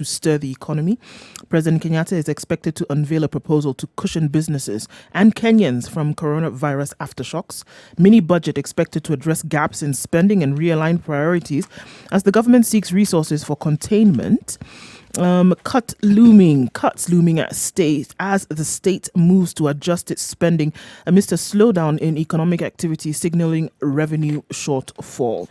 to stir the economy. President Kenyatta is expected to unveil a proposal to cushion businesses and Kenyans from coronavirus aftershocks. Mini budget expected to address gaps in spending and realign priorities as the government seeks resources for containment. Cuts looming at state as the state moves to adjust its spending amidst a slowdown in economic activity, signaling revenue shortfall.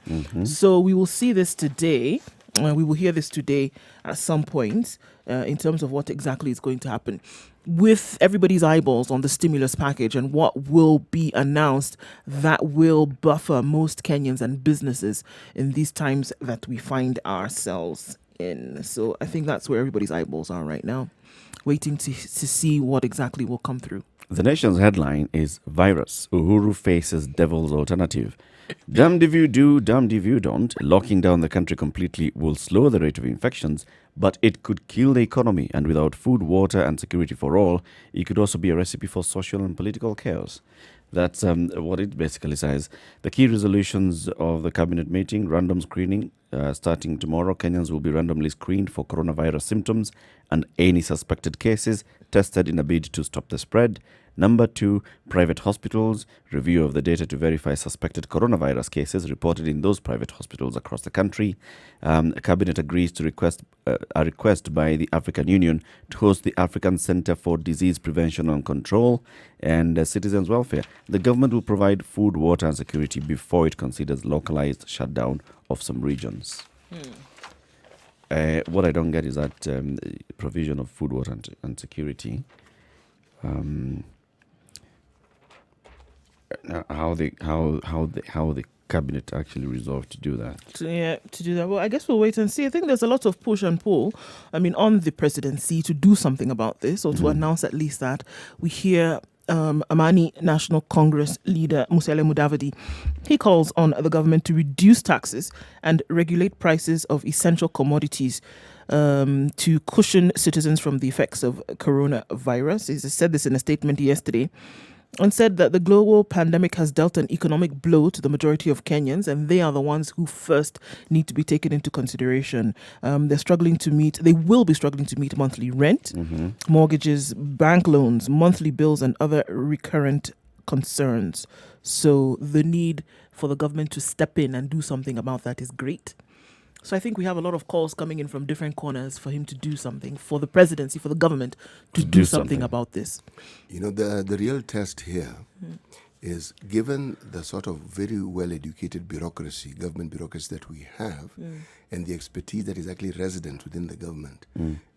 So we will see this today. We will hear this today at some point in terms of what exactly is going to happen with everybody's eyeballs on the stimulus package and what will be announced that will buffer most Kenyans and businesses in these times that we find ourselves in. So I think that's where everybody's eyeballs are right now, waiting to see what exactly will come through. The Nation's headline is Virus, Uhuru faces Devil's Alternative. Damned if you do, damned if you don't. Locking down the country completely will slow the rate of infections, but it could kill the economy. And without food, water and security for all, it could also be a recipe for social and political chaos. That's what it basically says. The key resolutions of the cabinet meeting: random screening. Starting tomorrow, Kenyans will be randomly screened for coronavirus symptoms and any suspected cases tested in a bid to stop the spread. Number 2, private hospitals. Review of the data to verify suspected coronavirus cases reported in those private hospitals across the country. Cabinet agrees to a request by the African Union to host the African Center for Disease Prevention and Control and citizens' welfare. The government will provide food, water and security before it considers localized shutdown of some regions. What I don't get is that provision of food, water and security. How the cabinet actually resolved to do that. To do that. Well, I guess we'll wait and see. I think there's a lot of push and pull, on the presidency to do something about this, or to announce at least that. We hear Amani National Congress leader Musalia Mudavadi. He calls on the government to reduce taxes and regulate prices of essential commodities to cushion citizens from the effects of coronavirus. He said this in a statement yesterday, and said that the global pandemic has dealt an economic blow to the majority of Kenyans, and they are the ones who first need to be taken into consideration. They will be struggling to meet monthly rent, mortgages, bank loans, monthly bills, and other recurrent concerns. So the need for the government to step in and do something about that is great. So I think we have a lot of calls coming in from different corners for him to do something, for the presidency, for the government to do something about this. The real test here is, given the sort of very well-educated government bureaucracy that we have, and the expertise that is actually resident within the government,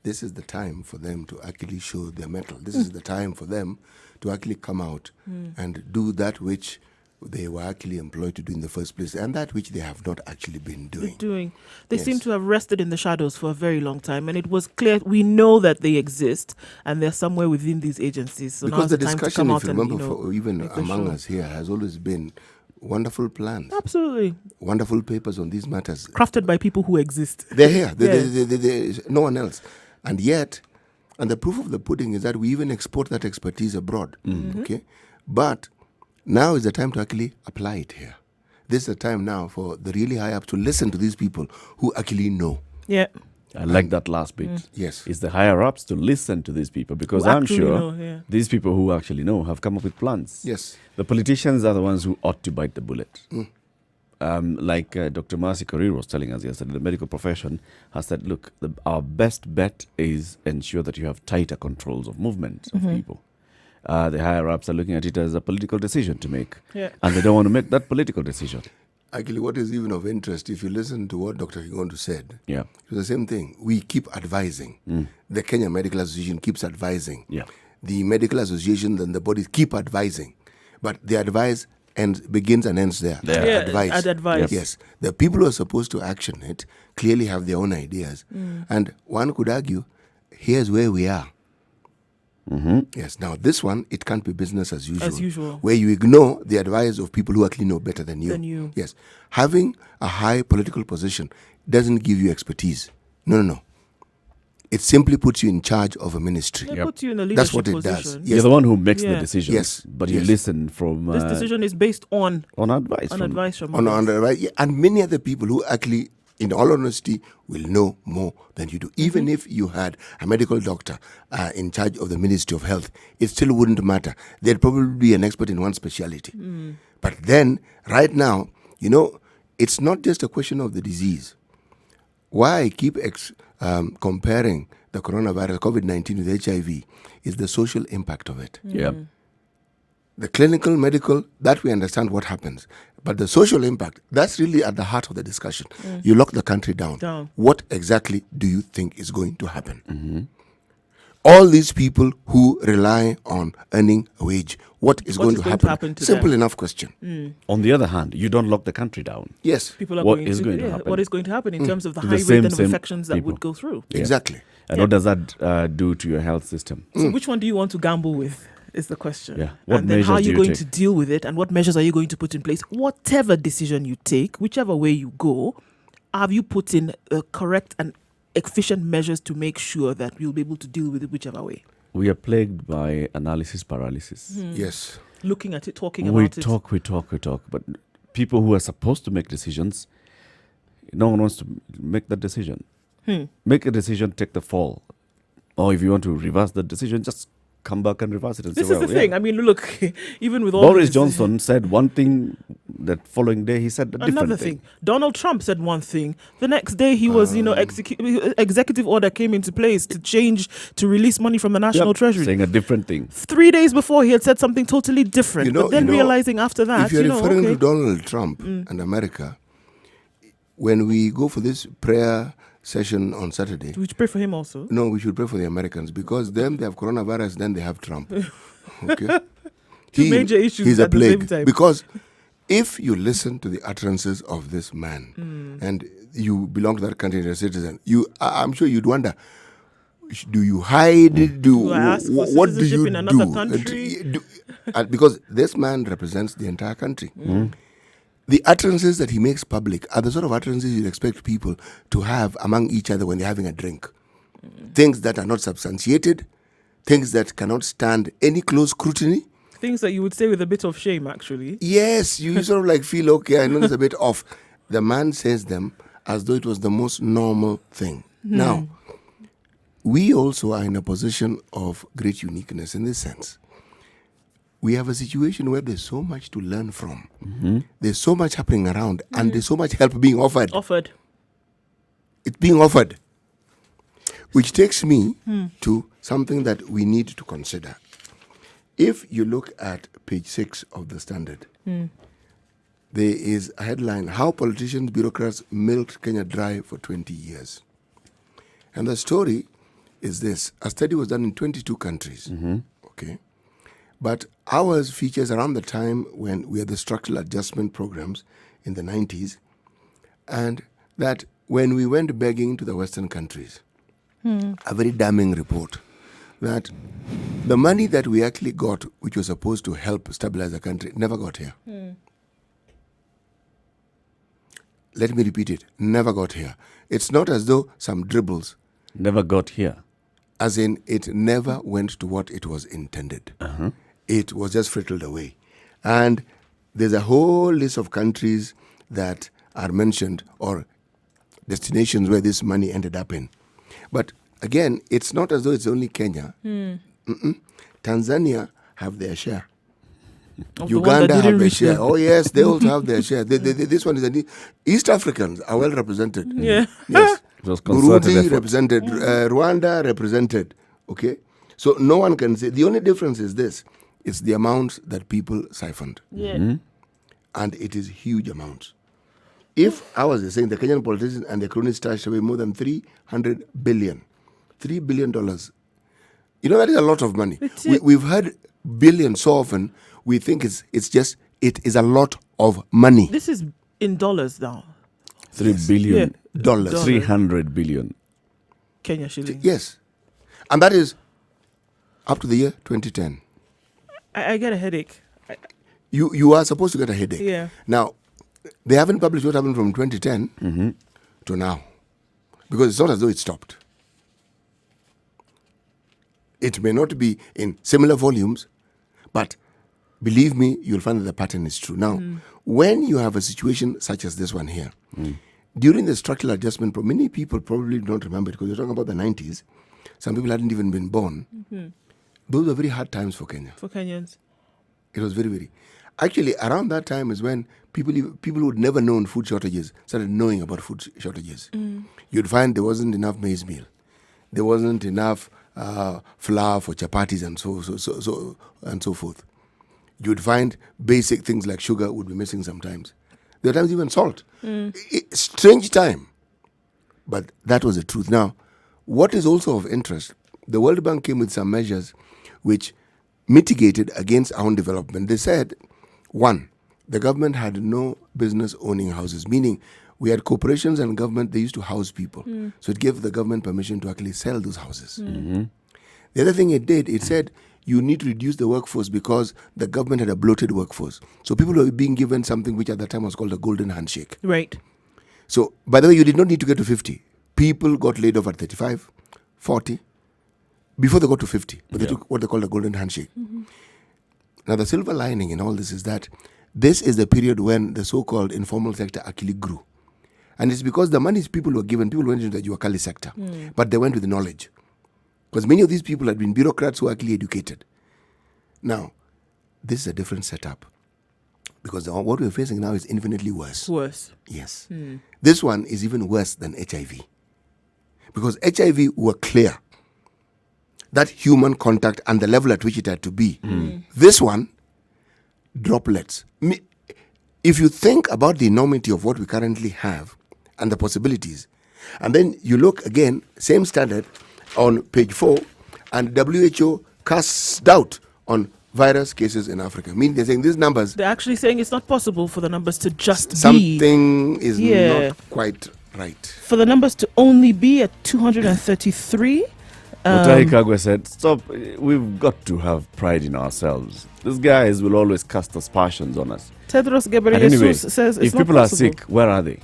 this is the time for them to actually show their mettle. This is the time for them to actually come out and do that which they were actually employed to do in the first place, and that which they have not actually been doing. They seem to have rested in the shadows for a very long time, and it was clear, we know that they exist, and they're somewhere within these agencies. So because the discussion, if you remember, even among us here, has always been wonderful plans. Absolutely. Wonderful papers on these matters. Crafted by people who exist. They're here. They, no one else. And yet, and the proof of the pudding is that we even export that expertise abroad. Okay? But now is the time to actually apply it here. This is the time now for the really high up to listen to these people who actually know. Yeah. I like that last bit. Yes. It's the higher ups to listen to these people, because I'm sure these people who actually know have come up with plans. Yes. The politicians are the ones who ought to bite the bullet. Like Dr. Mercy Korir was telling us yesterday, the medical profession has said, look, our best bet is ensure that you have tighter controls of movement of people. The higher-ups are looking at it as a political decision to make, and they don't want to make that political decision. Actually, what is even of interest, if you listen to what Dr. Kigondu said, it was the same thing. We keep advising. The Kenya Medical Association keeps advising. The medical associations and the bodies keep advising. But the advice begins and ends there. Advice. Yes. The people who are supposed to action it clearly have their own ideas. And one could argue, here's where we are. Yes. Now, this one, it can't be business as usual. Where you ignore the advice of people who actually know better than you. Yes. Having a high political position doesn't give you expertise. No. It simply puts you in charge of a ministry. It puts you in a leadership That's what it position. does. Yes. You're the one who makes the decisions. Yes. But you listen from... this decision is based on advice. On advice from others. And many other people who actually in all honesty, will know more than you do. Even if you had a medical doctor in charge of the Ministry of Health, it still wouldn't matter. They'd probably be an expert in one specialty. But then, right now, it's not just a question of the disease. Why I keep comparing the coronavirus, COVID-19 with HIV, is the social impact of it. Yeah. The clinical, medical, that we understand what happens. But the social impact, that's really at the heart of the discussion. You lock the country down. What exactly do you think is going to happen? All these people who rely on earning a wage, what is going to happen to Simple enough question. On the other hand, you don't lock the country down. Yes. People are What going is to, going to happen? What is going to happen in terms of the The high same rate of infections that people. would go through? Exactly. And what does that do to your health system? So which one do you want to gamble with is the question. Yeah. What and then measures how are do you you going take? to deal with it, and what measures are you going to put in place? Whatever decision you take, whichever way you go, have you put in correct and efficient measures to make sure that you'll be able to deal with it whichever way? We are plagued by analysis paralysis. Yes. Looking at it, talking We about it. talk. But people who are supposed to make decisions, no one wants to make that decision. Make a decision, take the fall. Or if you want to reverse the decision, just come back and reverse it. And This say, is the yeah. thing. I mean, look, even with all Boris this, Johnson said one thing, that following day he said a different another thing. Donald Trump said one thing. The next day he was, executive order came into place to release money from the National Treasury. Saying a different thing. 3 days before he had said something totally different. But then realizing after that, if you're referring to Donald Trump and America, when we go for this prayer session on Saturday, we should pray for him also. No, we should pray for the Americans, because them, they have coronavirus, then they have Trump. Okay? Two major issues he's a at the same plague. time. Because if you listen to the utterances of this man and you belong to that country and you're a citizen, I'm sure you'd wonder, do you hide? Do I ask for what do citizenship you in another do? country? Because this man represents the entire country. The utterances that he makes public are the sort of utterances you'd expect people to have among each other when they're having a drink. Things that are not substantiated, things that cannot stand any close scrutiny. Things that you would say with a bit of shame, actually. Yes, you sort of like feel, okay, I know it's a bit off. The man says them as though it was the most normal thing. Now, we also are in a position of great uniqueness in this sense. We have a situation where there's so much to learn from. There's so much happening around, and there's so much help being offered. It's being offered. Which takes me to something that we need to consider. If you look at page 6 of the Standard, there is a headline, How Politicians, Bureaucrats Milked Kenya Dry for 20 Years. And the story is this. A study was done in 22 countries. Okay. But ours features around the time when we had the structural adjustment programs in the 90s, and that when we went begging to the Western countries, a very damning report that the money that we actually got, which was supposed to help stabilize the country, never got here. Let me repeat it, never got here. It's not as though some dribbles. Never got here. As in, it never went to what it was intended. It was just frittled away. And there's a whole list of countries that are mentioned, or destinations where this money ended up in. But again, it's not as though it's only Kenya. Tanzania have their share. Uganda have their share. Oh yes, they also have their share. This one is East Africans are well represented. Yes. Burundi represented, Rwanda represented. Okay, so no one can say. The only difference is this: it's the amount that people siphoned, and it is huge amounts. If I was saying the Kenyan politicians and the cronies stashed away more than $300 billion, $3 billion, you know that is a lot of money. We've heard billion so often. We think it is a lot of money. This is in dollars now. $3 billion. Dollars. 300 billion. Kenya shillings. Yes. And that is up to the year 2010. I get a headache. You are supposed to get a headache. Yeah. Now, they haven't published what happened from 2010 to now. Because it's not as though it stopped. It may not be in similar volumes, but believe me, you'll find that the pattern is true. Now, when you have a situation such as this one here, during the structural adjustment, many people probably don't remember it because you're talking about the 90s. Some people hadn't even been born. Mm-hmm. Those were very hard times for Kenya. For Kenyans. It was very, very. Actually, around that time is when people who had never known food shortages started knowing about food shortages. You'd find there wasn't enough maize meal. There wasn't enough flour for chapatis and so forth. You'd find basic things like sugar would be missing sometimes. There are times even salt. Strange time. But that was the truth. Now, what is also of interest, the World Bank came with some measures which mitigated against our own development. They said, one, the government had no business owning houses, meaning we had corporations and government, they used to house people. So it gave the government permission to actually sell those houses. The other thing it did, it said you need to reduce the workforce because the government had a bloated workforce. So people were being given something which at that time was called a golden handshake. Right. So, by the way, you did not need to get to 50. People got laid off at 35, 40, before they got to 50. But they took what they call a golden handshake. Now, the silver lining in all this is that this is the period when the so-called informal sector actually grew. And it's because the monies people were given, people went into the Juakali sector, but they went with knowledge. Because many of these people had been bureaucrats who were actually educated. Now, this is a different setup. Because what we're facing now is infinitely worse. Worse. Yes. This one is even worse than HIV. Because HIV were clear. That human contact and the level at which it had to be. This one, droplets. If you think about the enormity of what we currently have and the possibilities, and then you look again, same standard on page 4, and WHO casts doubt on virus cases in Africa. Meaning they're saying these numbers... They're actually saying it's not possible for the numbers to just something is not quite right. For the numbers to only be at 233... Mutahi Kagwe said, stop, we've got to have pride in ourselves. These guys will always cast aspersions on us. Tedros Anyway, Ghebreyesus says it's if not people possible. are sick, where are they?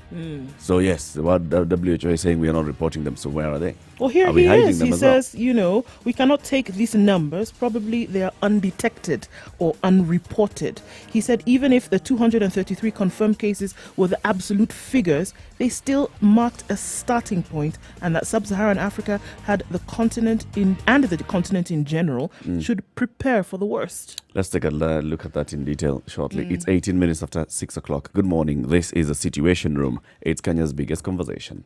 So yes, what WHO is saying, we are not reporting them, so where are they? Well, here Are we he hiding is. them He as well? says, we cannot take these numbers. Probably they are undetected or unreported. He said even if the 233 confirmed cases were the absolute figures, they still marked a starting point, and that sub-Saharan Africa had the continent in general should prepare for the worst. Let's take a look at that in detail shortly. It's 18 minutes after 6 o'clock. Good morning. This is a Situation Room. It's Kenya's biggest conversation.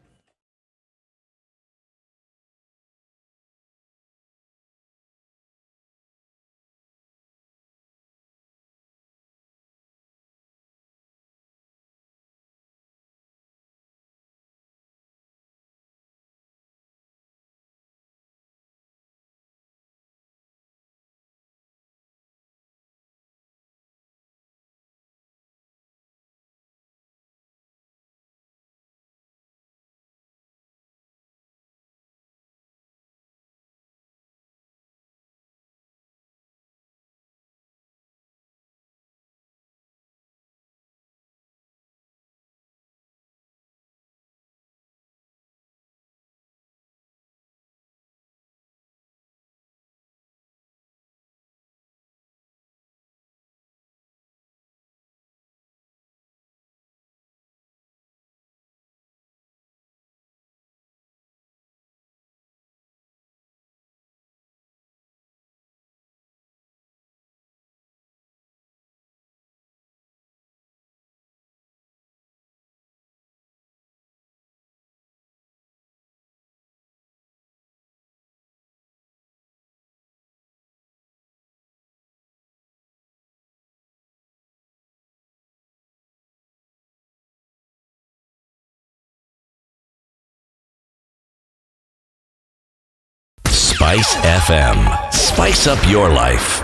Spice FM. Spice up your life.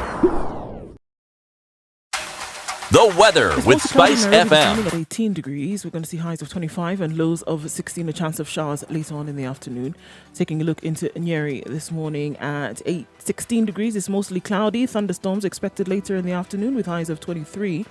The weather It's with mostly cloudy Spice in Nairobi this FM. morning at 18 degrees. We're going to see highs of 25 and lows of 16. A chance of showers later on in the afternoon. Taking a look into Nyeri this morning at 16 degrees. It's mostly cloudy. Thunderstorms expected later in the afternoon with highs of 23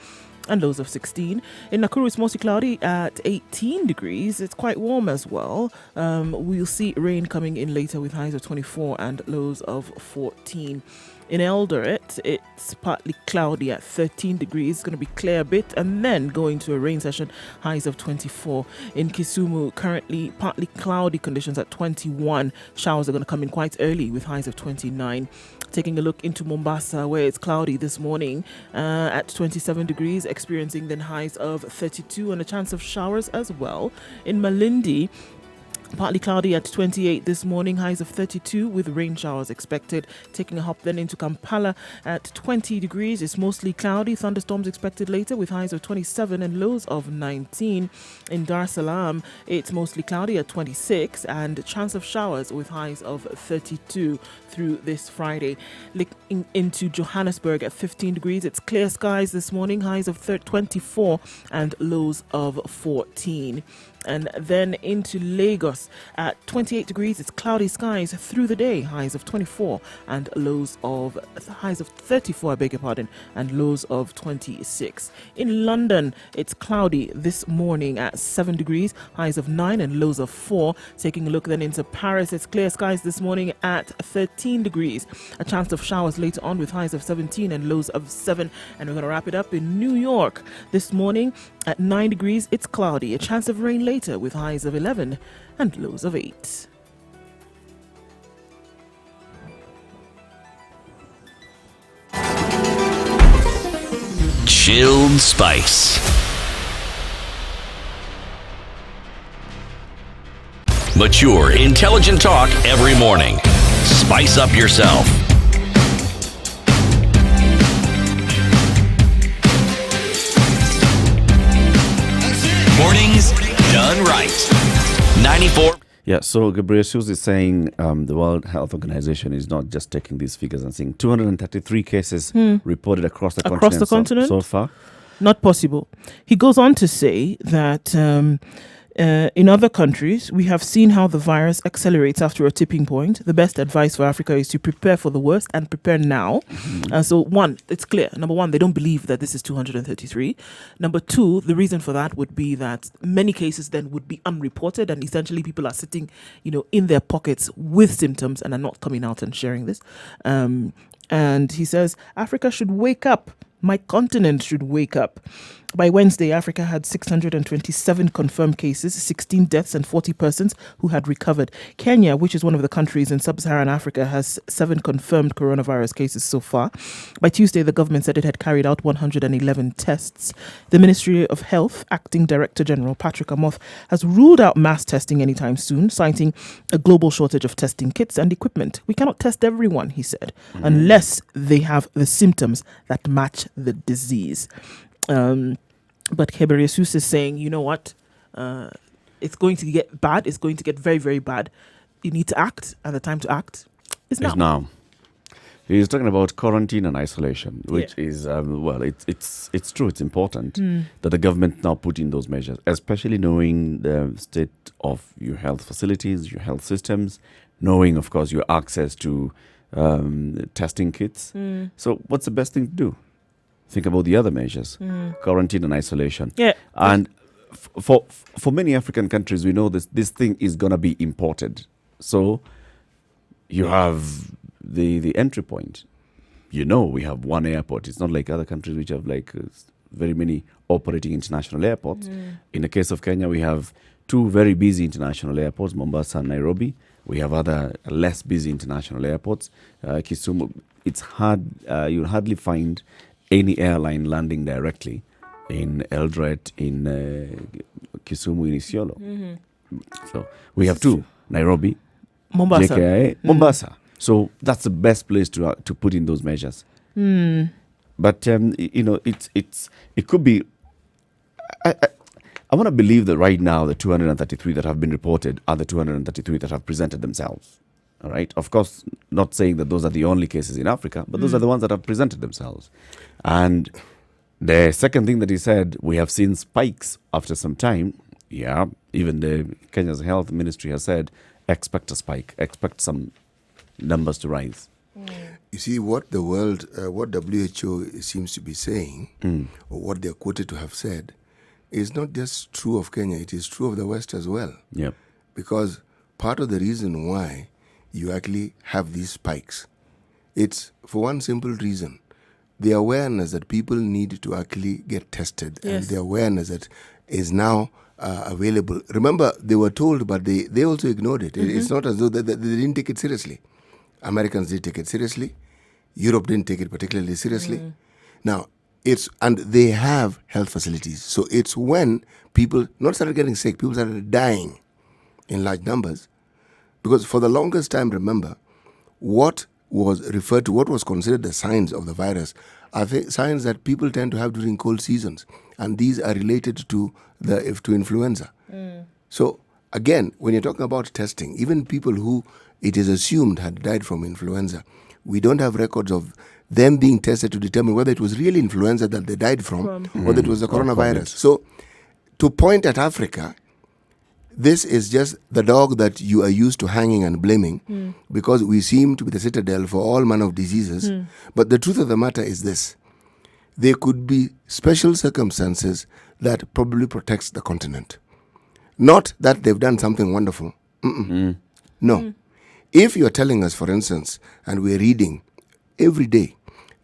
and lows of 16. In Nakuru, it's mostly cloudy at 18 degrees. It's quite warm as well. We'll see rain coming in later with highs of 24 and lows of 14. In Eldoret, it's partly cloudy at 13 degrees. It's going to be clear a bit and then going to a rain session, highs of 24. In Kisumu, currently partly cloudy conditions at 21. Showers are going to come in quite early with highs of 29. Taking a look into Mombasa, where it's cloudy this morning at 27 degrees, experiencing then highs of 32 and a chance of showers as well. In Malindi, partly cloudy at 28 this morning, highs of 32 with rain showers expected. Taking a hop then into Kampala at 20 degrees. It's mostly cloudy, thunderstorms expected later with highs of 27 and lows of 19. In Dar es Salaam, it's mostly cloudy at 26 and chance of showers with highs of 32 through this Friday. Looking into Johannesburg at 15 degrees, it's clear skies this morning, highs of 24 and lows of 14. And then into Lagos at 28 degrees, it's cloudy skies through the day, highs of 24 and highs of 34, I beg your pardon, and lows of 26. In London, it's cloudy this morning at 7 degrees, highs of 9 and lows of 4. Taking a look then into Paris, it's clear skies this morning at 13 degrees. A chance of showers later on with highs of 17 and lows of 7. And we're going to wrap it up in New York this morning at 9 degrees, it's cloudy. A chance of rain later with highs of 11 and lows of 8. Chilled Spice. Mature, intelligent talk every morning. Spice up yourself. Mornings done right. 94. Yeah, so Gabriel Seuss is saying the World Health Organization is not just taking these figures and saying 233 cases reported across the continent so far. Not possible. He goes on to say that in other countries, we have seen how the virus accelerates after a tipping point. The best advice for Africa is to prepare for the worst and prepare now. So one, it's clear. Number one, they don't believe that this is 233. Number two, the reason for that would be that many cases then would be unreported and essentially people are sitting, in their pockets with symptoms and are not coming out and sharing this. And he says, Africa should wake up. My continent should wake up. By Wednesday, Africa had 627 confirmed cases, 16 deaths and 40 persons who had recovered. Kenya, which is one of the countries in sub-Saharan Africa, has 7 confirmed coronavirus cases so far. By Tuesday, the government said it had carried out 111 tests. The Ministry of Health, Acting Director General Patrick Amoth, has ruled out mass testing anytime soon, citing a global shortage of testing kits and equipment. We cannot test everyone, he said, unless they have the symptoms that match the disease. But Keberesus is saying, you know what, it's going to get bad. It's going to get very, very bad. You need to act, and the time to act is now. Is now. He's talking about quarantine and isolation, which is, it's true. It's important that the government now put in those measures, especially knowing the state of your health facilities, your health systems, knowing, of course, your access to testing kits. So what's the best thing to do? Think about the other measures, quarantine and isolation. Yeah. And for many African countries, we know this thing is going to be imported. So you have the entry point. We have one airport. It's not like other countries which have very many operating international airports. In the case of Kenya, we have 2 very busy international airports, Mombasa and Nairobi. We have other less busy international airports. Kisumu, it's hard, you'll hardly find any airline landing directly in Eldoret, in Kisumu, in Isiolo. So we have 2, Nairobi, Mombasa. JKIA, Mombasa. So that's the best place to put in those measures. But it could be. I want to believe that right now the 233 that have been reported are the 233 that have presented themselves. All right. Of course, not saying that those are the only cases in Africa, but those are the ones that have presented themselves. And the second thing that he said, we have seen spikes after some time. Yeah, even the Kenya's health ministry has said, expect a spike, expect some numbers to rise. You see, what what WHO seems to be saying, or what they're quoted to have said, is not just true of Kenya, it is true of the West as well. Yep. Because part of the reason why you actually have these spikes It's for one simple reason. The awareness that people need to actually get tested, and the awareness that is now available. Remember, they were told, but they also ignored it. It's not as though they didn't take it seriously. Americans did take it seriously. Europe didn't take it particularly seriously. Now, and they have health facilities. So it's when people not started getting sick, people started dying in large numbers. Because for the longest time, remember, what was referred to, what was considered the signs of the virus, are signs that people tend to have during cold seasons. And these are related to influenza. So again, when you're talking about testing, even people who it is assumed had died from influenza, we don't have records of them being tested to determine whether it was really influenza that they died from or whether it was the coronavirus. So to point at Africa, this is just the dog that you are used to hanging and blaming because we seem to be the citadel for all manner of diseases. But the truth of the matter is this. There could be special circumstances that probably protects the continent. Not that they've done something wonderful. No. If you're telling us, for instance, and we're reading every day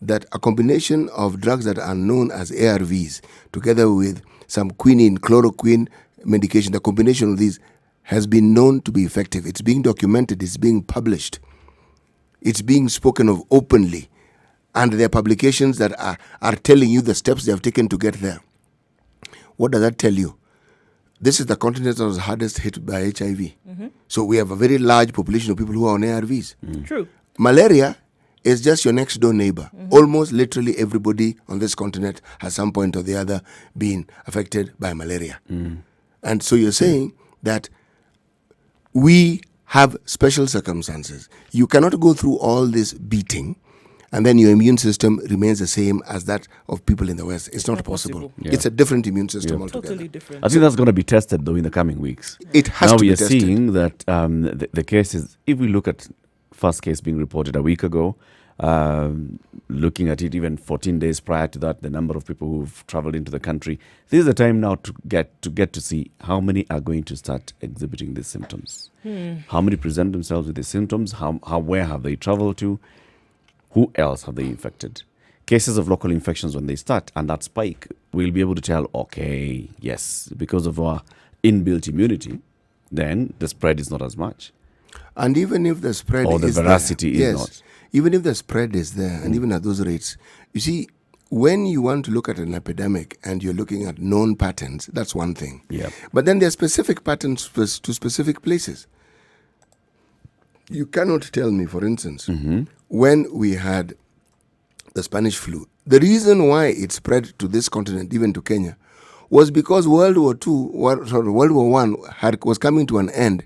that a combination of drugs that are known as ARVs together with some quinine, chloroquine medication, the combination of these has been known to be effective. It's being documented, it's being published, it's being spoken of openly, and there are publications that are telling you the steps they have taken to get there. What does that tell you? This is the continent that was hardest hit by HIV. So we have a very large population of people who are on ARVs. True. Malaria is just your next door neighbor. Almost literally everybody on this continent has some point or the other been affected by malaria. And so you're saying that we have special circumstances. You cannot go through all this beating and then your immune system remains the same as that of people in the West. It's not possible. Yeah. It's a different immune system altogether. Totally different. I think that's going to be tested, though, in the coming weeks. It has now to be we are tested. seeing that the cases, if we look at first case being reported a week ago, looking at it even 14 days prior to that, the number of people who've traveled into the country, this is the time now to get to see how many are going to start exhibiting these symptoms. How many present themselves with these symptoms? Where have they traveled to? Who else have they infected? Cases of local infections when they start, and that spike, we'll be able to tell, okay, yes, because of our inbuilt immunity, then the spread is not as much. And even if the spread Or the is veracity there, is not. Even if the spread is there, and even at those rates, you see, when you want to look at an epidemic and you're looking at known patterns, that's one thing. Yeah. But then there are specific patterns to specific places. You cannot tell me, for instance, when we had the Spanish flu, the reason why it spread to this continent, even to Kenya, was because World War I was coming to an end,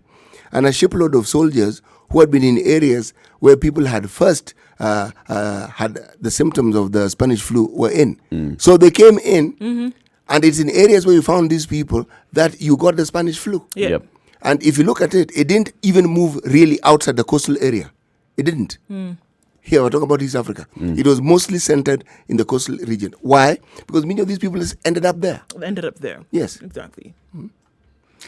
and a shipload of soldiers who had been in areas where people had first had the symptoms of the Spanish flu were in. So they came in, and it's in areas where you found these people that you got the Spanish flu. Yeah. Yep. And if you look at it, it didn't even move really outside the coastal area. It didn't. Here, we're talking about East Africa. It was mostly centered in the coastal region. Why? Because many of these people ended up there. Ended up there. Yes. Exactly.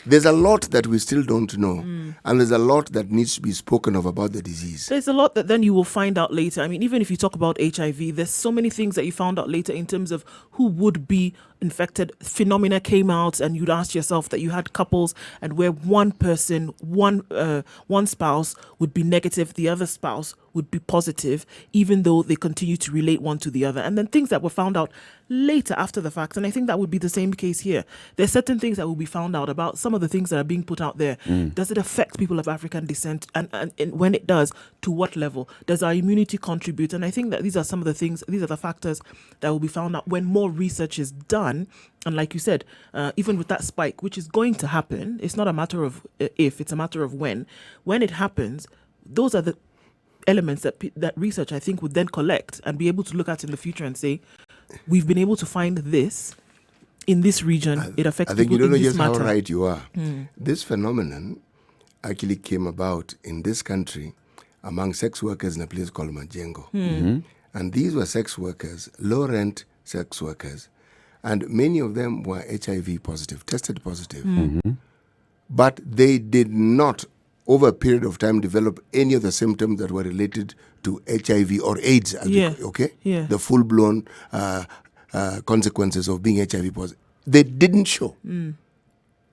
There's a lot that we still don't know. And there's a lot that needs to be spoken of about the disease. There's a lot that then you will find out later. I mean, even if you talk about HIV, there's so many things that you found out later in terms of who would be infected. Phenomena came out and you'd ask yourself that you had couples and where one person, one spouse would be negative, the other spouse would be positive, even though they continue to relate one to the other. And then things that were found out later after the fact. And I think that would be the same case here. There's certain things that will be found out about some of the things that are being put out there. Does it affect people of African descent? And when it does, to what level? Does our immunity contribute? And I think that these are some of the things, these are the factors that will be found out when more research is done. And like you said, even with that spike, which is going to happen, it's not a matter of if, it's a matter of when. When it happens, those are the elements that research, I think, would then collect and be able to look at in the future and say, we've been able to find this in this region. It affects I think people you don't know in this just how matter. right you are. This phenomenon actually came about in this country among sex workers in a place called Majengo. And these were sex workers, low-rent sex workers, and many of them were HIV positive, tested positive. But they did not over a period of time, develop any of the symptoms that were related to HIV or AIDS. Okay? Yeah. The full-blown consequences of being HIV positive. They didn't show.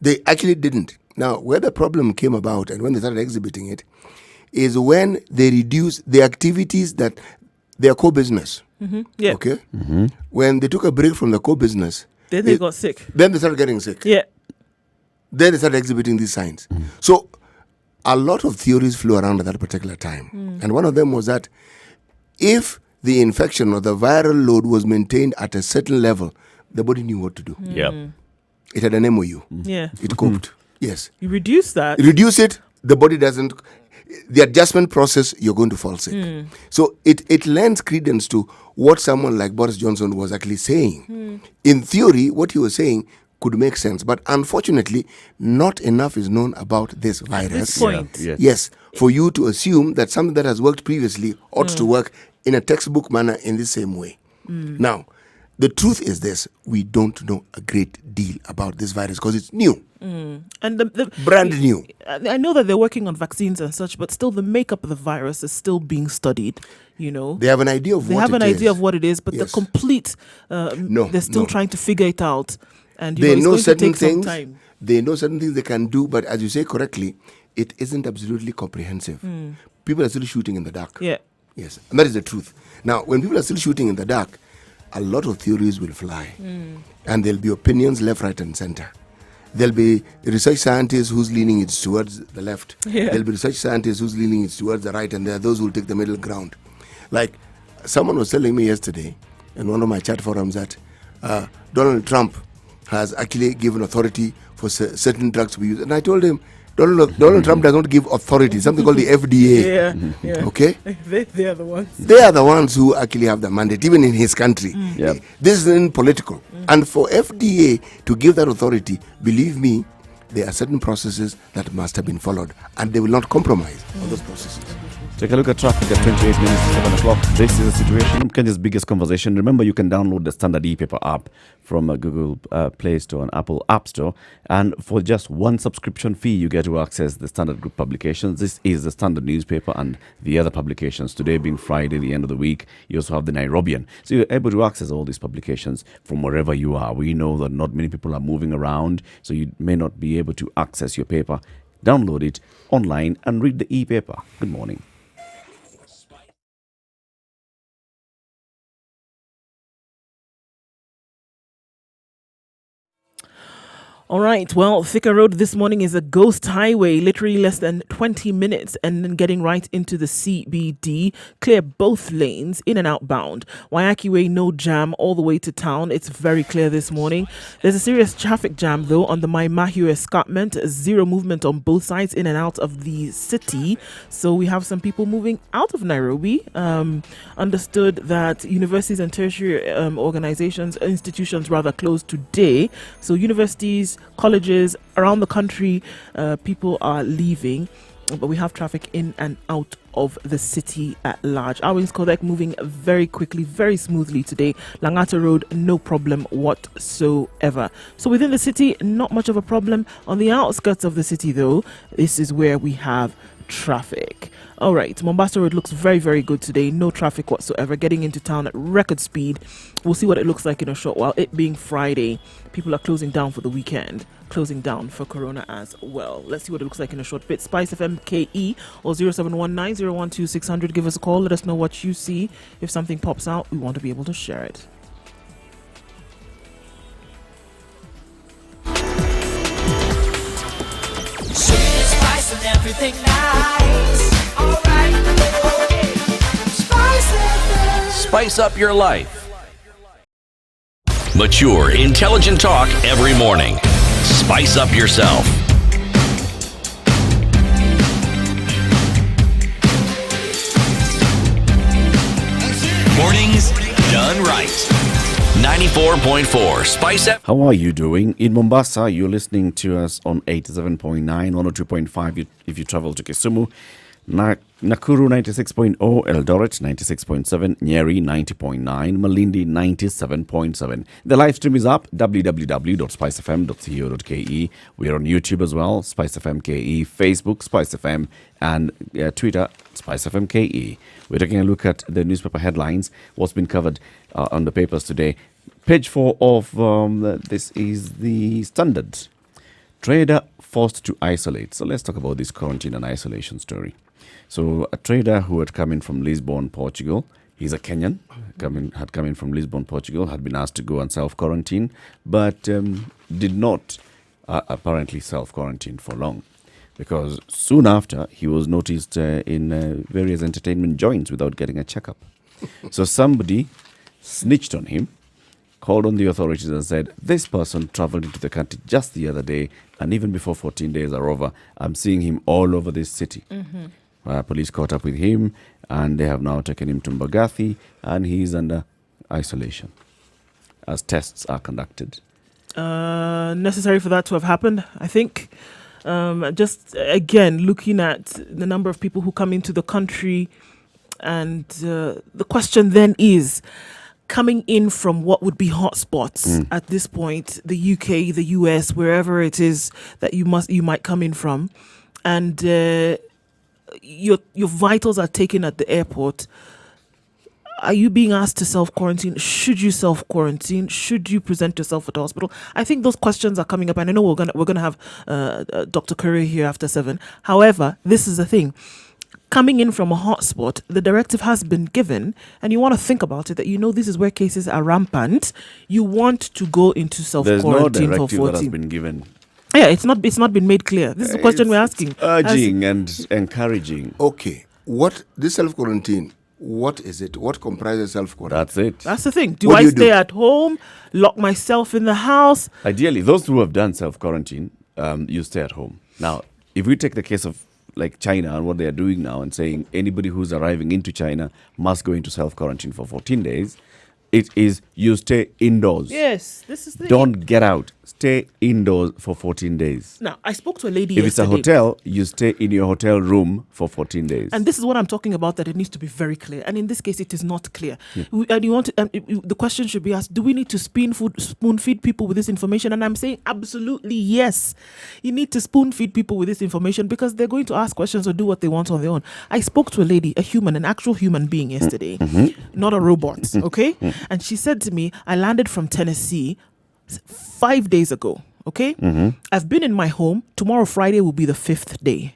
They actually didn't. Now, where the problem came about and when they started exhibiting it is when they reduced the activities that their core business. Yeah. Okay? When they took a break from the core business, Then they got sick. then they started getting sick. Yeah. Then they started exhibiting these signs. So a lot of theories flew around at that particular time. And one of them was that if the infection or the viral load was maintained at a certain level, the body knew what to do. Yep. It had an MOU. Yeah. It coped. Yes. You reduce that. Reduce it, the body doesn't. The adjustment process, you're going to fall sick. So it lends credence to what someone like Boris Johnson was actually saying. In theory, what he was saying could make sense. But unfortunately, not enough is known about this virus. This point. Yeah. Yes, for you to assume that something that has worked previously ought to work in a textbook manner in the same way. Now, the truth is this: we don't know a great deal about this virus because it's new. And the Brand new. I know that they're working on vaccines and such, but still the makeup of the virus is still being studied. You know, They have an idea of they what have it an is. idea of what it is, but the Yes. complete they're still no. trying to figure it out. And They it's know going to certain take some things. time. They know certain things they can do, but as you say correctly, it isn't absolutely comprehensive. People are still shooting in the dark. Yeah. Yes, and that is the truth. Now, when people are still shooting in the dark, a lot of theories will fly. And there'll be opinions left, right, and center. There'll be research scientists who's leaning it towards the left. Yeah. There'll be research scientists who's leaning it towards the right, and there are those who will take the middle ground. Like someone was telling me yesterday in one of my chat forums that Donald Trump has actually given authority for certain drugs to be used. And I told him, Donald Trump does not give authority, something called the FDA. Yeah. Okay? They are the ones. They are the ones who actually have the mandate, even in his country. Yep. This isn't political. And for FDA to give that authority, believe me, there are certain processes that must have been followed, and they will not compromise on those processes. Take a look at traffic at 28 minutes to 7 o'clock. This is the situation. Kenya's biggest conversation. Remember, you can download the Standard e-paper app from Google Play Store and Apple App Store. And for just one subscription fee, you get to access the Standard Group publications. This is the Standard newspaper and the other publications. Today being Friday, the end of the week, you also have the Nairobian. So you're able to access all these publications from wherever you are. We know that not many people are moving around, so you may not be able to access your paper. Download it online and read the e-paper. Good morning. All right. Well, Thika Road this morning is a ghost highway, literally less than 20 minutes, and then getting right into the CBD. Clear both lanes, in and outbound. Wayaki Way, no jam all the way to town. It's very clear this morning. There's a serious traffic jam, though, on the Maimahiu escarpment. Zero movement on both sides, in and out of the city. So we have some people moving out of Nairobi. Understood that universities and tertiary institutions closed today. So universities, colleges around the country, people are leaving, but we have traffic in and out of the city at large. Awings Kodek moving very quickly, very smoothly today. Langata Road, no problem whatsoever. So within the city, not much of a problem. On the outskirts of the city, though, this is where we have traffic. All right, Mombasa Road looks very, very good today. No traffic whatsoever. Getting into town at record speed. We'll see what it looks like in a short while. It being Friday, people are closing down for the weekend, closing down for Corona as well. Let's see what it looks like in a short bit. Spice FM KE or 0719-012-600. Give us a call. Let us know what you see. If something pops out, we want to be able to share it. Spice and everything nice. Alright, okay. Spice FM. Spice up your life. Mature, intelligent talk every morning. Spice up yourself. Mornings done right. 94.4 Spice FM. How are you doing? In Mombasa, you're listening to us on 87.9, 102.5 if you travel to Kisumu. Nakuru 96.0, Eldoret 96.7, Nyeri 90.9, Malindi 97.7. The live stream is up, www.spicefm.co.ke. We're on YouTube as well, Spice FM KE, Facebook, Spice FM, and Twitter, Spice FM KE. We're taking a look at the newspaper headlines, what's been covered on the papers today. Page 4 of this is the Standard. Trader forced to isolate. So let's talk about this quarantine and isolation story. So a trader who had come in from Lisbon, Portugal, he's a Kenyan, had come in from Lisbon, Portugal, had been asked to go and self-quarantine, but did not apparently self-quarantine for long, because soon after he was noticed in various entertainment joints without getting a checkup. So somebody snitched on him, called on the authorities and said, this person traveled into the country just the other day, and even before 14 days are over, I'm seeing him all over this city. Police caught up with him, and they have now taken him to Mbagathi, and he's under isolation as tests are conducted. Necessary for that to have happened, I think. Just again, looking at the number of people who come into the country, and the question then is, coming in from what would be hotspots at this point, the UK, the US, wherever it is that you might come in from, and your vitals are taken at the airport. Are you being asked to self-quarantine? Should you self-quarantine? Should you present yourself at the hospital? I think those questions are coming up, and I know we're gonna have Dr. Curry here after 7. However, this is the thing. Coming in from a hotspot, the directive has been given, and you want to think about it, that you know this is where cases are rampant. You want to go into self-quarantine There's no for directive 14. that has been given. Yeah, it's not been made clear. This is the question we're asking. Urging and encouraging. Okay, what this self-quarantine, what is it? What comprises self-quarantine? That's it. That's the thing. Do What I do you stay do? at home, lock myself in the house? Ideally, those who have done self-quarantine, you stay at home. Now, if we take the case of like China and what they are doing now and saying anybody who's arriving into China must go into self-quarantine for 14 days, it is you stay indoors. Yes, this is the Don't get out. Stay indoors for 14 days. Now, I spoke to a lady If it's a yesterday. hotel, you stay in your hotel room for 14 days. And this is what I'm talking about, that it needs to be very clear. And in this case, it is not clear. And you want to, the question should be asked, do we need to spoon feed people with this information? And I'm saying absolutely yes. You need to spoon feed people with this information, because they're going to ask questions or do what they want on their own. I spoke to a lady, a human, an actual human being yesterday, not a robot, okay? And she said to me, I landed from Tennessee 5 days ago, okay? I've been in my home. Tomorrow, Friday, will be the 5th day.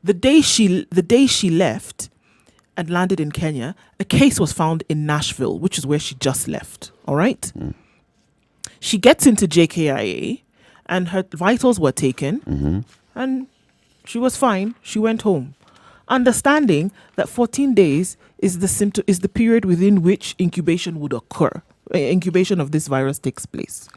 The day she left and landed in Kenya, a case was found in Nashville, which is where she just left. All right. She gets into JKIA, and her vitals were taken, and she was fine. She went home, understanding that 14 days is the period within which incubation would occur. Incubation of this virus takes place.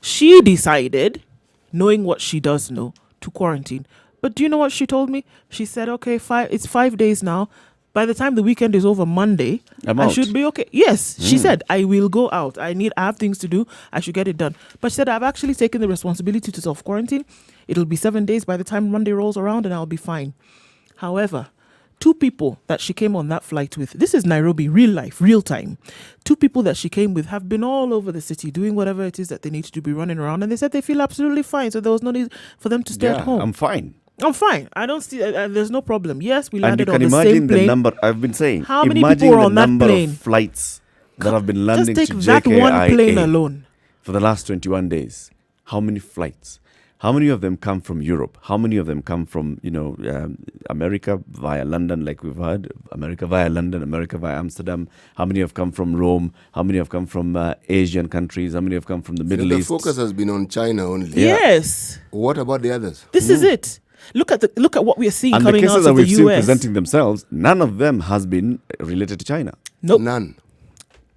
She decided, knowing what she does know, to quarantine. But do you know what she told me? She said, okay, it's 5 days now. By the time the weekend is over Monday, I should be okay. Yes, she said, I will go out. I have things to do. I should get it done. But she said, I've actually taken the responsibility to self-quarantine. It'll be 7 days by the time Monday rolls around, and I'll be fine. However, 2 people that she came on that flight with, this is Nairobi, real life, real time. 2 people that she came with have been all over the city doing whatever it is that they need to be running around. And they said they feel absolutely fine. So there was no need for them to stay at home. I'm fine. I'm fine. I don't see, there's no problem. Yes, we And you landed on can the imagine same the plane. number, I've been saying, How many imagine people were the on that number plane? of flights that have been landing Just to take that one plane JKIA alone. for the last 21 days. How many flights? How many of them come from Europe? How many of them come from, America via London, like we've heard? America via London, America via Amsterdam. How many have come from Rome? How many have come from Asian countries? How many have come from the Middle The East? focus has been on China only. Yeah. Yes. What about the others? This is it. Look at what we are seeing And the coming out cases that of the we've seen US. presenting themselves, none of them has been related to China. Nope. None.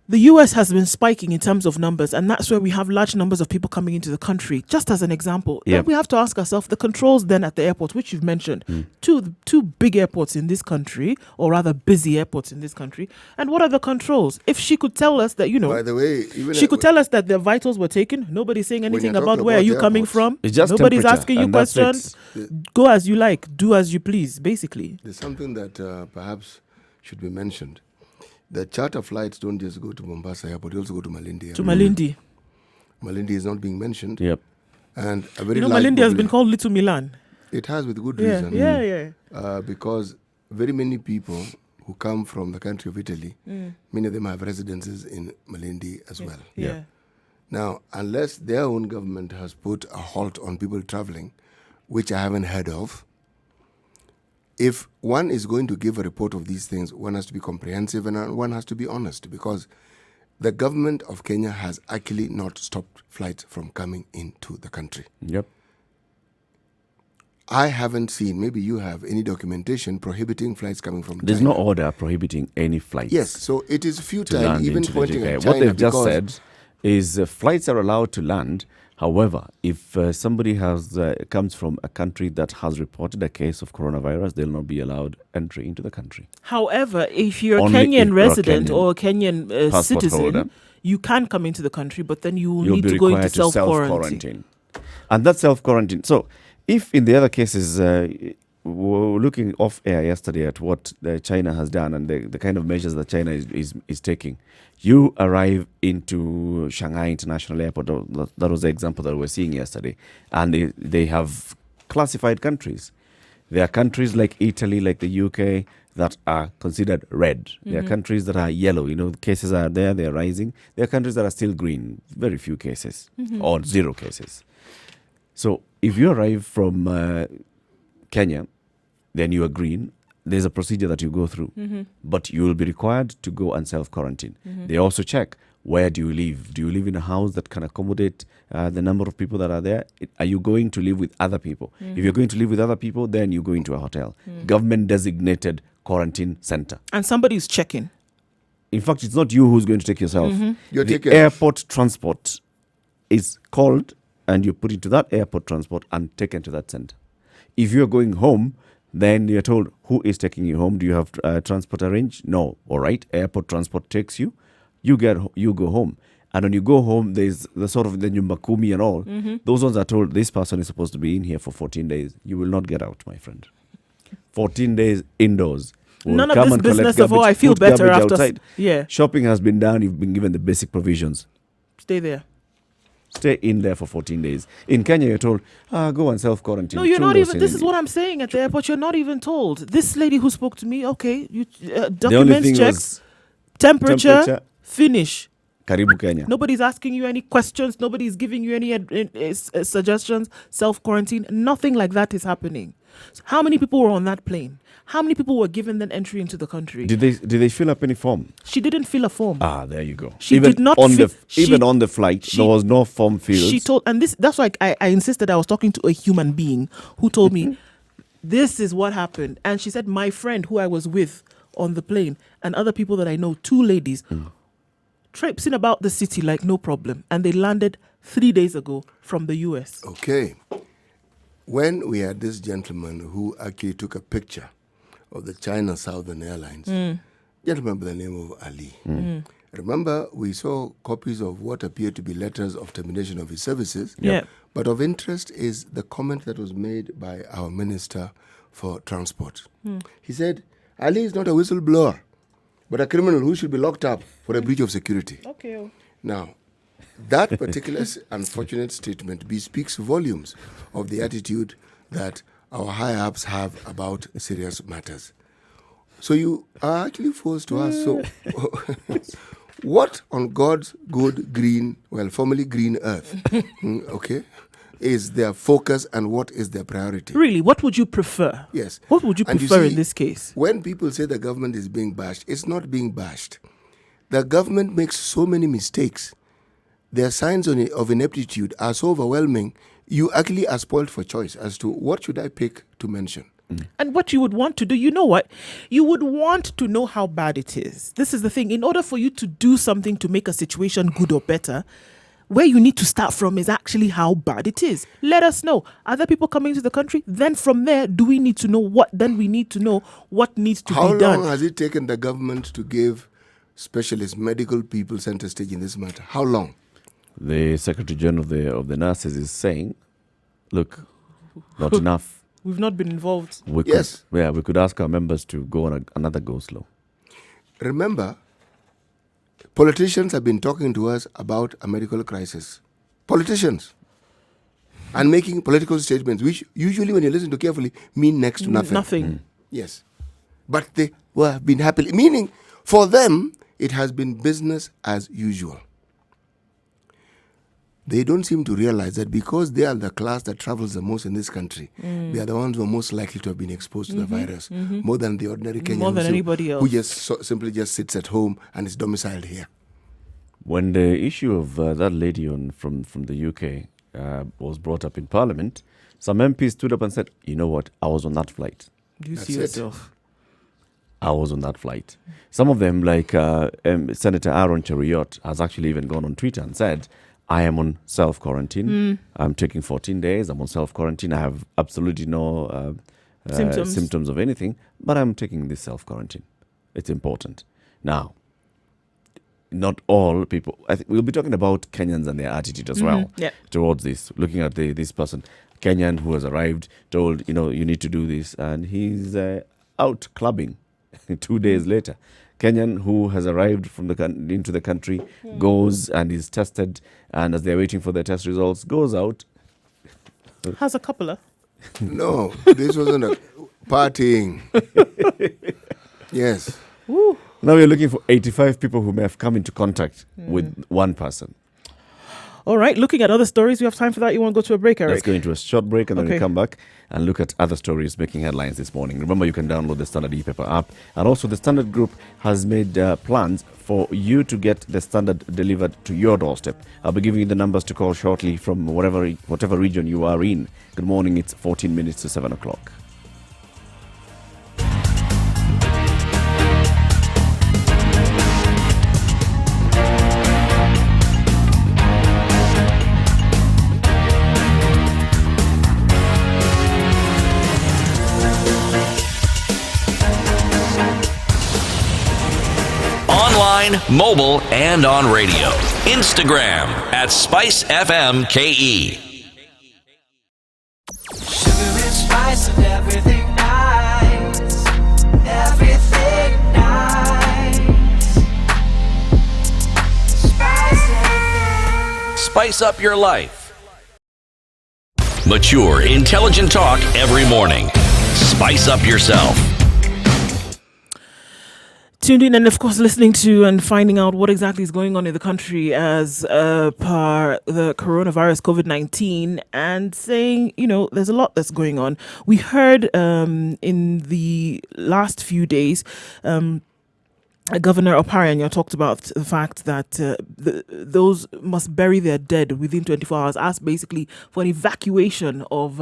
The US has been spiking in terms of numbers, and that's where we have large numbers of people coming into the country. Just as an example, then Yep. we have to ask ourselves the controls then at the airport, which you've mentioned, two big airports in this country, or rather busy airports in this country. And what are the controls? If she could tell us that, By the way, even she could tell us that their vitals were taken. Nobody's saying anything you're about talking where are about you coming airports, from. It's just Nobody's temperature, asking you and that's it. questions. Go as you like, do as you please, basically. There's something that perhaps should be mentioned. The charter flights don't just go to Mombasa Airport, they also go to Malindi. To Malindi. Malindi is not being mentioned. Yep. And a very You know, large Malindi has been called Little Milan. It has with good Yeah, reason. yeah. Because very many people who come from the country of Italy, many of them have residences in Malindi as well. Yeah. Now, unless their own government has put a halt on people traveling, which I haven't heard of, if one is going to give a report of these things, one has to be comprehensive and one has to be honest, because the government of Kenya has actually not stopped flights from coming into the country. Yep. I haven't seen, maybe you have, any documentation prohibiting flights coming from There's China. no order prohibiting any flights. Yes, so it is to futile land even into the pointing JKI. at China. What they've just because said is flights are allowed to land. However, if somebody has comes from a country that has reported a case of coronavirus, they'll not be allowed entry into the country. However, if you're a Only if Kenyan you're a resident Kenyan or a Kenyan passport citizen, holder. you can come into the country, but then you will You'll need be to go into required to self-quarantine. And that's self-quarantine. So if in the other cases, we're looking off air yesterday at what China has done and the kind of measures that China is taking. You arrive into Shanghai International Airport, that was the example that we were seeing yesterday, and they have classified countries. There are countries like Italy, like the UK, that are considered red. There are countries that are yellow. You know, the cases are there, they are rising. There are countries that are still green, very few cases, or 0 cases. So if you arrive from Kenya, then you are green. There's a procedure that you go through, but you will be required to go and self-quarantine. They also check, where do you live? Do you live in a house that can accommodate the number of people that are there? Are you going to live with other people? If you're going to live with other people, then you go into a hotel. Government designated quarantine center. And somebody's checking. In fact, it's not you who's going to take yourself. You're The taken. airport transport is called, and you put into that airport transport and taken to that center. If you're going home, then you're told, who is taking you home? Do you have transport arranged? No. All right. Airport transport takes you. You go home. And when you go home, there's the sort of the nyumba kumi and all. Those ones are told, this person is supposed to be in here for 14 days. You will not get out, my friend. 14 days indoors. We'll None of come this and collect business of, garbage, I feel put better garbage after. outside. Yeah, Shopping has been done. You've been given the basic provisions. stay there. Stay in there for 14 days. In Kenya, you're told, go and self-quarantine. No, you're not Chungo even. This is sinini. what I'm saying at the airport. You're not even told. This lady who spoke to me, okay, you The only documents thing checks, was temperature, finish. Karibu Kenya. Nobody's asking you any questions. Nobody's giving you any suggestions. Self-quarantine. Nothing like that is happening. So how many people were on that plane? How many people were given then entry into the country? Did they fill up any form? She didn't fill a form. There you go. She even did not on fi- the she- even on the flight. she- There was no form filled. She told, and that's why I insisted I was talking to a human being who told me, this is what happened. And she said, my friend who I was with on the plane and other people that I know, 2 ladies, traipsing about the city like no problem. And they landed 3 days ago from the US. Okay. When we had this gentleman who actually took a picture of the China Southern Airlines, gentleman by the name of Ali. Remember, we saw copies of what appeared to be letters of termination of his services. Yeah. But of interest is the comment that was made by our Minister for Transport. He said, Ali is not a whistleblower, but a criminal who should be locked up for a breach of security. Okay. Now, that particular unfortunate statement bespeaks volumes of the attitude that our high-ups have about serious matters. So you are actually forced to ask, so what on God's good green, formerly green earth, is their focus and what is their priority? Really, what would you prefer? Yes. What would you And prefer in see, this case? When people say the government is being bashed, it's not being bashed. The government makes so many mistakes. Their signs of ineptitude are so overwhelming, you actually are spoiled for choice as to what should I pick to mention. And what you would want to do, you know what? You would want to know how bad it is. This is the thing. In order for you to do something to make a situation good or better, where you need to start from is actually how bad it is. Let us know. Other people coming to the country? Then from there, do we need to know what? Then we need to know what needs to How be done. long has it taken the government to give specialist medical people center stage in this matter? How long? The Secretary General of the nurses is saying, look, not enough. We've not been involved. We Yes. we could ask our members to go on another go slow. Remember, politicians have been talking to us about a medical crisis. Politicians. And making political statements, which usually, when you listen to carefully, mean next to nothing. Nothing. Yes. But they were been happily, meaning for them, it has been business as usual. They don't seem to realize that because they are the class that travels the most in this country, they are the ones who are most likely to have been exposed to the virus, more than the ordinary Kenyan More than anybody else. who just simply just sits at home and is domiciled here. When the issue of that lady from the UK was brought up in Parliament, some MPs stood up and said, you know what, I was on that flight. Do you That's see it. yourself? I was on that flight. Some of them, like Senator Aaron Cheriot, has actually even gone on Twitter and said, I am on self-quarantine. I'm taking 14 days. I'm on self-quarantine. I have absolutely no symptoms of anything, but I'm taking this self-quarantine. It's important. Now, not all people, we'll be talking about Kenyans and their attitude as well towards this. Looking at this person, Kenyan who has arrived, told, you need to do this, and he's out clubbing 2 days later. Kenyan who has arrived from into the country goes and is tested, and as they're waiting for their test results, goes out. Has a couple of. No, this wasn't a partying. Yes. Woo. Now we're looking for 85 people who may have come into contact with one person. All right, looking at other stories, we have time for that. You want to go to a break, Eric? Let's go into a short break and then we Okay. come back and look at other stories making headlines this morning. Remember, you can download the Standard e-paper app, and also the Standard Group has made plans for you to get the Standard delivered to your doorstep. I'll be giving you the numbers to call shortly from whatever region you are in. Good morning, it's 14 minutes to 7 o'clock. Online, mobile, and on radio. Instagram at Spice FM KE. Sugar and spice and everything nice. Everything nice. Spice FM. Spice up your life. Mature, intelligent talk every morning. Spice up yourself. Tuned in and, of course, listening to and finding out what exactly is going on in the country as per the coronavirus, COVID-19, and saying, there's a lot that's going on. We heard in the last few days, Governor Oparanya talked about the fact that those must bury their dead within 24 hours, asked basically for an evacuation of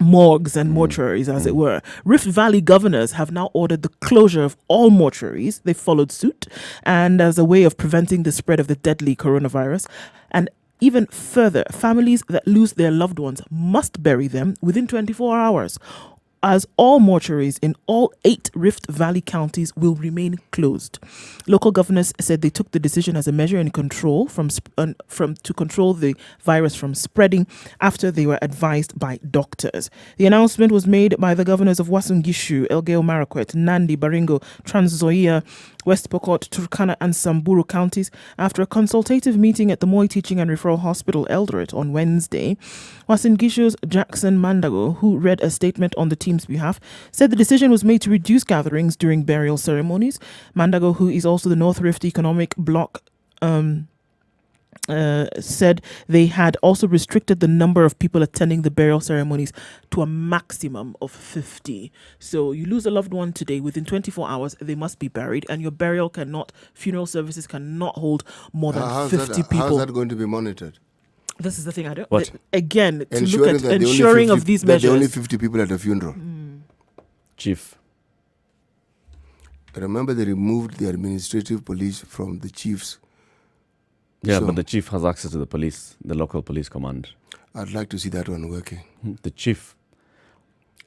morgues and mortuaries, as it were. Rift Valley governors have now ordered the closure of all mortuaries. They followed suit, and as a way of preventing the spread of the deadly coronavirus. And even further, families that lose their loved ones must bury them within 24 hours, as all mortuaries in all 8 Rift Valley counties will remain closed. Local governors said they took the decision as a measure in control to control the virus from spreading after they were advised by doctors. The announcement was made by the governors of Uasin Gishu, Elgeyo Marakwet, Nandi, Baringo, Trans Nzoia, West Pokot, Turkana and Samburu counties after a consultative meeting at the Moi Teaching and Referral Hospital, Eldoret, on Wednesday. Uasin Gishu's Jackson Mandago, who read a statement on the team's behalf, said the decision was made to reduce gatherings during burial ceremonies. Mandago, who is also the North Rift Economic Bloc, said they had also restricted the number of people attending the burial ceremonies to a maximum of 50. So you lose a loved one today, within 24 hours, they must be buried, and your funeral services cannot hold more than 50 people. How's that going to be monitored? This is the thing I don't. What? Again, to Ensuring look at that the only ensuring 50 of these that there are only measures. 50 people at a funeral. Chief. Remember, they removed the administrative police from the chiefs. Yeah, So- but the chief has access to the police, the local police command. I'd like to see that one working. The chief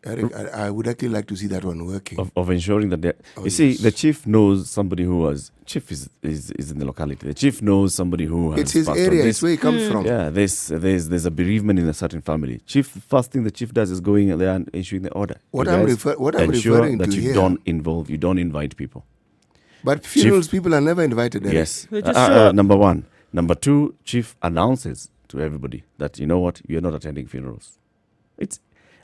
Eric, I would actually like to see that one working. of ensuring that Oh, you see, yes. the chief knows somebody who was chief is in the locality. The chief knows somebody who has It's his passed on. area. This- It's where he comes from. Yeah, there's a bereavement in a certain family. First thing the chief does is going there and issuing the order. What You I'm guys ensure referring that to you here. don't you don't invite people. But funerals, people are never invited. Eric. Yes. They just show up. Number one. Number two, chief announces to everybody that, you know what, you're not attending funerals.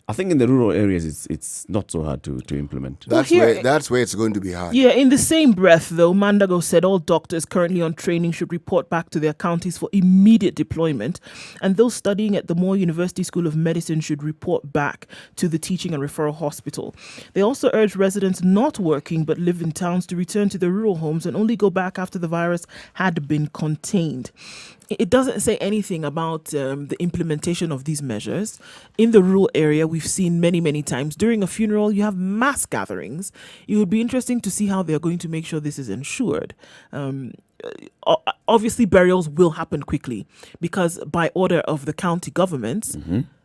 I think in the rural areas, it's not so hard to implement. That's here- where it's going to be hard. Yeah, in the same breath, though, Mandago said all doctors currently on training should report back to their counties for immediate deployment, and those studying at the Moore University School of Medicine should report back to the teaching and referral hospital. They also urged residents not working but live in towns to return to their rural homes and only go back after the virus had been contained. It doesn't say anything about the implementation of these measures. In the rural area, we've seen many, many times during a funeral, you have mass gatherings. It would be interesting to see how they're going to make sure this is ensured. Obviously, burials will happen quickly because by order of the county governments,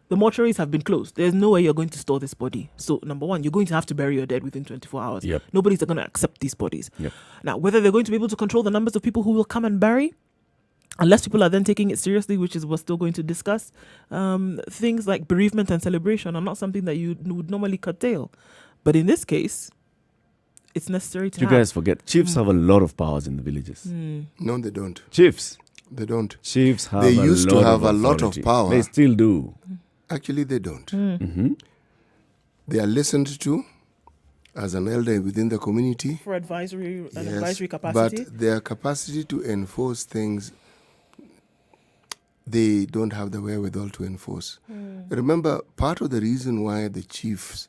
the mortuaries have been closed. There's no way you're going to store this body. So, number one, you're going to have to bury your dead within 24 hours. Yep. Nobody's going to accept these bodies. Yep. Now, whether they're going to be able to control the numbers of people who will come and bury, unless people are then taking it seriously, which is we're still going to discuss, things like bereavement and celebration are not something that you would normally curtail. But in this case, it's necessary to You have. guys forget, chiefs have a lot of powers in the villages. No, they don't. Chiefs They don't. have They used to lot have of a lot of authority. power. They still do. Actually, they don't. Mm-hmm. They are listened to as an elder within the community. For advisory Yes, advisory capacity. But their capacity to enforce things, they don't have the wherewithal to enforce. Remember, part of the reason why the chiefs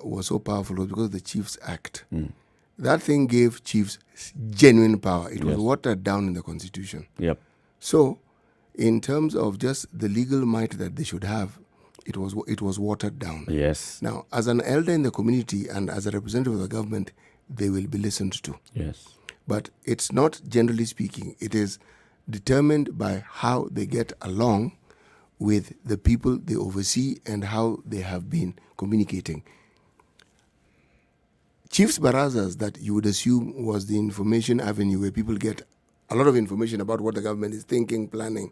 were so powerful was because of the Chiefs Act. That thing gave chiefs genuine power. It was Yes. watered down in the Constitution. Yep. So, in terms of just the legal might that they should have, it was watered down. Yes. Now, as an elder in the community and as a representative of the government, they will be listened to. Yes. But it's not generally speaking. It is determined by how they get along with the people they oversee and how they have been communicating. Chiefs Barazas, that you would assume was the information avenue where people get a lot of information about what the government is thinking, planning.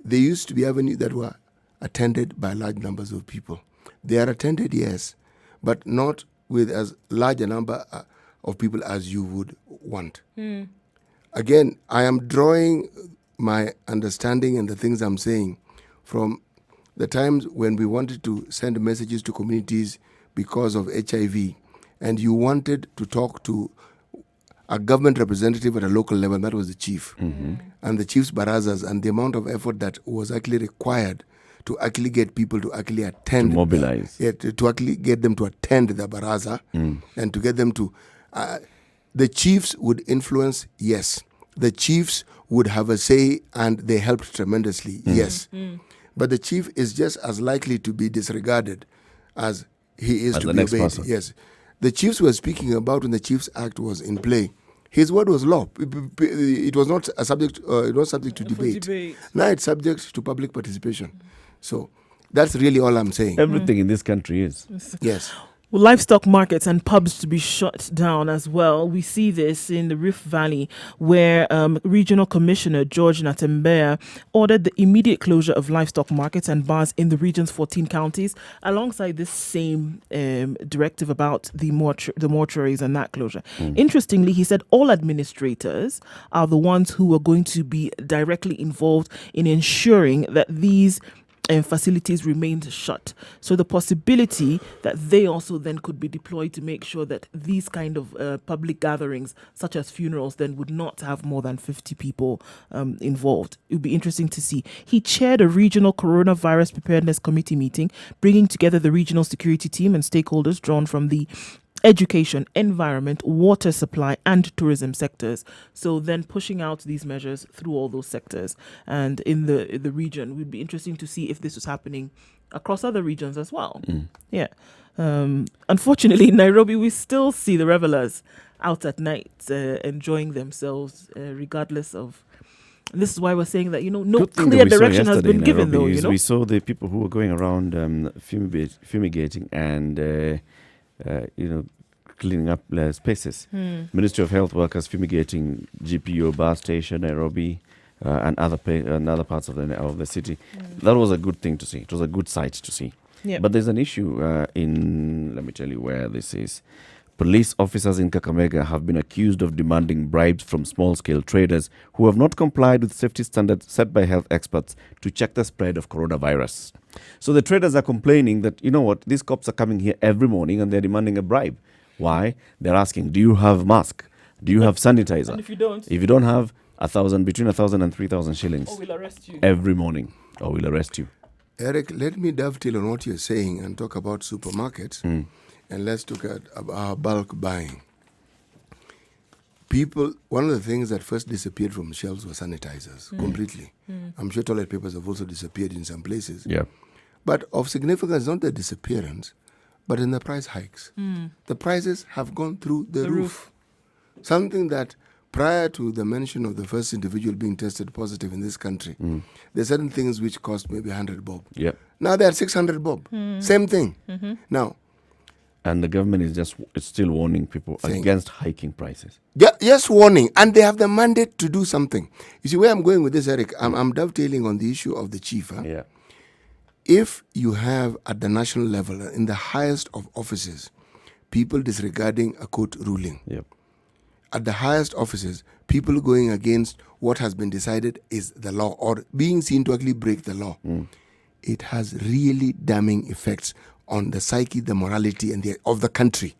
They used to be avenues that were attended by large numbers of people. They are attended, yes, but not with as large a number of people as you would want. Again, I am drawing my understanding and the things I'm saying from the times when we wanted to send messages to communities because of HIV, and you wanted to talk to a government representative at a local level, that was the chief. And the chief's barazas, and the amount of effort that was actually required to actually get people to actually attend. To mobilize. To actually get them to attend the baraza and to get them to... the chiefs would influence, yes. The chiefs would have a say and they helped tremendously, yes. But the chief is just as likely to be disregarded as he is As to the be next obeyed. person. Yes. The chiefs were speaking about when the Chiefs Act was in play. His word was law. It was not a subject. It was subject to debate. Now it's subject to public participation. So that's really all I'm saying. Everything in this country is. Yes. Well, livestock markets and pubs to be shut down as well. We see this in the Rift Valley, where Regional Commissioner George Natembea ordered the immediate closure of livestock markets and bars in the region's 14 counties, alongside this same directive about the mortuaries and that closure. Interestingly, he said all administrators are the ones who are going to be directly involved in ensuring that these facilities remained shut. So the possibility that they also then could be deployed to make sure that these kind of public gatherings, such as funerals, then would not have more than 50 people involved. It would be interesting to see. He chaired a regional coronavirus preparedness committee meeting, bringing together the regional security team and stakeholders drawn from the education, environment, water supply, and tourism sectors. So then pushing out these measures through all those sectors. And in the region, would be interesting to see if this was happening across other regions as well. Yeah. Unfortunately, in Nairobi, we still see the revelers out at night enjoying themselves, regardless of. This is why we're saying that, no Good thing clear that we saw direction has yesterday been in given, Nairobi though. is we saw the people who were going around fumigating and cleaning up spaces. Ministry of Health workers fumigating GPO bar station, Nairobi, and other parts of the city. That was a good thing to see. It was a good sight to see. Yeah. But there's an issue let me tell you where this is. Police officers in Kakamega have been accused of demanding bribes from small-scale traders who have not complied with safety standards set by health experts to check the spread of coronavirus. So the traders are complaining that, these cops are coming here every morning and they're demanding a bribe. Why? They're asking, do you have mask? Do you have sanitizer? And if you don't have between 1,000 and 3,000 shillings we'll arrest you. every morning, or we'll arrest you. Eric, let me dovetail on what you're saying and talk about supermarkets. And let's look at our bulk buying. One of the things that first disappeared from shelves were sanitizers, completely. I'm sure toilet papers have also disappeared in some places. Yeah. But of significance, not the disappearance, but in the price hikes. The prices have gone through the roof. Something that prior to the mention of the first individual being tested positive in this country, there are certain things which cost maybe 100 bob. Yeah. Now they're 600 bob. Same thing. Now, And the government is still warning people against hiking prices. Yes, warning. And they have the mandate to do something. You see, where I'm going with this, Eric, I'm dovetailing on the issue of the chief. Yeah. If you have at the national level, in the highest of offices, people disregarding a court ruling, Yep. at the highest offices, people going against what has been decided is the law or being seen to actually break the law, it has really damning effects on the psyche, the morality of the country.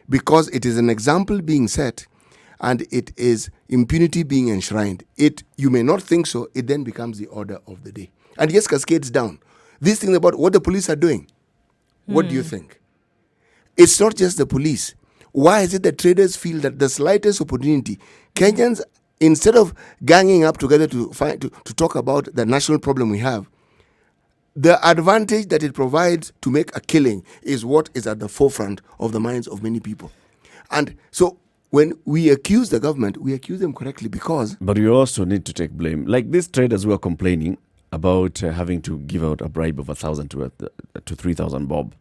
Because it is an example being set and it is impunity being enshrined. You may not think so, it then becomes the order of the day. And yes, cascades down. This thing about what the police are doing, what do you think? It's not just the police. Why is it that traders feel that the slightest opportunity, Kenyans, instead of ganging up together to talk about the national problem we have, the advantage that it provides to make a killing is what is at the forefront of the minds of many people. And so when we accuse the government, we accuse them correctly because... But you also need to take blame. Like these traders who are complaining about having to give out a bribe of 1,000 to 3,000 bob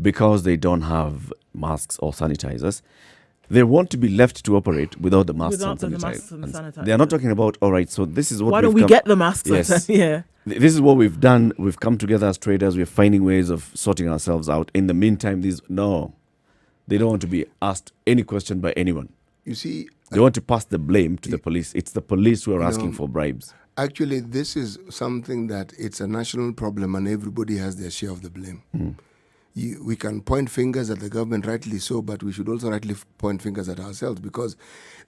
because they don't have masks or sanitizers. They want to be left to operate without the masks and sanitizers. They are not talking about, all right, so this is what Why don't we get the masks? Yes. Yeah. This is what we've done. We've come together as traders. We're finding ways of sorting ourselves out. In the meantime, they don't want to be asked any question by anyone. You see... They want to pass the blame to the police. It's the police who are asking for bribes. Actually, this is something that it's a national problem and everybody has their share of the blame. We can point fingers at the government, rightly so, but we should also rightly point fingers at ourselves because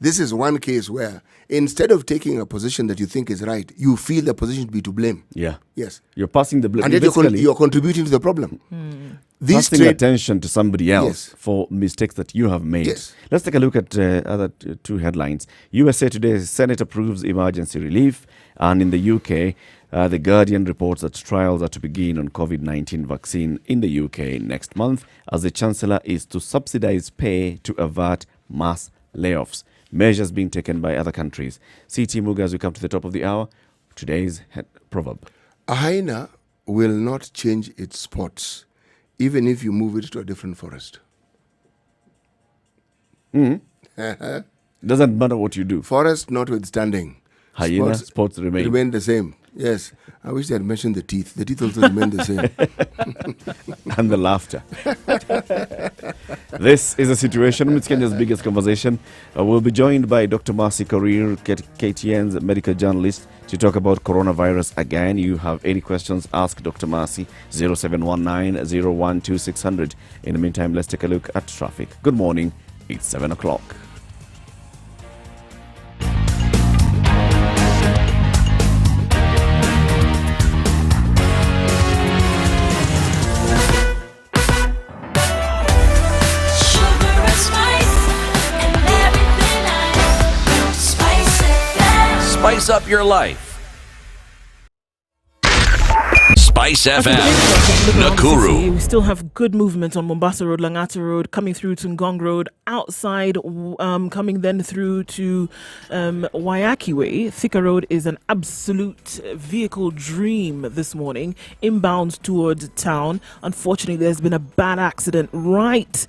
this is one case where instead of taking a position that you think is right, you feel the position to be to blame. Yeah. Yes. You're passing the blame. And yet you're contributing to the problem. Passing attention to somebody else Yes. for mistakes that you have made. Yes. Let's take a look at other two headlines. USA Today, Senate approves emergency relief. And in the UK, The Guardian reports that trials are to begin on COVID-19 vaccine in the UK next month as the Chancellor is to subsidize pay to avert mass layoffs. Measures being taken by other countries. CT Muga, as we come to the top of the hour, today's proverb. A hyena will not change its spots even if you move it to a different forest. Doesn't matter what you do. Forest notwithstanding. Hyena spots remain the same. Yes. I wish they had mentioned the teeth. The teeth also remain the same. And the laughter. This is a situation. It's Kenya's biggest conversation. We'll be joined by Dr. Mercy Korir, KTN's medical journalist, to talk about coronavirus again. You have any questions, ask Dr. Mercy, 0719-012-600. In the meantime, let's take a look at traffic. Good morning. It's 7 o'clock. spice up your life. Spice FM, Nakuru. We still have good movement on Mombasa Road, Langata Road, coming through to Ngong Road, outside, coming then through to Wayaki Way. Thika Road is an absolute vehicle dream this morning, inbound towards town. Unfortunately, there's been a bad accident right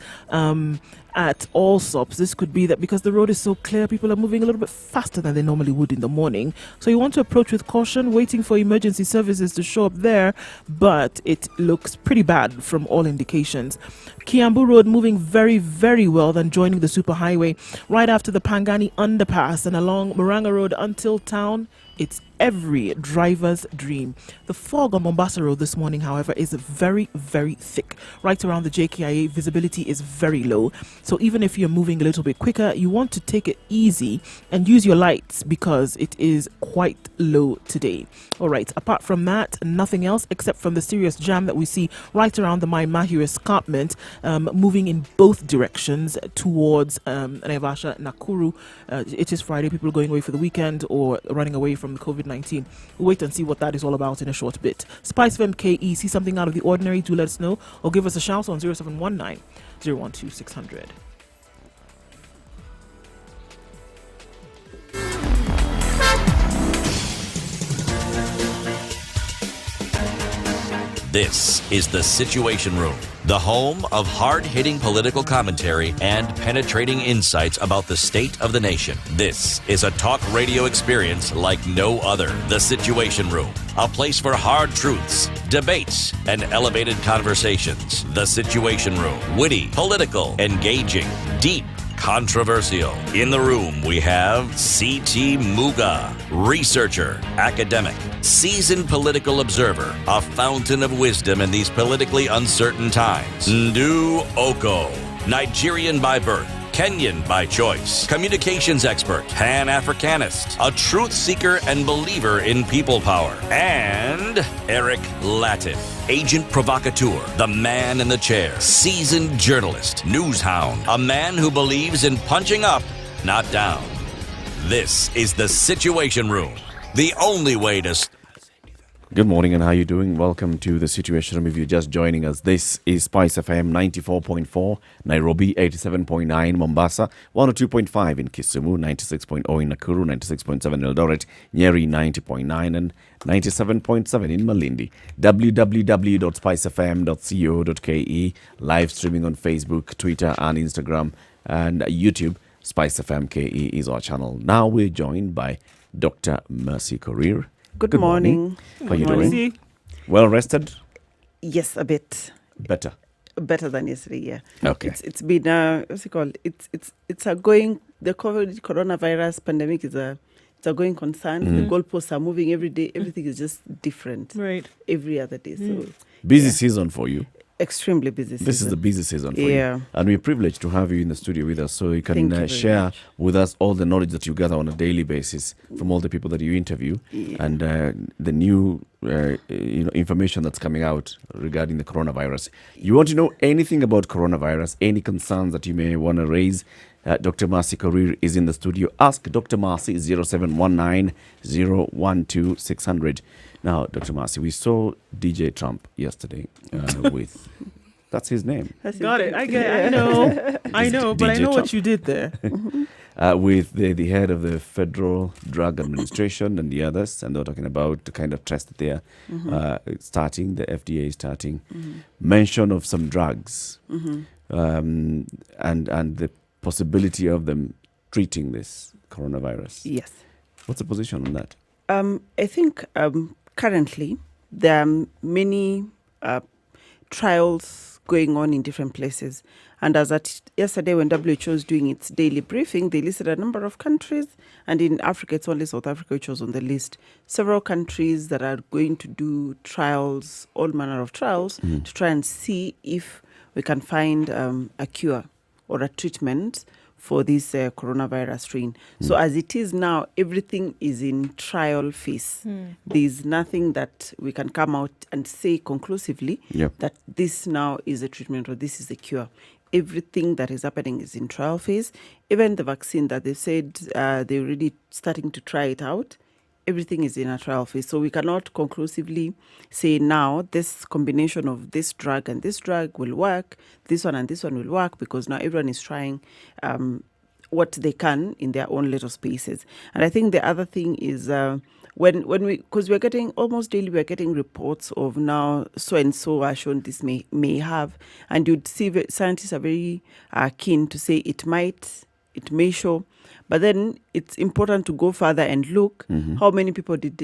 at Allsops. This could be that because the road is so clear, people are moving a little bit faster than they normally would in the morning. So you want to approach with caution, waiting for emergency services to show up there, but it looks pretty bad from all indications. Kiambu Road moving very, very well, then joining the superhighway right after the Pangani underpass and along Muranga Road until town. It's every driver's dream. The fog on Mombasa Road this morning, however, is very, very thick. Right around the JKIA, visibility is very low. So even if you're moving a little bit quicker, you want to take it easy and use your lights because it is quite low today. All right, apart from that, nothing else except from the serious jam that we see right around the Mai Mahiu escarpment, moving in both directions towards Naivasha, Nakuru. It is Friday, people are going away for the weekend or running away from the COVID-19. We'll wait and see what that is all about in a short bit. Spice FM KE, see something out of the ordinary, do let us know or give us a shout on 0719 012 600. This is The Situation Room, the home of hard-hitting political commentary and penetrating insights about the state of the nation. This is a talk radio experience like no other. The Situation Room, a place for hard truths, debates, and elevated conversations. The Situation Room, witty, political, engaging, deep, controversial. In the room, we have C.T. Muga, researcher, academic, seasoned political observer, a fountain of wisdom in these politically uncertain times. Ndu Oko, Nigerian by birth, Kenyan by choice, communications expert, Pan-Africanist, a truth seeker and believer in people power, and Eric Latin, agent provocateur, the man in the chair, seasoned journalist, news hound, a man who believes in punching up, not down. This is The Situation Room, the only way to... Good morning, and how are you doing? Welcome to The Situation Room. If you're just joining us, this is Spice FM 94.4, Nairobi 87.9, Mombasa 102.5 in Kisumu, 96.0 in Nakuru, 96.7 in Eldoret, Nyeri 90.9 and 97.7 in Malindi. www.spicefm.co.ke, live streaming on Facebook, Twitter and Instagram and YouTube. Spice FM KE is our channel. Now we're joined by Dr. Mercy Korir. Good morning. How are you doing? Well rested? Yes, a bit Better. better than yesterday. Yeah. Okay. It's been what's it called? It's a going. The coronavirus pandemic is a going concern. The goalposts are moving every day. Everything is just different. Right. Every other day. So Busy season for you. extremely busy. This is the busy season for Yeah. you. And we're privileged to have you in the studio with us so you Thank can you very share much. with us all the knowledge that you gather on a daily basis from all the people that you interview and the new information that's coming out regarding the coronavirus. You want to know anything about coronavirus, any concerns that you may want to raise, Dr. Mercy Korir is in the studio. Ask Dr. Mercy 0719 012 600. Now, Dr. Mercy, we saw DJ Trump yesterday with... That's his name. Got it. I know, but I know Trump. what you did there. With the head of the Federal Drug Administration and the others, and they're talking about the kind of test that they're starting, the FDA is starting, mention of some drugs, and the possibility of them treating this coronavirus. Yes. What's the position on that? I think currently there are many trials going on in different places. And as at yesterday, when WHO was doing its daily briefing, they listed a number of countries. And in Africa, it's only South Africa which was on the list. Several countries that are going to do trials, all manner of trials, to try and see if we can find a cure or a treatment for this coronavirus strain. So as it is now, everything is in trial phase. There's nothing that we can come out and say conclusively that this now is a treatment or this is a cure. Everything that is happening is in trial phase. Even the vaccine that they said they're already starting to try it out, everything is in a trial phase. So we cannot conclusively say now this combination of this drug and this drug will work, this one and this one will work, because now everyone is trying what they can in their own little spaces. And I think the other thing is when we, because we're getting almost daily, we're getting reports of now so and so are shown this may have, and you'd see scientists are very keen to say it may show, but then it's important to go further and look how many people did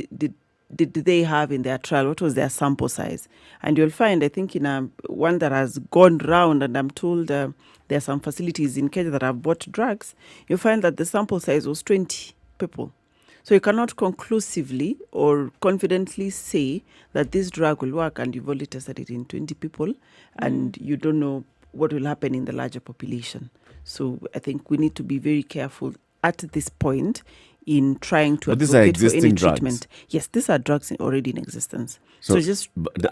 they have in their trial, what was their sample size. And you'll find, I think in one that has gone round, and I'm told there are some facilities in Kenya that have bought drugs, you'll find that the sample size was 20 people. So you cannot conclusively or confidently say that this drug will work, and you've only tested it in 20 people, and you don't know what will happen in the larger population. So I think we need to be very careful at this point in trying to But these are advocate for any existing drugs. treatment. Yes, these are drugs already in existence. So just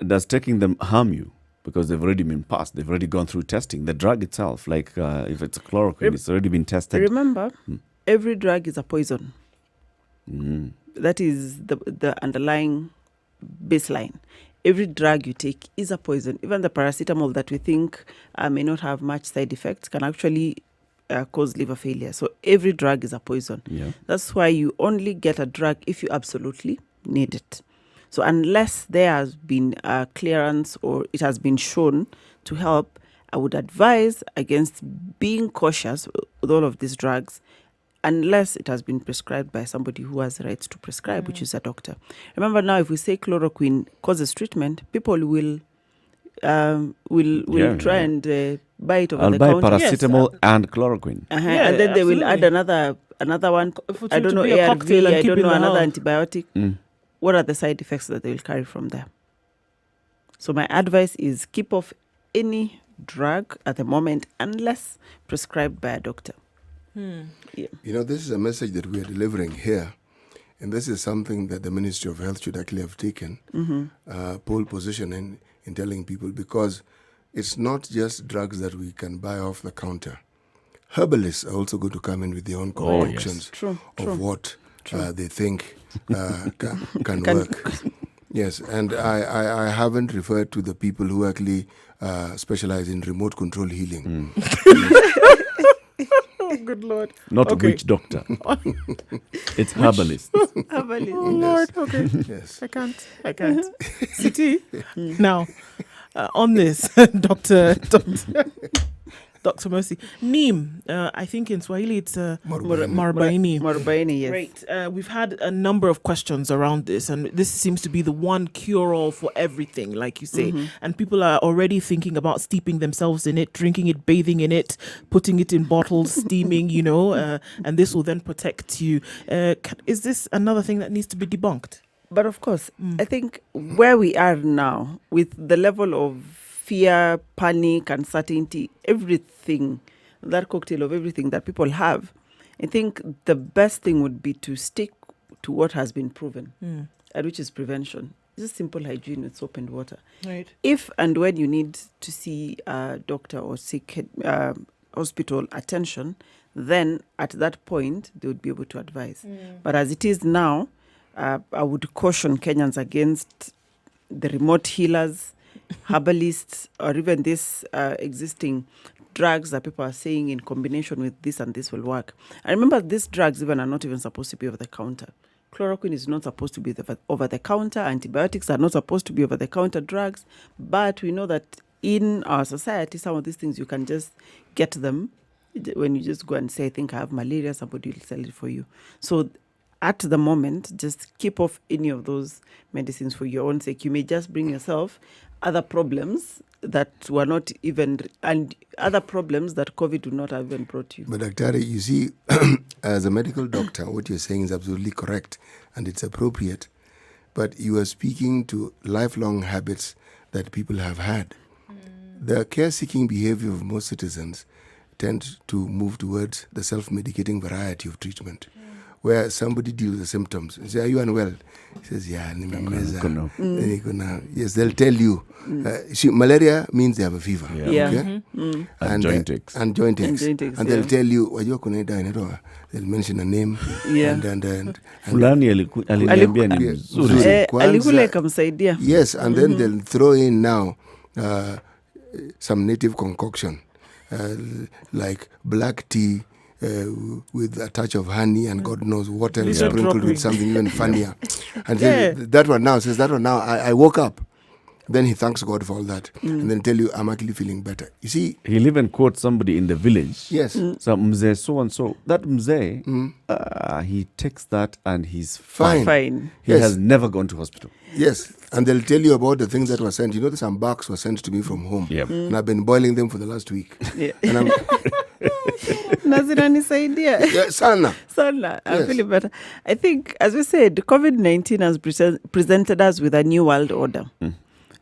does taking them harm you? Because they've already been passed. They've already gone through testing. The drug itself, like if it's chloroquine, it's already been tested. remember, every drug is a poison. That is the underlying baseline. Every drug you take is a poison. Even the paracetamol that we think may not have much side effects can actually cause liver failure. So every drug is a poison. Yeah. That's why you only get a drug if you absolutely need it. So unless there has been clearance or it has been shown to help, I would advise against being cautious with all of these drugs unless it has been prescribed by somebody who has the rights to prescribe, which is a doctor. Remember now, if we say chloroquine causes treatment, people will try and buy it over I'll the buy counter. paracetamol and chloroquine. Yeah, and then they will add another one. For I it don't to know, be a ARV, cocktail and I keep don't in know, the another house. antibiotic. What are the side effects that they will carry from there? So my advice is keep off any drug at the moment unless prescribed by a doctor. Yeah. You know, this is a message that we are delivering here, and this is something that the Ministry of Health should actually have taken pole position in telling people, because it's not just drugs that we can buy off the counter. Herbalists are also going to come in with their own concoctions True. what they think can work. Yes, and I haven't referred to the people who actually specialize in remote control healing. Oh, good Lord. Not Okay. witch doctor. It's herbalist. Oh, Lord. Okay. Yes. I can't. CT. Now, on this, Dr. Mercy. Neem, I think in Swahili it's Mwarobaini. Mwarobaini, yes. Right. We've had a number of questions around this, and this seems to be the one cure-all for everything, like you say. And people are already thinking about steeping themselves in it, drinking it, bathing in it, putting it in bottles, steaming, and this will then protect you. Is this another thing that needs to be debunked? But of course, I think where we are now, with the level of fear, panic, uncertainty, everything, that cocktail of everything that people have, I think the best thing would be to stick to what has been proven, and which is prevention. Just simple hygiene with soap and water. Right. If and when you need to see a doctor or seek hospital attention, then at that point, they would be able to advise. But as it is now, I would caution Kenyans against the remote healers, herbalists, or even this existing drugs that people are saying in combination with this and this will work. And remember, these drugs even are not even supposed to be over the counter. Chloroquine is not supposed to be over the counter. Antibiotics are not supposed to be over the counter drugs. But we know that in our society, some of these things you can just get them when you just go and say, I think I have malaria, somebody will sell it for you. So at the moment, just keep off any of those medicines for your own sake. You may just bring yourself other problems that were not even, and other problems that COVID would not have even brought you. But Dr. you see, as a medical doctor, what you're saying is absolutely correct and it's appropriate. But you are speaking to lifelong habits that people have had. The care-seeking behavior of most citizens tend to move towards the self-medicating variety of treatment, where somebody deals with the symptoms. You say, are you unwell? He says, yeah, nimemeza. Yes, they'll tell you. See, malaria means they have a fever. Yeah. Okay? And joint aches. And joint aches. And they'll tell you, they'll mention a name. Yeah. And Fulani aliniambia ni Yeah. mzuri. Kwanza- alikule ikamsaidia. Yes, and then they'll throw in now some native concoction, like black tea with a touch of honey and God knows what else, Yeah. sprinkled Dropping. with something even funnier. And that one now says, I woke up. Then he thanks God for all that. And then tell you, I'm actually feeling better. You see, He'll even quote somebody in the village. yes, So mzee so and so. That mzee, he takes that and he's fine. Fine. He Yes. has never gone to hospital. yes. And they'll tell you about the things that were sent. You know, some barks were sent to me from home. Yep. And I've been boiling them for the last week. Yeah. And I'm, Na zinanisaidia. yeah, sana. Sana, I'm Yes. feeling better. I think, as we said, COVID-19 has presented us with a new world order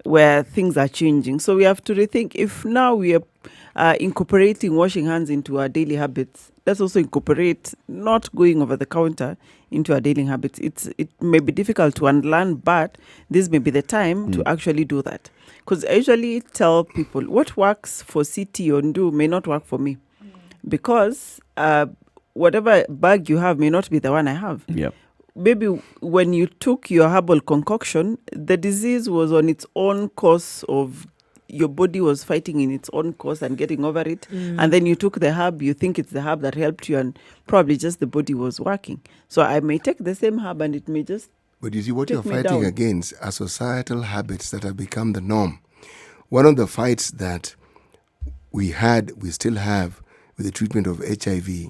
where things are changing. So we have to rethink if now we are incorporating washing hands into our daily habits. Let's also incorporate not going over the counter into our daily habits. It may be difficult to unlearn, but this may be the time to actually do that. Because I usually tell people what works for City or Ndu may not work for me. Because whatever bag you have may not be the one I have. Yep. Maybe when you took your herbal concoction, the disease was on its own course of your body was fighting in its own course and getting over it. And then you took the herb, you think it's the herb that helped you, and probably just the body was working. So I may take the same herb and it may just But you see, what Take you're me fighting down. against are societal habits that have become the norm. One of the fights that we still have with the treatment of HIV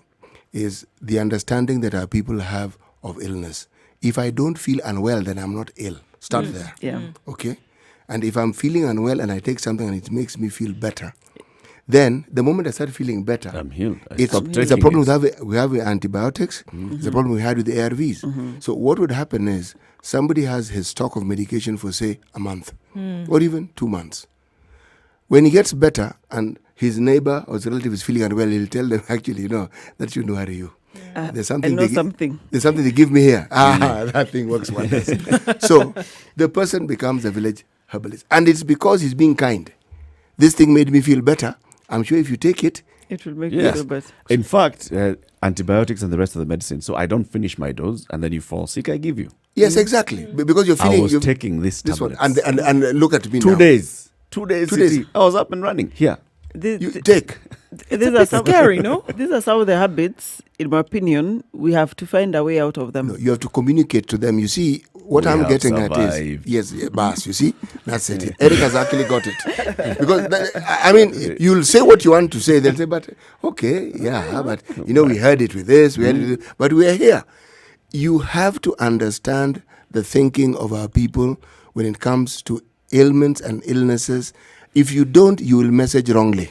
is the understanding that our people have of illness. If I don't feel unwell, then I'm not ill. Start there. Yeah. Okay? And if I'm feeling unwell and I take something and it makes me feel better, then the moment I start feeling better, I'm healed. I it's stopped a taking problem it. we have with antibiotics. It's a problem we had with the ARVs. So what would happen is somebody has his stock of medication for, say, a month or even 2 months. When he gets better and his neighbor or his relative is feeling unwell, he'll tell them, actually, that shouldn't worry you. There's something I know something. There's something they give me here. That thing works wonders. So the person becomes a village herbalist. And it's because he's being kind. This thing made me feel better. I'm sure if you take it, It will make you Yes. feel better. In fact, antibiotics and the rest of the medicine. So I don't finish my dose and then you fall sick, I give you. yes, exactly. Because you're I feeling was you've- taking this one. tablets. And look at me 2 now. days. 2 days. 2 days. City. I was up and running. Here. You take. These are some scary, no? These are some of the habits, in my opinion, we have to find a way out of them. No, you have to communicate to them. You see, what We I'm have getting at survived. is, yes, boss, you see, that's it. Eric has actually got it. Because, I mean, you'll say what you want to say. They'll say, but, okay, yeah, but, we heard it with this, we heard it with this, but we're here. You have to understand the thinking of our people when it comes to ailments and illnesses. If you don't, you will message wrongly.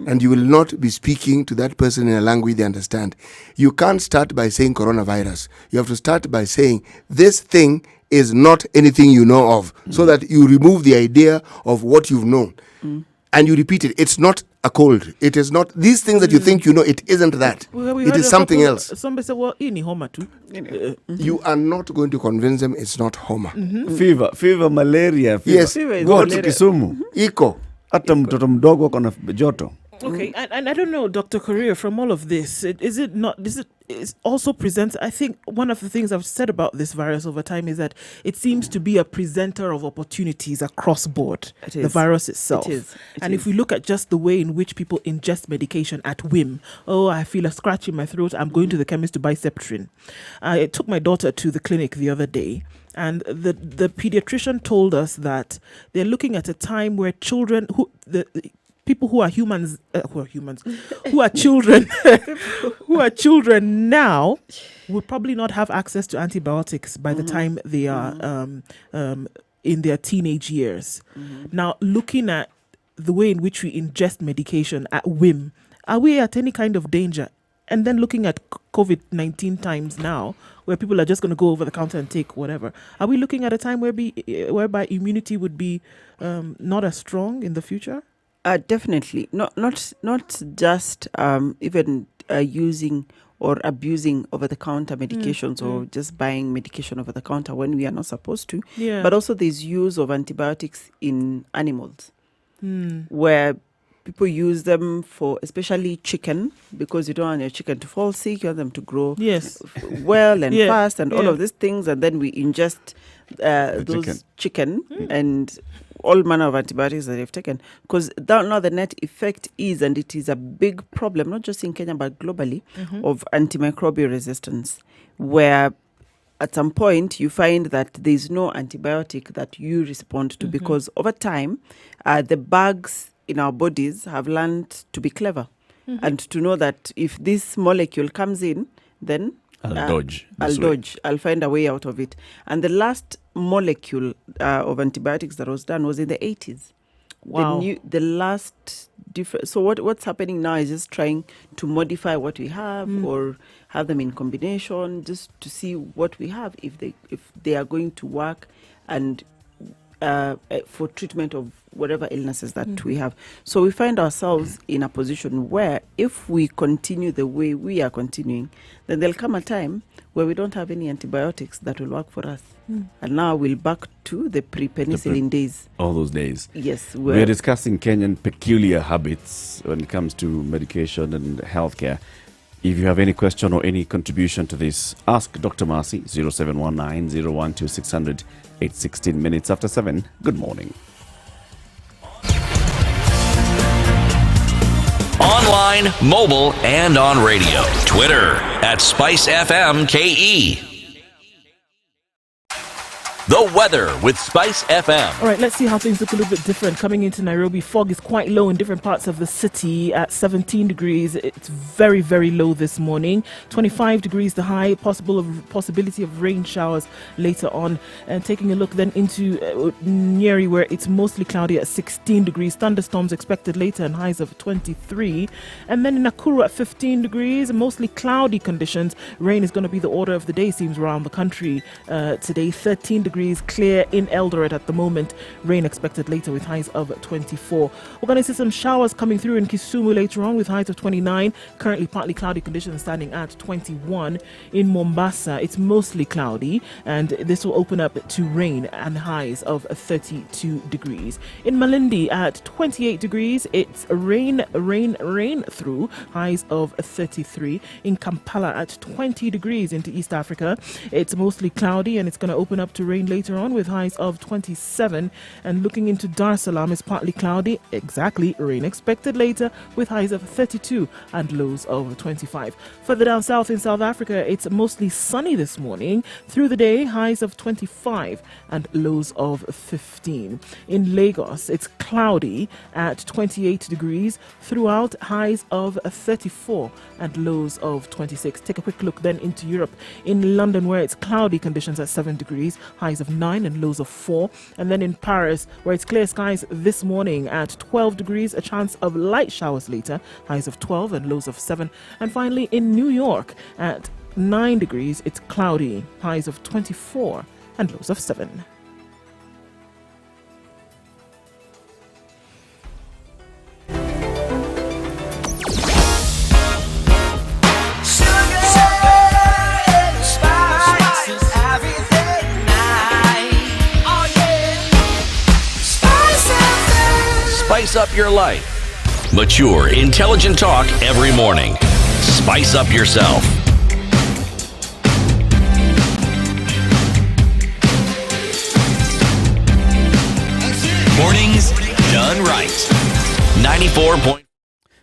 And you will not be speaking to that person in a language they understand. You can't start by saying coronavirus. You have to start by saying this thing is not anything you know of, so that you remove the idea of what you've known. And you repeat it. It's not a cold. It is not these things that you think you know. It isn't that. We It heard is a something couple- else. Somebody said, well, ini homa too. You are not going to convince them it's not Homa. Fever, malaria. Fever. Yes. Fever is Go to malaria. Kisumu. Iko. Hata mtoto mdogo kona joto. Okay, and I don't know, Dr. Korea, from all of this, it also presents, I think one of the things I've said about this virus over time is that it seems to be a presenter of opportunities across board, It the is. virus itself. It is. It And if is. we look at just the way in which people ingest medication at whim, I feel a scratch in my throat, I'm going to the chemist to buy Septrin. I took my daughter to the clinic the other day, and the pediatrician told us that they're looking at a time where children people who are children, who are children now, will probably not have access to antibiotics by the time they are in their teenage years. Now, looking at the way in which we ingest medication at whim, are we at any kind of danger? And then looking at COVID-19 times now, where people are just going to go over the counter and take whatever, are we looking at a time whereby immunity would be not as strong in the future? Definitely, not just even using or abusing over-the-counter medications or just buying medication over-the-counter when we are not supposed to. Yeah. But also there's use of antibiotics in animals where people use them for especially chicken, because you don't want your chicken to fall sick, you want them to grow Yes. well and Yeah, fast and all yeah. of these things, and then we ingest those chicken Hmm. and all manner of antibiotics that they've taken, because now the net effect is, and it is a big problem not just in Kenya but globally, of antimicrobial resistance, where at some point you find that there's no antibiotic that you respond to because over time the bugs in our bodies have learned to be clever and to know that if this molecule comes in, then I'll dodge. I'll this way. dodge. I'll find a way out of it. And the last molecule of antibiotics that was done was in the 80s. Wow. The last different. So what's happening now is just trying to modify what we have or have them in combination, just to see what we have, if they are going to work and for treatment of whatever illnesses that we have. So we find ourselves in a position where if we continue the way we are continuing, then there'll come a time where we don't have any antibiotics that will work for us. And now we'll back to the pre-penicillin days. All those days. Yes. We're discussing Kenyan peculiar habits when it comes to medication and healthcare. If you have any question or any contribution to this, ask Dr. Marcy, 0719 012 600. It's 16 minutes after 7. Good morning. Online, mobile, and on radio. Twitter at Spice FM KE. The weather with Spice FM. All right, let's see how things look a little bit different. Coming into Nairobi, fog is quite low in different parts of the city at 17 degrees. It's very, very low this morning. 25 degrees the high, possibility of rain showers later on. And taking a look then into Nyeri, where it's mostly cloudy at 16 degrees. Thunderstorms expected later and highs of 23. And then in Nakuru at 15 degrees, mostly cloudy conditions. Rain is going to be the order of the day, seems, around the country today. 13 degrees clear in Eldoret at the moment. Rain expected later with highs of 24. We're going to see some showers coming through in Kisumu later on with highs of 29. Currently partly cloudy conditions standing at 21. In Mombasa, it's mostly cloudy and this will open up to rain and highs of 32 degrees. In Malindi at 28 degrees, it's rain through, highs of 33. In Kampala at 20 degrees into East Africa, it's mostly cloudy and it's going to open up to rain later on with highs of 27. And looking into Dar es Salaam, is partly cloudy, exactly, rain expected later with highs of 32 and lows of 25. Further down south in South Africa, it's mostly sunny this morning. Through the day, highs of 25 and lows of 15. In Lagos, it's cloudy at 28 degrees throughout, highs of 34 and lows of 26. Take a quick look then into Europe. In London, where it's cloudy conditions at 7 degrees, highs of 9 and lows of 4. And then in Paris, where it's clear skies this morning at 12 degrees, a chance of light showers later, highs of 12 and lows of 7. And finally in New York at 9 degrees, it's cloudy, highs of 24 and lows of 7. Spice up your life. Mature, intelligent talk every morning. Spice up yourself. Mornings done right. 94.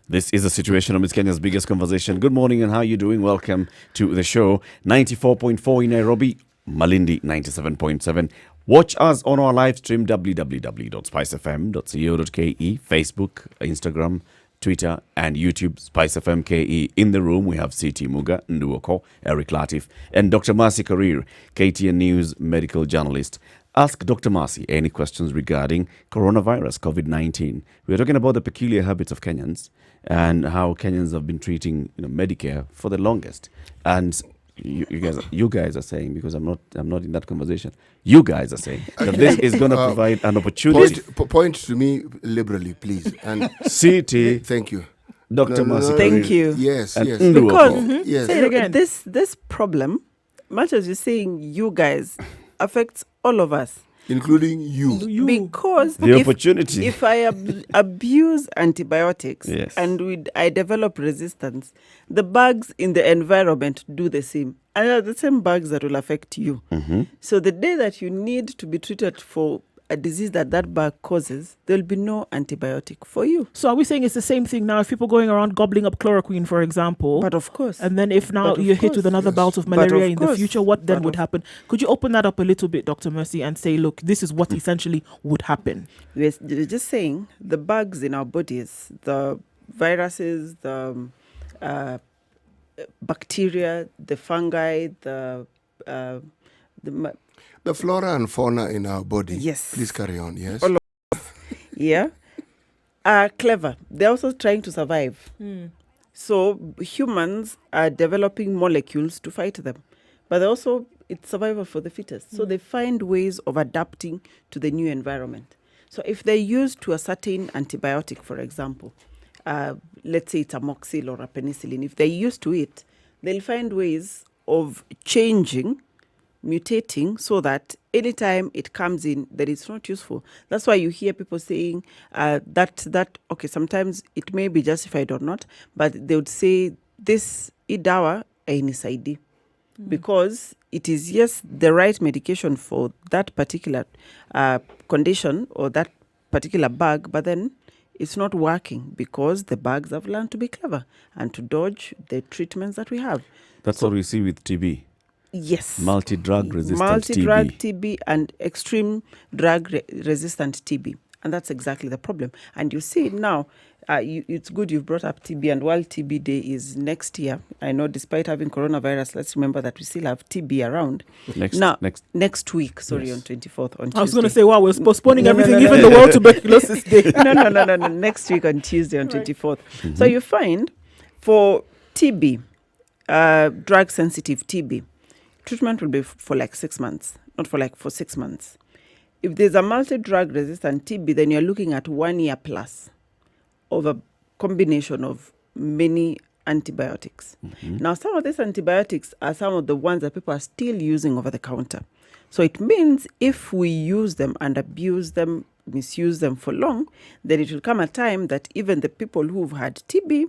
This is the situation amidst Kenya's biggest conversation. Good morning and how are you doing? Welcome to the show. 94.4 in Nairobi, Malindi 97.7. Watch us on our live stream, www.spicefm.co.ke, Facebook, Instagram, Twitter, and YouTube. Spice FM KE. In the room, we have CT Muga, Nduoko, Eric Latif, and Dr. Marcy Karir, KTN News medical journalist. Ask Dr. Marcy any questions regarding coronavirus, COVID-19. We're talking about the peculiar habits of Kenyans and how Kenyans have been treating Medicare for the longest. And you guys are saying, because I'm not in that conversation, you guys are saying that this is going to provide an opportunity. Point to me liberally, please. And CT. thank you. Dr. Mercy Thank Korir. you. Yes, And yes. Nduoko. Because Yes. Say it again. this problem, much as you're saying you guys, affects all of us. Including you. Because The opportunity. if I abuse antibiotics Yes. and I develop resistance, the bugs in the environment do the same. And are the same bugs that will affect you. So the day that you need to be treated for a disease that bug causes, there'll be no antibiotic for you. So are we saying it's the same thing now? If people going around gobbling up chloroquine, for example, But of course. and then if now But of you're hit with course, another yes. bout of But malaria of in the course. future, what then But would of- happen? Could you open that up a little bit, Dr. Mercy, and say, look, this is what essentially would happen? We're just saying the bugs in our bodies, the viruses, the bacteria, the fungi, the The flora and fauna in our body. Yes. Please carry on. Yes. All yeah, are clever. They're also trying to survive. So humans are developing molecules to fight them, but also it's survival for the fittest. So they find ways of adapting to the new environment. So if they're used to a certain antibiotic, for example, let's say it's amoxil or a penicillin, if they're used to it, they'll find ways of changing, mutating, so that anytime it comes in, that it's not useful. That's why you hear people saying that okay, sometimes it may be justified or not, but they would say this idawa ainisaidi, because it is, yes, the right medication for that particular condition or that particular bug, but then it's not working because the bugs have learned to be clever and to dodge the treatments that we have. That's what we see with TB. Yes. Multi-drug resistant Multi-drug TB. TB and extreme drug resistant TB. And that's exactly the problem. And you see now, it's good you've brought up TB, and World TB Day is next year. I know despite having coronavirus, let's remember that we still have TB around. Next week, sorry, Yes. on 24th, on Tuesday. I was going to say, wow, we're postponing No, no, everything, no, no, even no. the World Tuberculosis Day. No. Next week on Tuesday, on 24th. So you find for TB, drug-sensitive TB, treatment will be for like 6 months, not for 6 months. If there's a multi-drug resistant TB, then you're looking at 1 year plus of a combination of many antibiotics. Now, some of these antibiotics are some of the ones that people are still using over the counter. So it means if we use them and abuse them, misuse them for long, then it will come a time that even the people who've had TB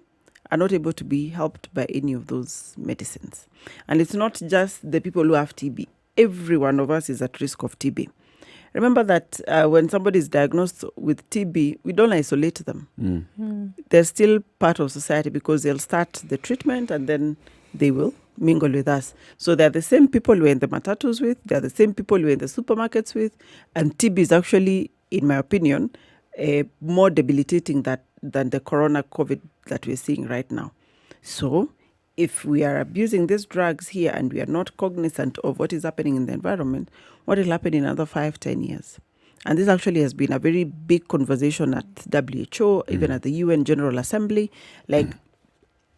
are not able to be helped by any of those medicines. And it's not just the people who have TB. Every one of us is at risk of TB. Remember that when somebody is diagnosed with TB, we don't isolate them. They're still part of society because they'll start the treatment and then they will mingle with us. So they're the same people we're in the matatus with, they're the same people we're in the supermarkets with, and TB is actually, in my opinion, more debilitating than the corona COVID that we're seeing right now. So if we are abusing these drugs here and we are not cognizant of what is happening in the environment, what will happen in another 5-10 years? And this actually has been a very big conversation at WHO, even at the UN General Assembly. Like,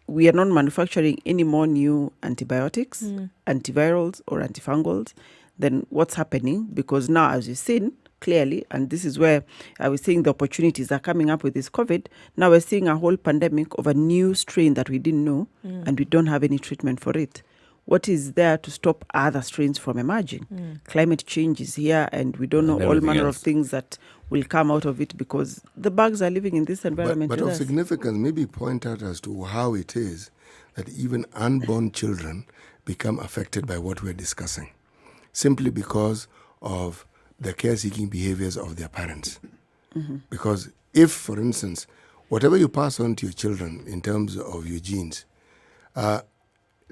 we are not manufacturing any more new antibiotics, antivirals or antifungals. Then what's happening? Because now, as you've seen clearly, and this is where I was saying the opportunities are coming up with this COVID, now we're seeing a whole pandemic of a new strain that we didn't know, and we don't have any treatment for it. What is there to stop other strains from emerging? Climate change is here, and we don't know all everything manner else. of things that will come out of it because the bugs are living in this environment But with of us. significance, maybe point out as to how it is that even unborn children become affected by what we're discussing, simply because of the care-seeking behaviors of their parents. Because if, for instance, whatever you pass on to your children in terms of your genes,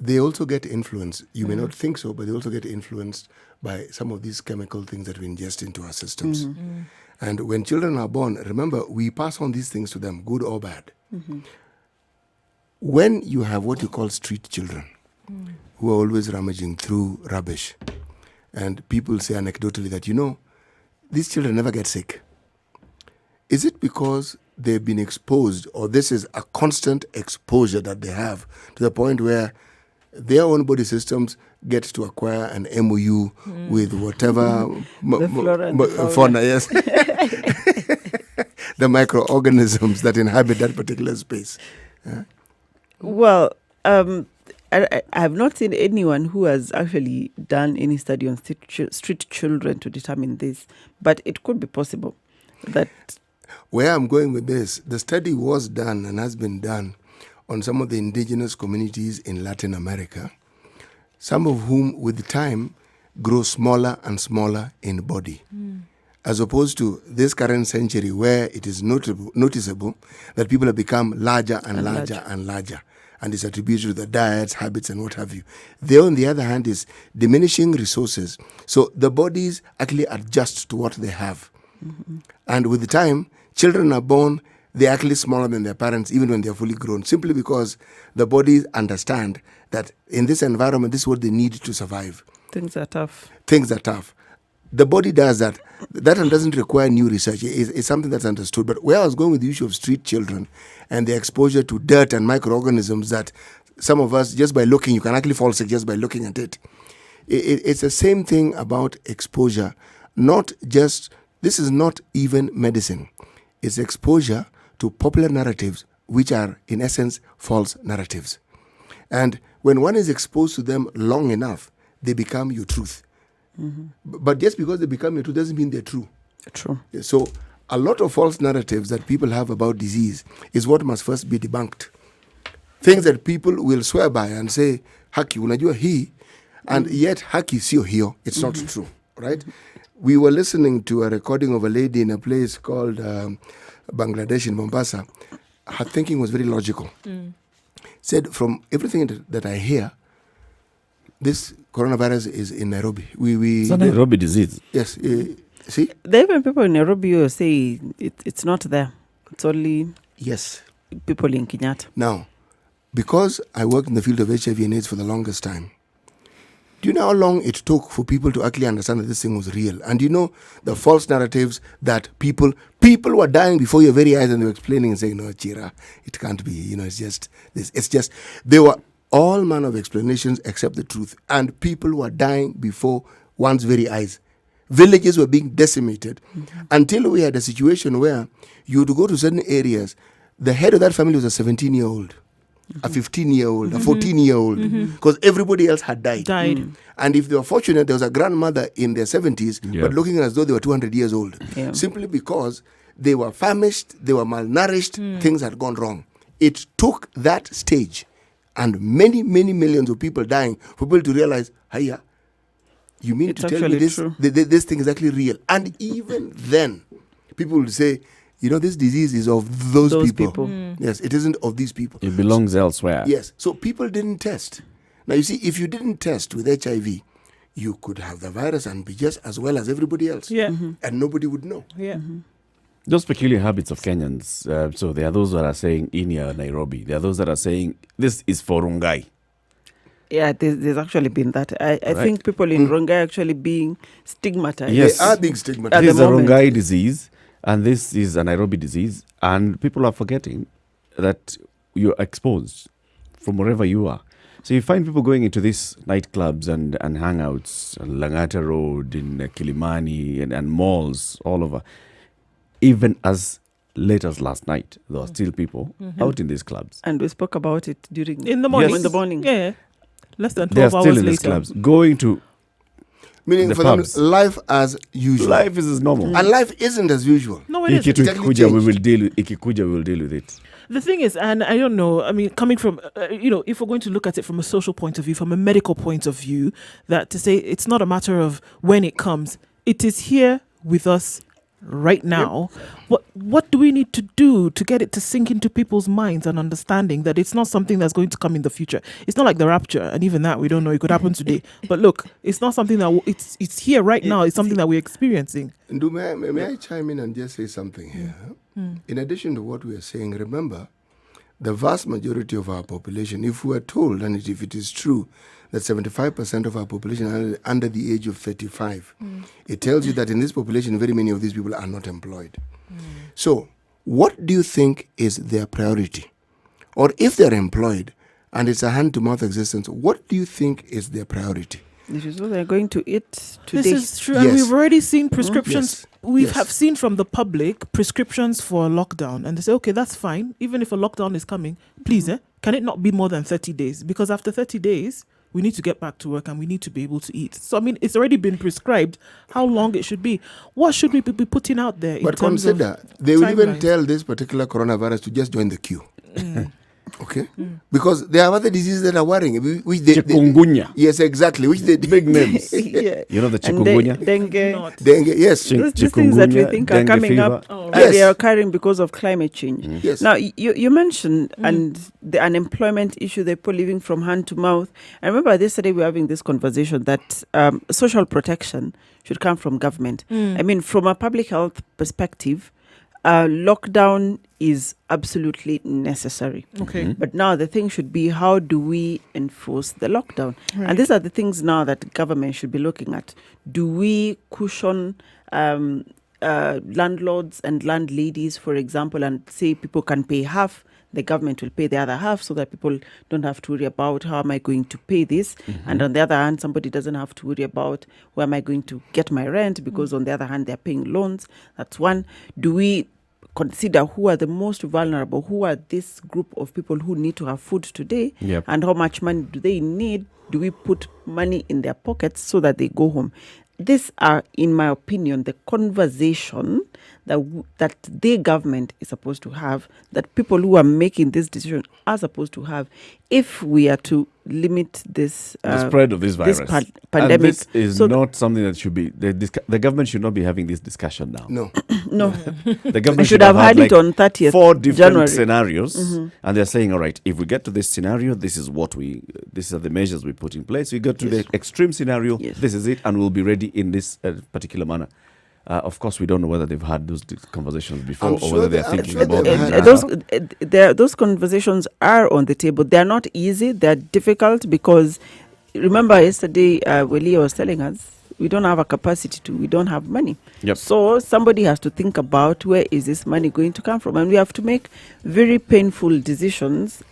they also get influenced. You may not think so, but they also get influenced by some of these chemical things that we ingest into our systems. And when children are born, remember, we pass on these things to them, good or bad. When you have what you call street children, who are always rummaging through rubbish, and people say anecdotally that, these children never get sick. Is it because they've been exposed, or this is a constant exposure that they have to the point where their own body systems get to acquire an MOU with whatever The flora and the fauna. fauna, yes, the microorganisms that inhabit that particular space? Well, I have not seen anyone who has actually done any study on street children to determine this, but it could be possible that. Where I'm going with this, the study was done and has been done on some of the indigenous communities in Latin America, some of whom with time grow smaller and smaller in body. As opposed to this current century where it is noticeable that people have become larger and larger and larger. And it's attributed to the diets, habits, and what have you. There, on the other hand, is diminishing resources. So the bodies actually adjust to what they have. And with the time, children are born, they're actually smaller than their parents, even when they're fully grown, simply because the bodies understand that in this environment, this is what they need to survive. Things are tough. The body does that. That doesn't require new research. It's something that's understood. But where I was going with the issue of street children and the exposure to dirt and microorganisms that some of us, just by looking, you can actually fall sick just by looking at it. It's the same thing about exposure. This is not even medicine. It's exposure to popular narratives, which are, in essence, false narratives. And when one is exposed to them long enough, they become your truth. But just because they become your truth doesn't mean they're true. True. So a lot of false narratives that people have about disease is what must first be debunked. Things that people will swear by and say, haki, unajua hii, and yet haki sio hiyo. It's not true, right? We were listening to a recording of a lady in a place called Bangladesh in Mombasa. Her thinking was very logical. Said, from everything that I hear, this coronavirus is in Nairobi. It's a Nairobi disease. Yes. See? There are even people in Nairobi who say it's not there. It's only people in Kenyatta. Now, because I worked in the field of HIV and AIDS for the longest time, do you know how long it took for people to actually understand that this thing was real? And you know the false narratives that people were dying before your very eyes and they were explaining and saying, no, Chira, it can't be. You know, it's just this. It's just, they were all manner of explanations except the truth. And people were dying before one's very eyes. Villages were being decimated until we had a situation where you would go to certain areas. The head of that family was a 17-year-old, a 15-year-old, a 14-year-old, because everybody else had died. And if they were fortunate, there was a grandmother in their 70s, but looking as though they were 200 years old, simply because they were famished, they were malnourished, things had gone wrong. It took that stage and many, many millions of people dying for people to realize, hiya, you mean It's to tell me this thing is actually real? And even then, people will say, you know, this disease is of those people. Yes, it isn't of these people. It belongs elsewhere. Yes, so people didn't test. Now, you see, if you didn't test with HIV, you could have the virus and be just as well as everybody else. And nobody would know. Those peculiar habits of Kenyans. So there are those that are saying Inia, Nairobi. There are those that are saying this is for Rongai. Yeah, there's actually been that. I think people in Rongai actually being stigmatized. Yes. They are being stigmatized. This is a moment. Rongai disease, and this is a Nairobi disease, and people are forgetting that you're exposed from wherever you are. So you find people going into these nightclubs and hangouts, on Langata Road, in Kilimani, and malls all over. Even as late as last night, there are still people out in these clubs. And we spoke about it during In the morning. In the morning. Yeah. Less than They are 12 still hours in these later. clubs, going to Meaning the for pubs. them, life as usual. life is as normal. And life isn't as usual. No, it isn't. Ikitu Exactly ikikuja, we changed. will deal with ikikuja, we will deal with it. The thing is, and I don't know, I mean, coming from, if we're going to look at it from a social point of view, from a medical point of view, that to say it's not a matter of when it comes, it is here with us right now. What do we need to do to get it to sink into people's minds and understanding that it's not something that's going to come in the future? It's not like the rapture, and even that we don't know, it could happen today. But look, it's not something that it's here right now. It's something that we're experiencing. Ndu, may I chime in and just say something here? In addition to what we are saying, remember, the vast majority of our population, if we are told, and if it is true, that 75% of our population are under the age of 35, it tells you that in this population, very many of these people are not employed. So, what do you think is their priority? Or if they're employed and it's a hand-to-mouth existence, what do you think is their priority? This is what they're going to eat today. This is true, and Yes. we've already seen prescriptions. Yes. We Yes. have seen from the public prescriptions for a lockdown, and they say, okay, that's fine. Even if a lockdown is coming, please, can it not be more than 30 days? Because after 30 days, we need to get back to work and we need to be able to eat. So, I mean, it's already been prescribed how long it should be. What should we be putting out there? But in terms of consider, they will even timelines? tell this particular coronavirus to just join the queue. Okay? Because there are other diseases that are worrying. Which Chikungunya. Yes, exactly. Which they Big names. Yeah. You know the And chikungunya? dengue. Not. dengue, yes. These things that we Chikungunya, think are dengue coming fever. up, Oh, Yes. they are occurring because of climate change. Yes. Now, you mentioned and the unemployment issue, the people living from hand to mouth. I remember yesterday we were having this conversation that social protection should come from government. I mean, from a public health perspective, lockdown is absolutely necessary. Okay. But now the thing should be, how do we enforce the lockdown? Right. And these are the things now that government should be looking at. Do we cushion landlords and landladies, for example, and say people can pay half, the government will pay the other half, so that people don't have to worry about how am I going to pay this. And on the other hand, somebody doesn't have to worry about where am I going to get my rent, because on the other hand, they're paying loans. That's one. Do we consider who are the most vulnerable? Who are this group of people who need to have food today? Yep. And how much money do they need? Do we put money in their pockets so that they go home? These are, in my opinion, the conversation that the government is supposed to have, that people who are making this decision are supposed to have, if we are to limit this The spread of this virus. pandemic. And this is So not something that should be, the government should not be having this discussion now. No. no, The I government should have had like it on 30th 4 different January. scenarios, and they're saying, all right, if we get to this scenario, these are the measures we put in place. We get to the extreme scenario, Yes. this is it, and we'll be ready in this particular manner. Of course, we don't know whether they've had those conversations before, I'm or sure whether they're they- I'm thinking sure about they've it had now. those conversations are on the table. They're not easy. They're difficult because, remember yesterday, Welia was telling us, we don't have a capacity to, we don't have money. Yep. So somebody has to think about where is this money going to come from. And we have to make very painful decisions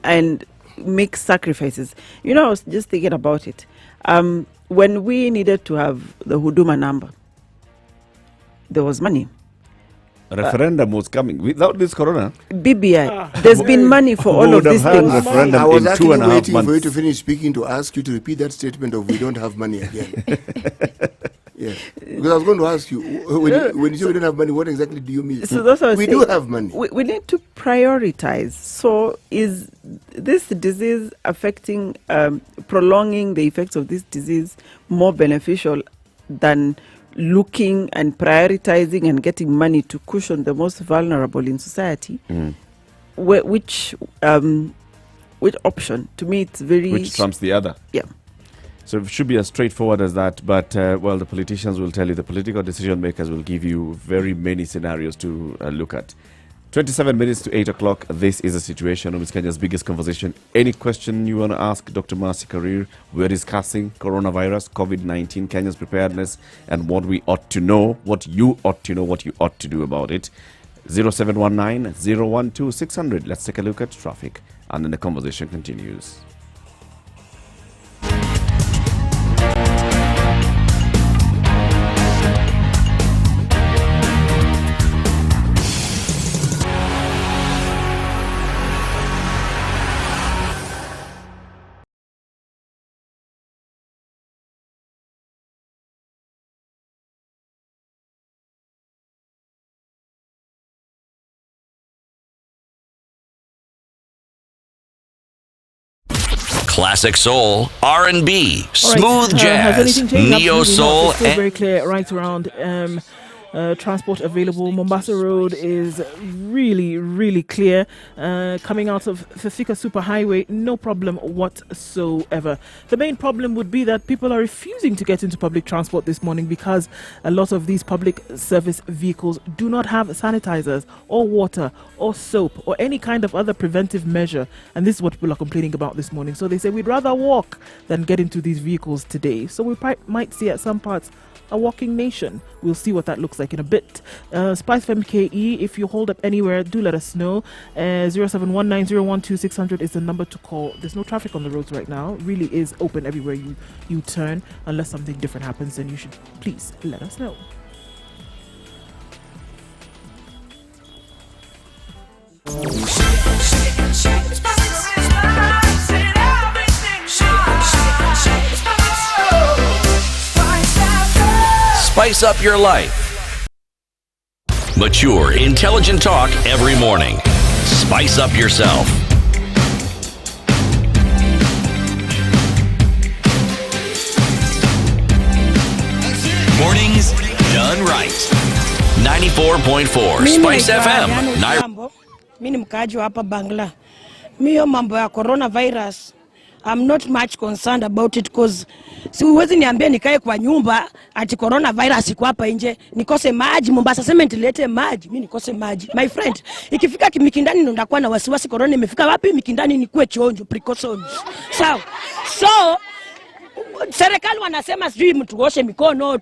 and make sacrifices. You know, I was just thinking about it. When we needed to have the Huduma number, there was money. A referendum was coming without this corona. BBI, there's been money for We all of would have these had things. referendum I was in actually 2.5 waiting for you months. to finish speaking to ask you to repeat that statement of we don't have money again. Yes. Because I was going to ask you, when you say we don't have money, what exactly do you mean? So that's what I was we saying. do have money. We need to prioritize. So is this disease affecting, prolonging the effects of this disease more beneficial than looking and prioritizing and getting money to cushion the most vulnerable in society? Which option? To me, it's very... Which trumps the other. Yeah. So it should be as straightforward as that. But, well, the politicians will tell you, the political decision makers will give you very many scenarios to look at. 27 minutes to 8 o'clock. This is the Situation Room. It's Kenya's biggest conversation. Any question you want to ask Dr. Mercy Karir? We're discussing coronavirus, COVID-19, Kenya's preparedness, and what we ought to know, what you ought to know, what you ought to do about it. 0719 012 600. Let's take a look at traffic, and then the conversation continues. Classic soul, R&B, All right, smooth has jazz, anything changed? neo Absolutely not. soul, It's still and very clear right around. Transport available. Mombasa Road is really clear. Coming out of the Thika Superhighway, no problem whatsoever. The main problem would be that people are refusing to get into public transport this morning because a lot of these public service vehicles do not have sanitizers or water or soap or any kind of other preventive measure. And this is what people are complaining about this morning. So they say we'd rather walk than get into these vehicles today. So we might see at some parts a walking nation. We'll see what that looks like looks like in a bit. Spice MKE, if you hold up anywhere, do let us know. 0719012600 is the number to call. There's no traffic on the roads right now. Really is open everywhere you turn. Unless something different happens, then you should please let us know. Spice up your life. Mature, intelligent talk every morning. Spice up yourself. Mornings done right. 94.4 Spice FM. Mimi ni mkaaji wa hapa Bangla. Mimi mambo ya coronavirus, I'm not much concerned about it because siwezi niambie nikae kwa nyumba ati coronavirus iko hapa nje nikose maji. Mombasa cement lete maji, mimi nikose maji. My friend, ikifika Mikindani ndo ndakuwa na wasiwasi corona imefika wapi. Mikindani ni kuwe chonjo, precautions. Sawa. So serikali wanasema sijui tuoshe mikono.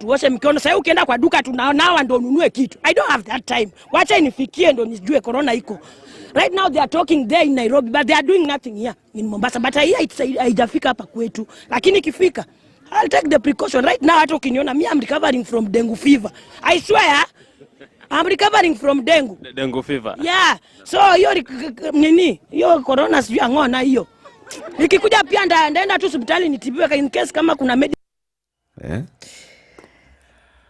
Sasa ukienda kwa duka tunaonawa ndo ununue kitu. I don't have that time. Wacha inifikie ndo nijue corona iko. Right now they are talking there in Nairobi, but they are doing nothing here in Mombasa. But haijafika hapa kwetu. Lakini ikifika, I'll take the precaution. Right now hata ukiniona mimi I'm recovering from dengue fever. I swear I'm recovering from dengue. Dengue fever. Yeah. So hiyo corona sijui angona hiyo. Nikikuja pia ndaenda tu hospitali nitibiwe in case kama kuna Yeah.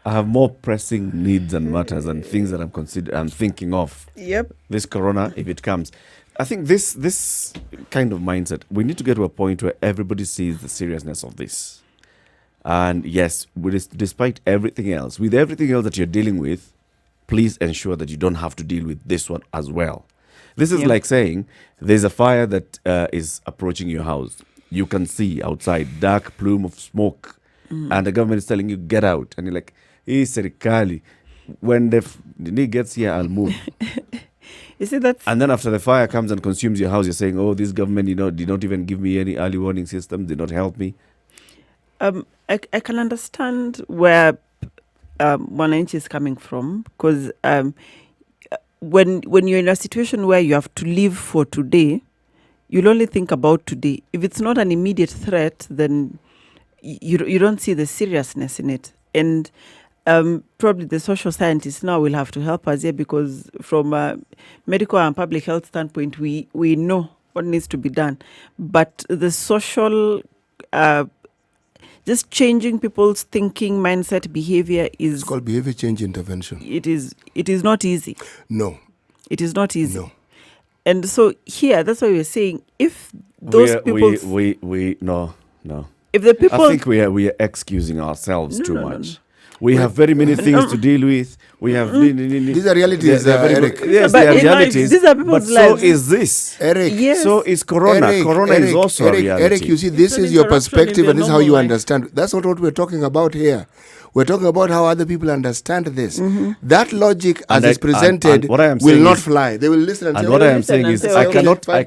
I have more pressing needs and matters and things that I'm thinking of. Yep. This corona, if it comes. I think this kind of mindset, we need to get to a point where everybody sees the seriousness of this. And yes, despite everything else, with everything else that you're dealing with, please ensure that you don't have to deal with this one as well. This is like saying there's a fire that is approaching your house. You can see outside dark plume of smoke, and the government is telling you get out, and you're like, "Hey, serikali, when the gets here, I'll move." You see that? And then after the fire comes and consumes your house, you're saying, "Oh, this government, did not even give me any early warning system. Did not help me." I can understand where Mwananchi is coming from, because when you're in a situation where you have to live for today, you'll only think about today. If it's not an immediate threat, then you don't see the seriousness in it. And probably the social scientists now will have to help us here, because from a medical and public health standpoint, we know what needs to be done. But the social, just changing people's thinking, mindset, behavior is... It's called behavior change intervention. It is not easy. No. It is not easy. No. And so here, that's why we're saying, if those people... No. If the people... I think we are excusing ourselves too much. We have very many things to deal with. We have... These are realities, Eric. Yes, But they are you know, realities. these are people's but lives. so is this. Eric. Yes. So is corona. Eric, Corona Eric, is also a reality. Eric, you see, this It's an is your interruption perspective in and this is how their you normal understand. That's not what we're talking about here. We're talking about how other people understand this. That logic, as it's presented, and what I am will saying not is- fly. They will listen and And say, what "Oh, I am listen saying and is, say, I okay,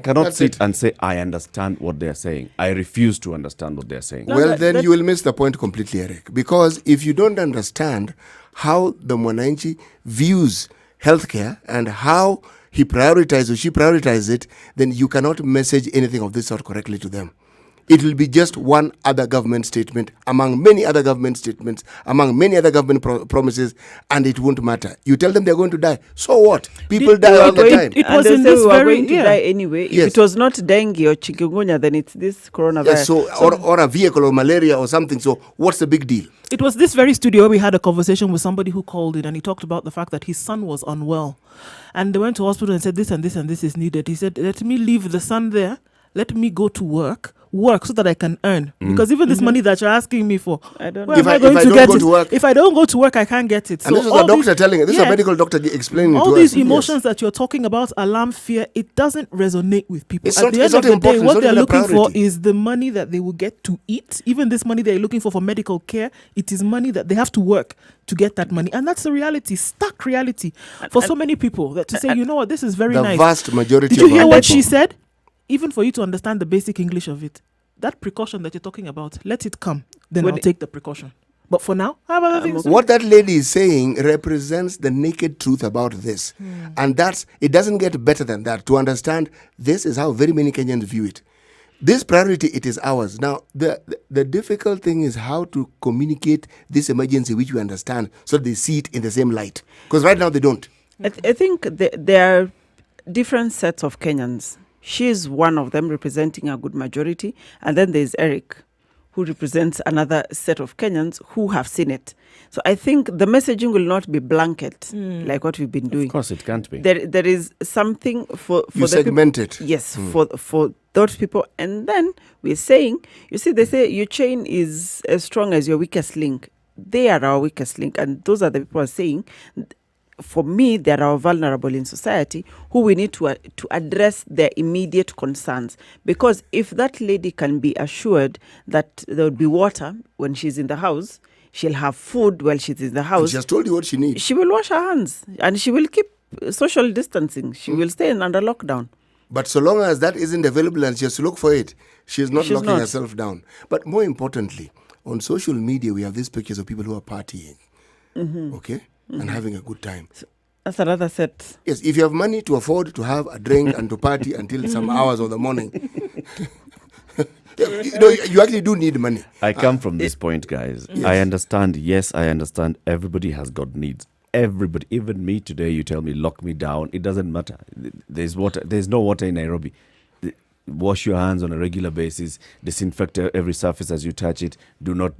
cannot that's sit it." and say I understand what they are saying. I refuse to understand what they are saying. Well, then you will miss the point completely, Eric. Because if you don't understand how the Mwananchi views healthcare and how he prioritizes or she prioritizes it, then you cannot message anything of this sort correctly to them. It will be just one other government statement among many other government statements, among many other government promises, and it won't matter. You tell them they're going to die. So what? People die all the time. It And was they in say this we were very... going to die anyway. Yes. If it was not dengue or chikungunya, then it's this coronavirus. Yes, or a vehicle or malaria or something. So what's the big deal? It was this very studio where we had a conversation with somebody who called in, and he talked about the fact that his son was unwell. And they went to hospital and said this and this and this is needed. He said, let me leave the son there. Let me go to work so that I can earn. Because even this money that you're asking me for, I don't where know. am I If going I to don't get go it? to work- If I don't go to work, I can't get it. And this is all a doctor these- telling it. This is a yeah, medical doctor explaining all to these us. Yes. emotions that you're talking about, alarm, fear, it doesn't resonate with people. It's At not- the it's end of not the day, important. what It's not they're even a looking for priority. is the money that they will get to eat. Even this money they're looking for medical care, it is money that they have to work to get that money. And that's the reality, stark reality for so many people, that to say, you know what, this is very The nice. vast majority Did you of hear our what people. she said? Even for you to understand the basic English of it, that precaution that you're talking about, let it come. Then When I'll take the precaution. But for now, I have other things. What that lady is saying represents the naked truth about this. And it doesn't get better than that. To understand, this is how very many Kenyans view it. This priority, it is ours. Now, the difficult thing is how to communicate this emergency, which we understand, so they see it in the same light. Because right now they don't. I think there are different sets of Kenyans. She is one of them, representing a good majority. And then there's Eric, who represents another set of Kenyans who have seen it. So I think the messaging will not be blanket like what we've been doing. Of course, it can't be. There is something for You the segment it. Yes, for those people. And then we're saying, you see, they say your chain is as strong as your weakest link. They are our weakest link. And those are the people who are saying, for me, they are vulnerable in society who we need to address their immediate concerns. Because if that lady can be assured that there will be water when she's in the house, she'll have food while she's in the house. She has told you what she needs. She will wash her hands and she will keep social distancing. She will stay under lockdown. But so long as that isn't available and she has to look for it, she's not locking not. herself down. But more importantly, on social media, we have these pictures of people who are partying. Okay? And having a good time. That's another set. Yes, if you have money to afford to have a drink and to party until some hours of the morning, you actually do need money. I come from this point, guys. Yes. I understand. Yes, I understand. Everybody has got needs. Everybody, even me today, you tell me, lock me down. It doesn't matter. There's water. There's no water in Nairobi. Wash your hands on a regular basis. Disinfect every surface as you touch it. Do not.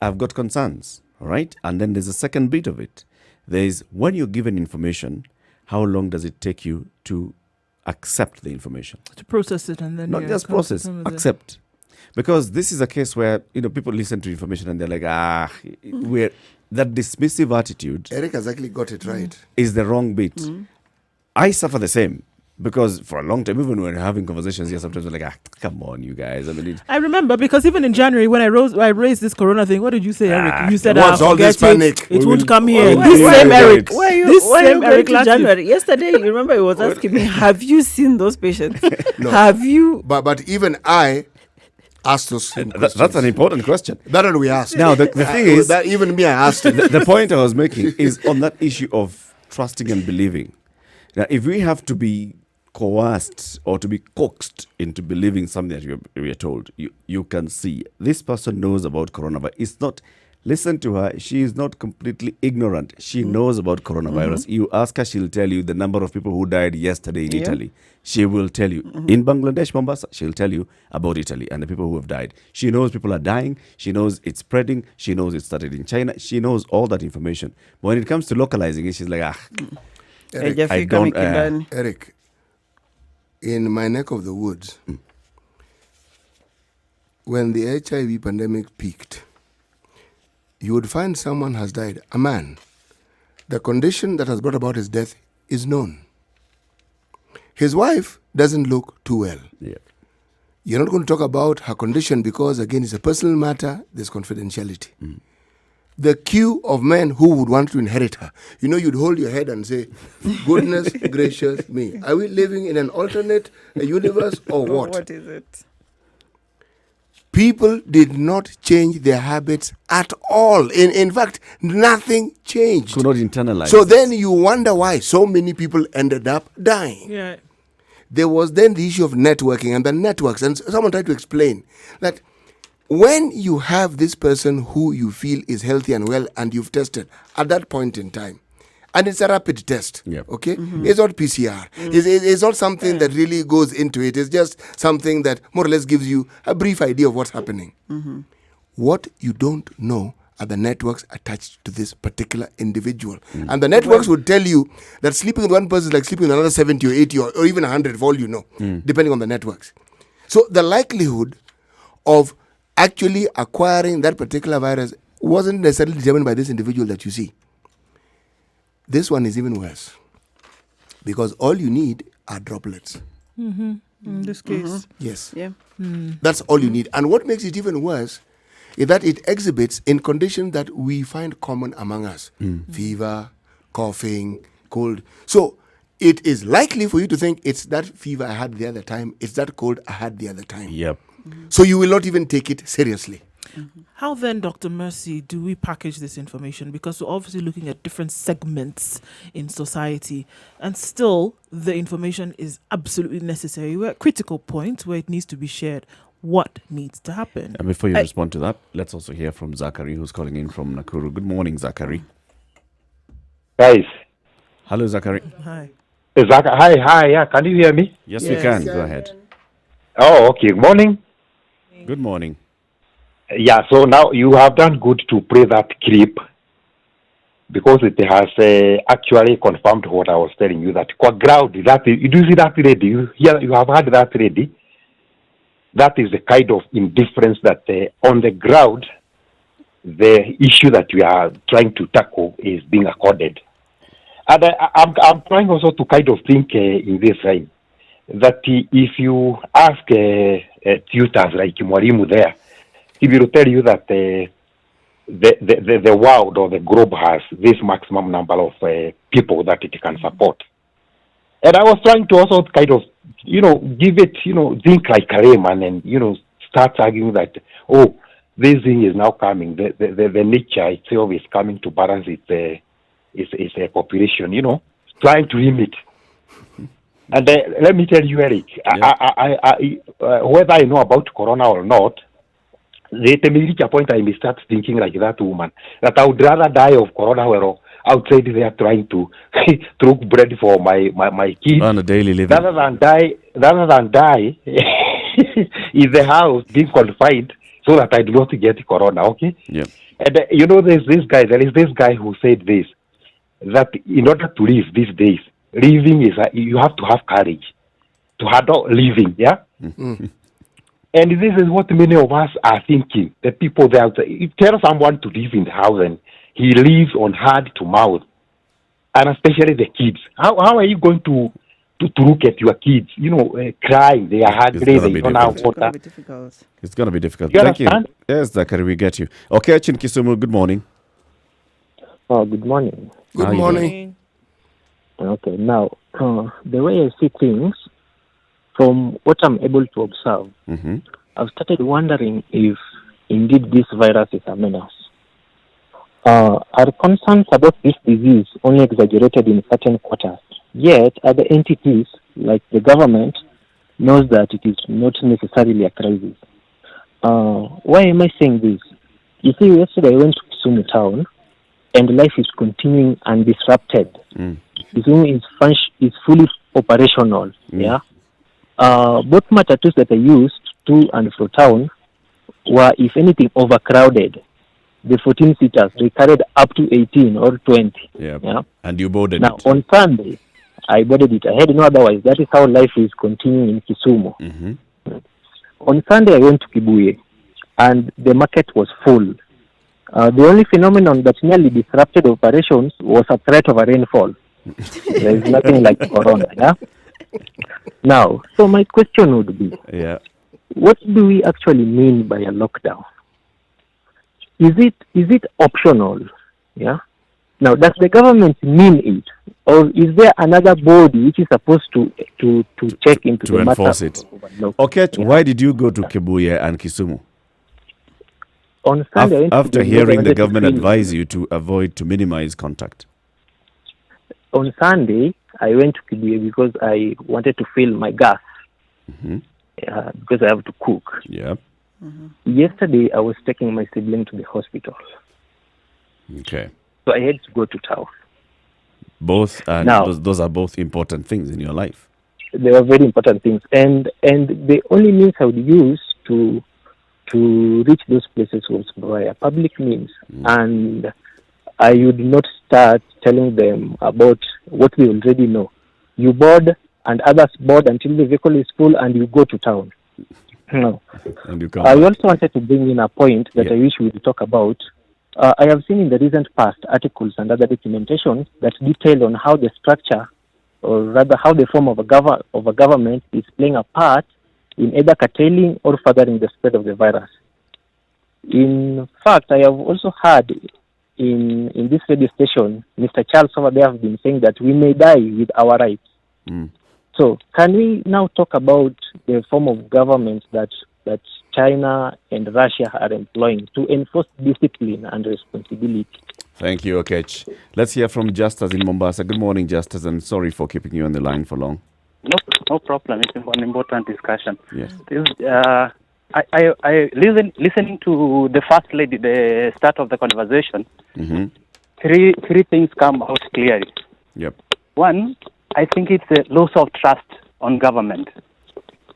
I've got concerns. All right. And then there's a second bit of it. There's when you're given information, how long does it take you to accept the information? To process it and then Not just process, accept. Because this is a case where, people listen to information and they're like, that dismissive attitude Eric has actually got it right. is the wrong bit. I suffer the same. Because for a long time, even when we're having conversations here, sometimes we're like, come on, you guys. I remember because even in January when I raised this corona thing, what did you say, Eric? You said, what's all this panic? It won't come here. Why This will same we Eric. get it? Why are you Eric going last to January? Yesterday, you remember he was asking me, have you seen those patients? No. Have you? But even I asked those same questions. That's an important question. That one we asked. Now, the thing is, that even me, I asked it. the point I was making is on that issue of trusting and believing. Now, if we have to be coerced or to be coaxed into believing something that we are told, you can see this person knows about coronavirus. It's not, listen to her, she is not completely ignorant. She knows about coronavirus. You ask her, she'll tell you the number of people who died yesterday in Italy. She will tell you. In Bangladesh, Mombasa, she'll tell you about Italy and the people who have died. She knows people are dying. She knows it's spreading. She knows it started in China. She knows all that information. But when it comes to localizing it, she's like, Eric, I don't, Eric, in my neck of the woods, when the HIV pandemic peaked, you would find someone has died, a man. The condition that has brought about his death is known. His wife doesn't look too well. Yeah. You're not going to talk about her condition because, again, it's a personal matter. There's confidentiality. The queue of men who would want to inherit her. You'd hold your head and say, goodness gracious me. Are we living in an alternate universe or what? What is it? People did not change their habits at all. In fact, nothing changed. Could not internalize. So then you wonder why so many people ended up dying. Yeah. There was then the issue of networking and the networks. And someone tried to explain that when you have this person who you feel is healthy and well and you've tested at that point in time, and it's a rapid test, Yep. okay? It's not PCR. It's not something that really goes into it. It's just something that more or less gives you a brief idea of what's happening. What you don't know are the networks attached to this particular individual. And the networks would tell you that sleeping with one person is like sleeping with another 70 or 80 or even 100 for all you know, depending on the networks. So the likelihood of actually acquiring that particular virus wasn't necessarily determined by this individual that you see. This one is even worse because all you need are droplets. In this case. Yes. Yeah. That's all you need. And what makes it even worse is that it exhibits in conditions that we find common among us. Fever, coughing, cold. So it is likely for you to think it's that fever I had the other time, it's that cold I had the other time. Yep. So you will not even take it seriously. How then, Dr. Mercy, do we package this information? Because we're obviously looking at different segments in society, and still the information is absolutely necessary. We're at a critical point where it needs to be shared. What needs to happen? And before you respond to that, let's also hear from Zachary, who's calling in from Nakuru. Good morning, Zachary. Guys, Hello, Zachary. Hi. Hi, yeah, can you hear me? Yes, we can. Go ahead. Oh, okay, good morning. Good morning. Yeah, so now you have done good to play that clip because it has actually confirmed what I was telling you, that kwa ground, that you do see that lady, you have heard that lady. That is the kind of indifference that on the ground, the issue that we are trying to tackle is being accorded. And I'm trying also to kind of think in this line, that if you ask tutors like Mwalimu there, he will tell you that the world or the globe has this maximum number of people that it can support. And I was trying to also kind of, give it, think like a layman and, start arguing that, oh, this thing is now coming. The nature itself is coming to balance its population, trying to limit. And let me tell you, Eric, whether I know about Corona or not, they may reach a point I may start thinking like that woman, that I would rather die of Corona where outside there trying to throw bread for my kids On a daily living. rather than die in the house being confined so that I do not get Corona, okay? Yeah. And there is this guy who said this, that in order to live these days, living is you have to have courage to handle living, yeah? And this is what many of us are thinking. The people there, you tell someone to live in the house and he lives on hand to mouth, and especially the kids. How are you going to look at your kids, crying, they are hungry, they don't have It's going to water. be difficult. It's going to be difficult. You Thank you. understand? Yes, Zachary, we get you. Okay, Chin Kisumu, good morning. Oh, good morning. Good How you morning. Okay, now, the way I see things, from what I'm able to observe, Mm-hmm. I've started wondering if indeed this virus is a menace. Are concerns about this disease only exaggerated in certain quarters? Yet, other entities, like the government, knows that it is not necessarily a crisis. Why am I saying this? You see, yesterday I went to Kisumu town, and life is continuing undisrupted. Kisumu is fully operational. Yeah. Both matatus that I used to and from town were, if anything, overcrowded. The 14 seaters, they carried up to 18 or 20. Yeah. Yeah. And you boarded Now, it. on Sunday, I boarded it. I had no otherwise. That is how life is continuing in Kisumu. Mm-hmm. On Sunday, I went to Kibuye, and the market was full. The only phenomenon that nearly disrupted operations was a threat of a rainfall. There is nothing like Corona, yeah? Now, so my question would be, Yeah. what do we actually mean by a lockdown? Is it optional? Yeah. Now, does the government mean it, or is there another body which is supposed to check into To the enforce matter? it. Okay, why did you go to Kibuye and Kisumu? On Sunday, I went to After Kibuye, I hearing the wanted to government film. advise you to minimize contact. On Sunday, I went to Kibuye because I wanted to fill my gas because I have to cook. Yeah. Yesterday, I was taking my sibling to the hospital, Okay. so I had to go to town. Both, and Now- those are both important things in your life. They were very important things, and the only means I would use to reach those places was via public means, and I would not start telling them about what they already know. You board, and others board until the vehicle is full, and you go to town. No. And you come I back. also wanted to bring in a point that Yeah. I wish we would talk about. I have seen in the recent past articles and other documentation that detail on how the structure, or rather how the form of a government is playing a part in either curtailing or furthering the spread of the virus. In fact, I have also heard in this radio station, Mr. Charles over there have been saying that we may die with our rights. So can we now talk about the form of government that China and Russia are employing to enforce discipline and responsibility. Thank you, Okech. Let's hear from Justus in Mombasa. Good morning, Justus, and sorry for keeping you on the line for long. No problem. It's an important discussion. Yes. Listening to the first lady, the start of the conversation, three things come out clearly. Yep. One, I think it's a loss of trust on government.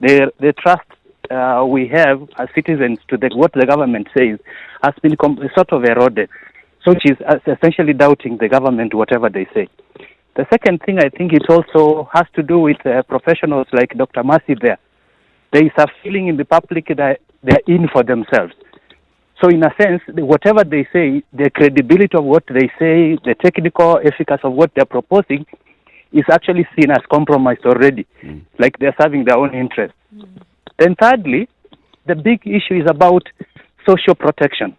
The trust we have as citizens to what the government says has been sort of eroded. So which is essentially doubting the government, whatever they say. The second thing, I think it also has to do with professionals like Dr. Mercy there. There is a feeling in the public that they're in for themselves. So in a sense, whatever they say, the credibility of what they say, the technical efficacy of what they're proposing is actually seen as compromised already, like they're serving their own interests. Then thirdly, the big issue is about social protection.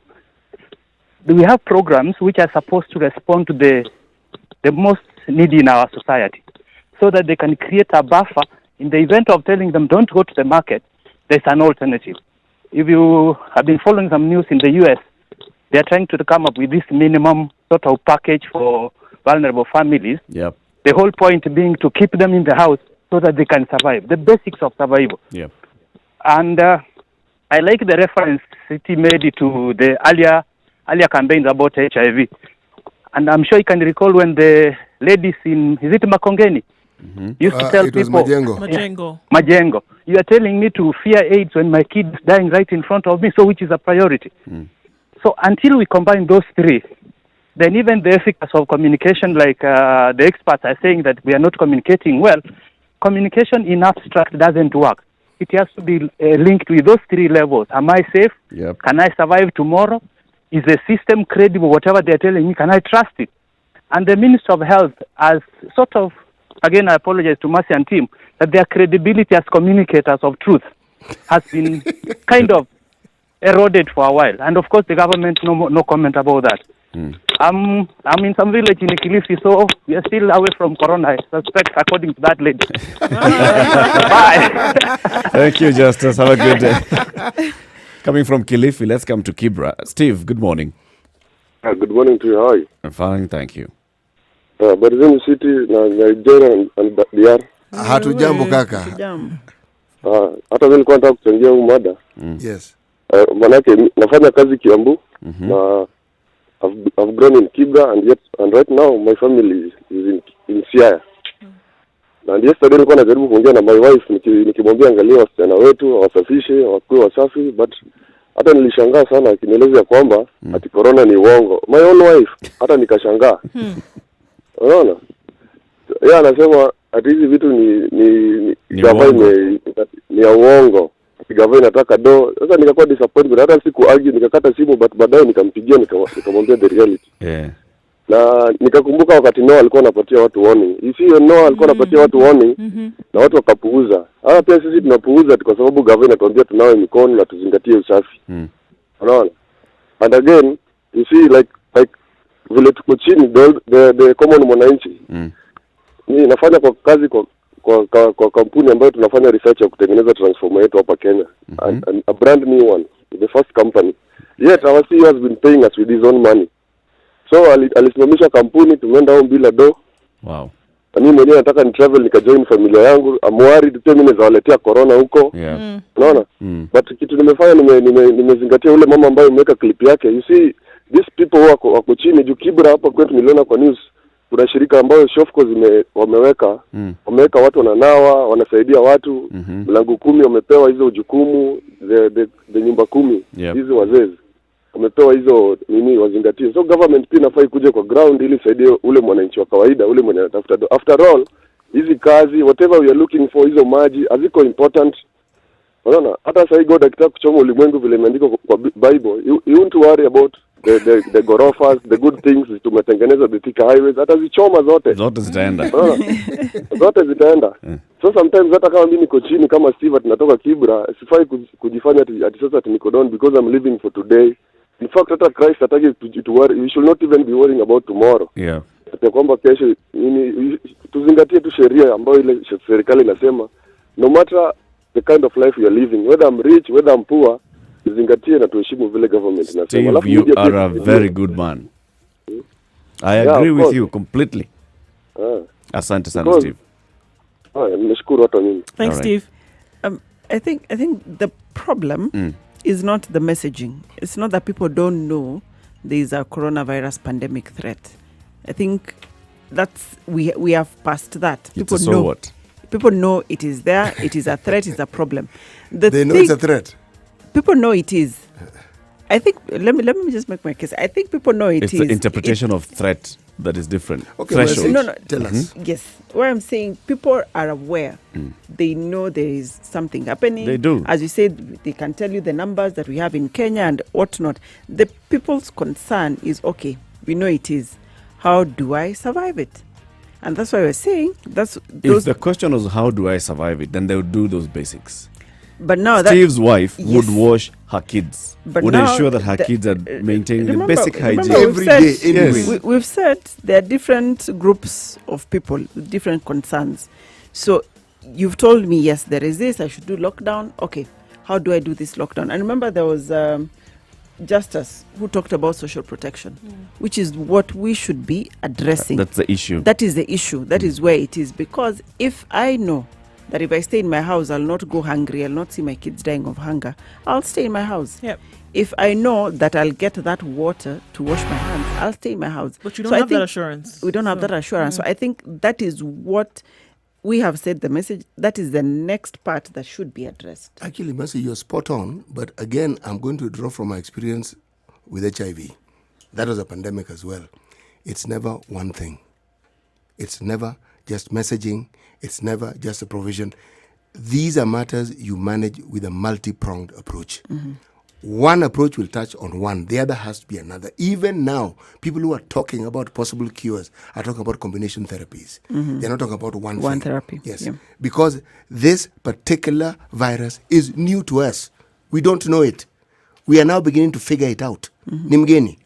We have programs which are supposed to respond to the most needy in our society, so that they can create a buffer in the event of telling them don't go to the market. There's an alternative. If you have been following some news in the US, they're trying to come up with this minimum sort of package for vulnerable families. Yep. The whole point being to keep them in the house so that they can survive, the basics of survival. Yep. And I like the reference City made to the earlier campaigns about HIV. And I'm sure you can recall when the ladies in, is it Makongeni? Used to tell people, Majengo. You are telling me to fear AIDS when my kid is dying right in front of me, so which is a priority. So until we combine those three, then even the efficacy of communication, like the experts are saying that we are not communicating well, communication in abstract doesn't work. It has to be linked with those three levels. Am I safe? Yep. Can I survive tomorrow? Is the system credible? Whatever they're telling me, can I trust it? And the Minister of Health has sort of, again, I apologize to Mercy and team, that their credibility as communicators of truth has been kind of eroded for a while. And of course, the government, no comment about that. I'm in some village in Kilifi, so we are still away from Corona, I suspect, according to that lady. Bye. Thank you, Justus. Have a good day. Coming from Kilifi, let's come to Kibra. Steve, good morning. Good morning to you. How are you? I'm fine, thank you. Barizani City, Nigeria and DR. Hatujambo kaka. Hata mimi nilikuwa nataka kuchangia huu mada. Yes. Manake nafanya kazi Kiambu na I've grown in Kibra and right now my family is in Siaya. And yesterday nilikuwa najaribu kuongea na my wife nikimwambia angalia wasichana wetu wasafishe, wakuwe wasafi, but hata nilishangaa sana akinieleza kwamba ati corona ni uongo. My own wife hata nikashangaa. Unaona? Yeye anasema ati hizi vitu ni ya uongo. Gavana nataka sasa nikakuwa disappointed, hata siku argue, nikakata simu, but baadaye nikampigia nikamwambia the reality. Na nikakumbuka wakati Noah alikuwa anapatia watu warning. Noah alikuwa anapatia watu warning na watu wakapuuza. Hata pia sisi tunapuuza kwa sababu gavana anatuambia tunawe mikono na tuzingatie usafi. Unaona? And again, you see like vile tuko chini the common mwananchi. Mimi nafanya kwa kazi kwa kampuni ambayo tunafanya research ya kutengeneza transformer yetu hapa Kenya. A brand new one, the first company. Yet our CEO has been paying us with his own money. So alisimamisha kampuni, tumeenda home bila do. Wow. Na mimi mwenyewe nataka ni travel nikajoin familia yangu. I'm worried mimi nawaletea corona huko. Unaona? But kitu nimefanya nimezingatia ule mama ambaye ameweka clip yake. You see these people wako chini juu Kibra hapa kwetu niliona kwa news. Kuna shirika ambayo Shofco wameweka watu wananawa, wanasaidia watu, mlango 10 wamepewa hizo jukumu, the nyumba 10 hizo wazee wamepewa hizo wazingatie. So government pia inafai kuja kwa ground ili saidie ule mwananchi wa kawaida, ule mwenye anatafuta. After all, hizi kazi whatever we are looking for, hizo maji haziko important. Unaona? Hata sasa God akitaka kuchoma ulimwengu vile imeandikwa kwa Bible, you won't worry about the gorofas, the good things tumetengeneza the thick highways, hata zichoma zote zitaenda. Zote zitaenda. So sometimes hata kama mimi niko chini kama Steve tunatoka Kibra, sifai kujifanya ati sasa niko down because I'm living for today. In fact hata Christ ataki to worry, we should not even be worrying about tomorrow. Kwa kwamba kesho tuzingatie tu sheria ambayo ile serikali inasema, no matter the kind of life you are living, whether I'm rich, whether I'm poor, tuzingatie na tuheshimu vile government inasema. Steve, Alafu you media are a pia- very good man. I Yeah, agree of with course. you completely. Ah, Asante sana, Because- Steve. nimeshukuru hata mimi. Thanks, All right. Steve. I think the problem is not the messaging. It's not that people don't know there is a coronavirus pandemic threat. I think we have passed that. People So know. what? People know it is there. It is a threat. It's a problem. They know it's a threat. People know it is. I think let me just make my case. I think people know it It's is. the interpretation of threat that is different. Okay, Threshold. well, No, tell us. Yes. What I'm saying, people are aware. They know there is something happening. They do. As you said, they can tell you the numbers that we have in Kenya and whatnot. The people's concern is, okay, we know it is. How do I survive it? And that's why we're saying that's If those. the question was how do I survive it, then they would do those basics. But now Steve's wife Yes. would wash her kids, But would now ensure that her the- kids are maintaining the remember- basic hygiene. remember we've Every said- day, anyway. Yes. We've said there are different groups of people with different concerns. So you've told me, yes, there is this, I should do lockdown. Okay, how do I do this lockdown? And remember there was Justice who talked about social protection, which is what we should be addressing. That's the issue. That is the issue. That is where it is. Because if I know that if I stay in my house, I'll not go hungry, I'll not see my kids dying of hunger, I'll stay in my house. Yep. If I know that I'll get that water to wash my hands, I'll stay in my house. But you don't So I have that think assurance. We don't have So, that assurance. So I think that is what we have said the message. That is the next part that should be addressed. Actually, Mercy, you're spot on. But again, I'm going to draw from my experience with HIV. That was a pandemic as well. It's never one thing. It's never just messaging. It's never just a provision. These are matters you manage with a multi-pronged approach. One approach will touch on one. The other has to be another. Even now, people who are talking about possible cures are talking about combination therapies. They're not talking about one One thing. therapy, Yes. yeah. Because this particular virus is new to us. We don't know it. We are now beginning to figure it out. Nimgeni.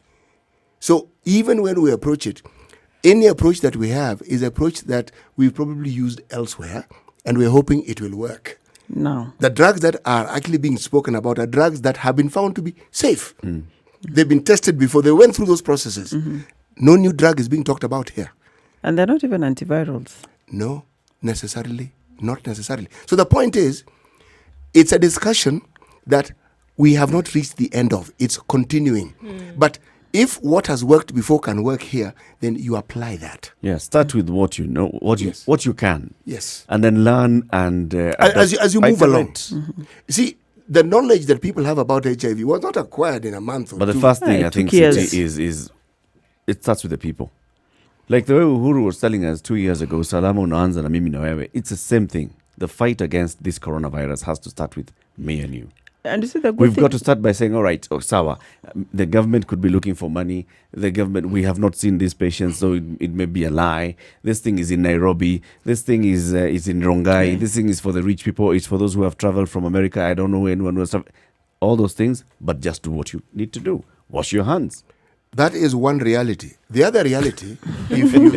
So even when we approach it, any approach that we have is an approach that we've probably used elsewhere, and we're hoping it will work. No. The drugs that are actually being spoken about are drugs that have been found to be safe. They've been tested before. They went through those processes. No new drug is being talked about here. And they're not even antivirals. No, necessarily. Not necessarily. So the point is, it's a discussion that we have not reached the end of. It's continuing. But if what has worked before can work here, then you apply that. Yeah, start with what you know, what you can. Yes. And then learn and As you move along. iterate. See, the knowledge that people have about HIV was not acquired in a month or But the two. first thing it I think took years. City, is it starts with the people. Like the way Uhuru was telling us 2 years ago, Salama unaanza na mimi na wewe. It's the same thing. The fight against this coronavirus has to start with me and you. And you see the good We've thing. got to start by saying, all right, Sawa, the government could be looking for money. The government, we have not seen these patients, so it may be a lie. This thing is in Nairobi. This thing is in Rongai. This thing is for the rich people. It's for those who have traveled from America. I don't know anyone who has traveled. All those things, but just do what you need to do. Wash your hands. That is one reality. The other reality, if you,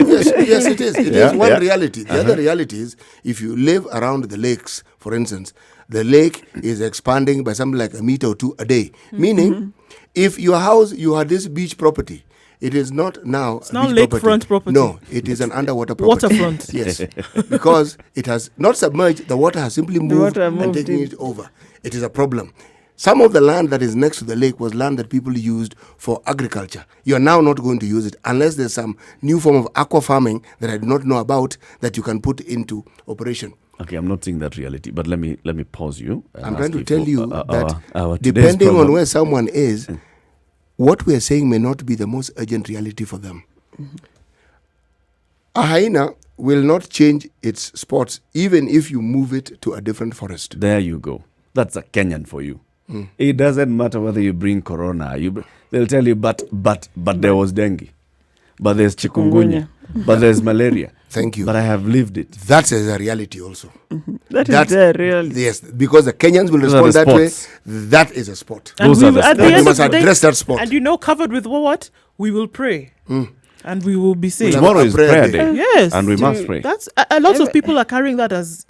yes, it is. It is one reality. The other reality is if you live around the lakes, for instance, the lake is expanding by something like a meter or two a day. Meaning, if your house, you had this beach property, it is not now. It's now lakefront property. No, it is an underwater property. Waterfront. Yes, because it has not submerged. The water has simply moved water and moved taken in. it over. It is a problem. Some of the land that is next to the lake was land that people used for agriculture. You are now not going to use it unless there's some new form of aqua farming that I do not know about that you can put into operation. Okay, I'm not saying that reality, but let me pause you. and I'm ask trying to you tell for, you our that today's depending on program. where someone is, what we are saying may not be the most urgent reality for them. A hyena will not change its spots even if you move it to a different forest. There you go. That's a Kenyan for you. It doesn't matter whether you bring corona. They'll tell you, but there was dengue, but there's chikungunya, but there's malaria. Thank you. But I have lived it. That's a reality also. That is That's- the reality. Yes, because the Kenyans will Those are respond the that way. spots. That is a spot. And Those we are the will- at the spots. We end must of the day- address that spot. And you know, covered with what? We will pray. And we will be saved. We'll have Tomorrow a is prayer prayer day. day. Yes. And we must pray. That's a lot of people are carrying that as,